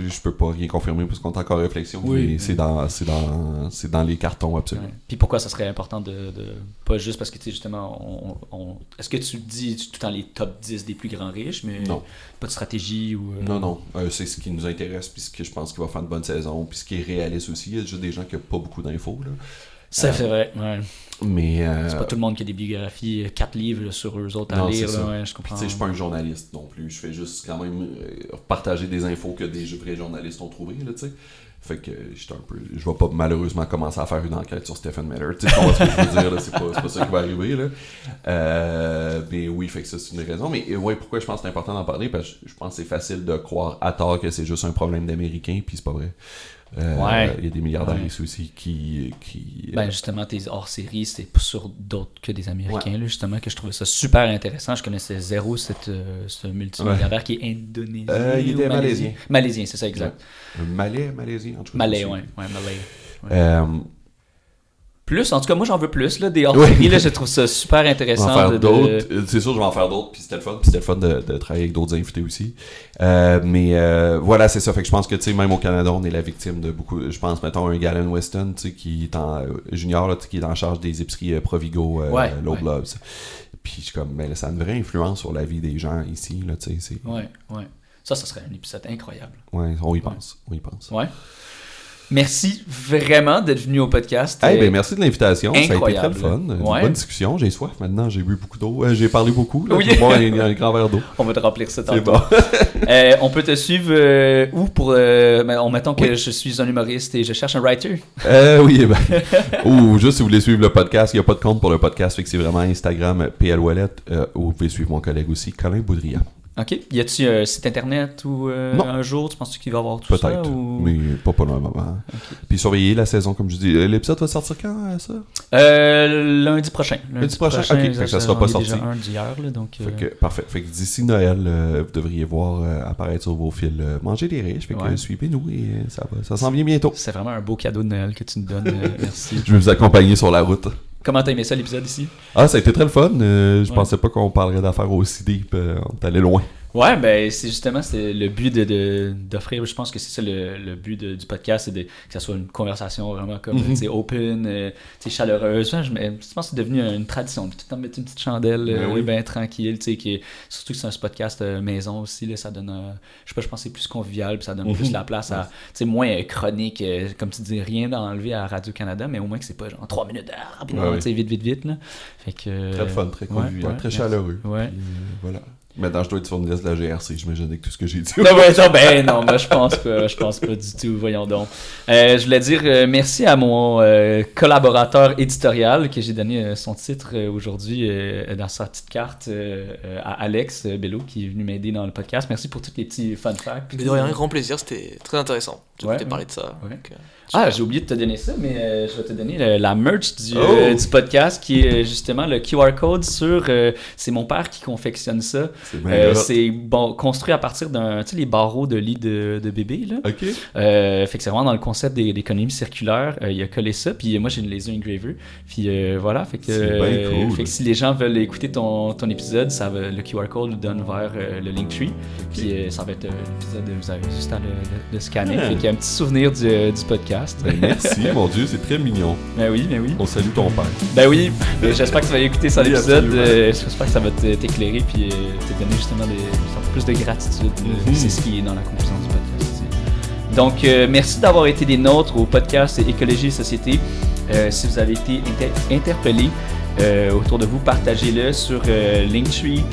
C: Je peux pas rien confirmer parce qu'on est encore en réflexion. Mais c'est dans les cartons, absolument. Ouais.
A: Puis pourquoi ça serait important de pas juste parce que tu sais justement est-ce que tu dis tout dans les top 10 des plus grands riches, mais
C: non.
A: Pas de stratégie ou
C: Non. C'est ce qui nous intéresse puis ce que je pense qu'il va faire une bonne saison puis ce qui est réaliste aussi. Il y a juste des gens qui n'ont pas beaucoup d'infos là.
A: Ça c'est vrai, ouais.
C: Mais
A: c'est pas tout le monde qui a des bibliographies, 4 livres là, sur eux autres à lire. Là, ouais, je comprends.
C: Je suis pas un journaliste non plus. Je fais juste quand même partager des infos que des vrais journalistes ont trouvées. Là, t'sais. Fait que je vais pas malheureusement commencer à faire une enquête sur Stephen Miller. Tu comprends ce que je veux dire, là, c'est pas ça qui va arriver. Là. Mais oui, fait que ça c'est une raison. Mais ouais, pourquoi je pense que c'est important d'en parler? Parce que je pense que c'est facile de croire à tort que c'est juste un problème d'Américains, puis c'est pas vrai. Il y a des milliardaires ici aussi qui
A: justement tes hors-série c'est sur d'autres que des Américains là, justement que je trouvais ça super intéressant. Je connaissais zéro ce multimilliardaire qui est indonésien.
C: Il était
A: malaisien, c'est ça, exact.
C: Malaisien en tout cas.
A: Malais. Plus, en tout cas, moi j'en veux plus là, des hors-séries, là, je trouve ça super intéressant.
C: En faire d'autres, c'est sûr, je vais en faire d'autres, puis c'était le fun de travailler avec d'autres invités aussi. Mais voilà, c'est ça. Fait que je pense que, tu sais, même au Canada, on est la victime de beaucoup. Je pense, mettons, un Galen Weston, tu sais, qui est en junior, là, qui est en charge des épiceries Provigo, Low Gloves. Puis je suis comme, mais là, ça a une vraie influence sur la vie des gens ici, là, tu sais.
A: Ouais. Ça serait un épisode incroyable.
C: Ouais, on y pense.
A: Ouais. Merci vraiment d'être venu au podcast.
C: Merci de l'invitation.
A: Incroyable.
C: Ça a été très le fun. Une bonne discussion. J'ai soif maintenant. J'ai bu beaucoup d'eau. J'ai parlé beaucoup. Là, pour boire un grand verre d'eau.
A: On va te remplir ça tantôt.
C: C'est bon.
A: On peut te suivre où pour... mettons que je suis un humoriste et je cherche un writer.
C: Ou juste si vous voulez suivre le podcast, il n'y a pas de compte pour le podcast. Fait que c'est vraiment Instagram, PL Wallet. Ou vous pouvez suivre mon collègue aussi, Colin Boudria.
A: OK. Y a-tu un site internet ou un jour, tu penses qu'il va y avoir tout ça?
C: Peut-être, mais pas pour le moment. Okay. Puis surveillez la saison, comme je dis. L'épisode va sortir quand, ça?
A: Lundi prochain.
C: Lundi prochain? OK, fait que ça sera pas sorti.
A: Déjà un d'hier, là, donc...
C: Parfait. Fait que d'ici Noël, vous devriez voir apparaître sur vos fils Manger des riches. Fait que suivez-nous et ça s'en vient bientôt.
A: C'est vraiment un beau cadeau de Noël que tu nous donnes. Merci.
C: Je vais vous accompagner sur la route.
A: Comment t'as aimé ça, l'épisode ici?
C: Ça a été très le fun. Je pensais pas qu'on parlerait d'affaires aussi deep. On est allé loin.
A: Ouais, ben c'est justement le but d'offrir, je pense que c'est ça le but du podcast, c'est que ça soit une conversation vraiment comme open, chaleureuse. Je pense que c'est devenu une tradition de tout le temps mettre une petite chandelle bien tranquille, surtout que c'est un podcast maison aussi, là, ça donne, je pense que c'est plus convivial, puis ça donne plus la place à, moins chronique, comme tu dis, rien d'enlever à Radio-Canada, mais au moins que c'est pas genre 3 minutes, rapidement, vite, là. Fait que,
C: très fun, très convivial, très chaleureux.
A: Ouais.
C: Puis, voilà. Maintenant, je dois être sur une liste de la GRC, j'imagine, avec tout ce que j'ai dit.
A: Non, moi, je pense pas du tout, voyons donc. Je voulais dire merci à mon collaborateur éditorial, que j'ai donné son titre aujourd'hui dans sa petite carte, à Alex Bello, qui est venu m'aider dans le podcast. Merci pour tous les petits fun facts.
B: Mais de rien, un grand plaisir, c'était très intéressant. Je voulais parler de ça.
A: Ouais. Donc, j'ai oublié de te donner ça, mais je vais te donner la merch du podcast, qui est justement le QR code sur... c'est mon père qui confectionne ça. C'est construit à partir d'un... Tu sais, les barreaux de lit de bébé, là.
C: OK.
A: Fait que c'est vraiment dans le concept d'économie circulaire. Il a collé ça, puis moi, j'ai une laser engraver. Puis voilà, fait que...
C: C'est bien cool.
A: Fait que si les gens veulent écouter ton épisode, le QR code nous donne vers le Linktree. Puis ça va être l'épisode, vous avez juste à le scanner. Fait qu'il y a un petit souvenir du podcast.
C: Ben, merci, mon Dieu, c'est très mignon.
A: Ben oui.
C: On salue ton père.
A: Ben oui, j'espère que tu vas écouter son épisode.
C: Absolument.
A: J'espère que ça va t'éclairer puis te donner justement un peu plus de gratitude. C'est ce qui est dans la conclusion du podcast aussi. Donc, merci d'avoir été des nôtres au podcast Écologie et Société. Si vous avez été interpellé autour de vous, partagez-le sur Linktree,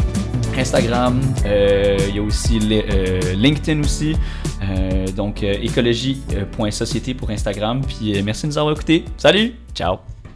A: Instagram, il y a aussi LinkedIn aussi. Donc, écologie.société pour Instagram. Puis merci de nous avoir écoutés. Salut! Ciao!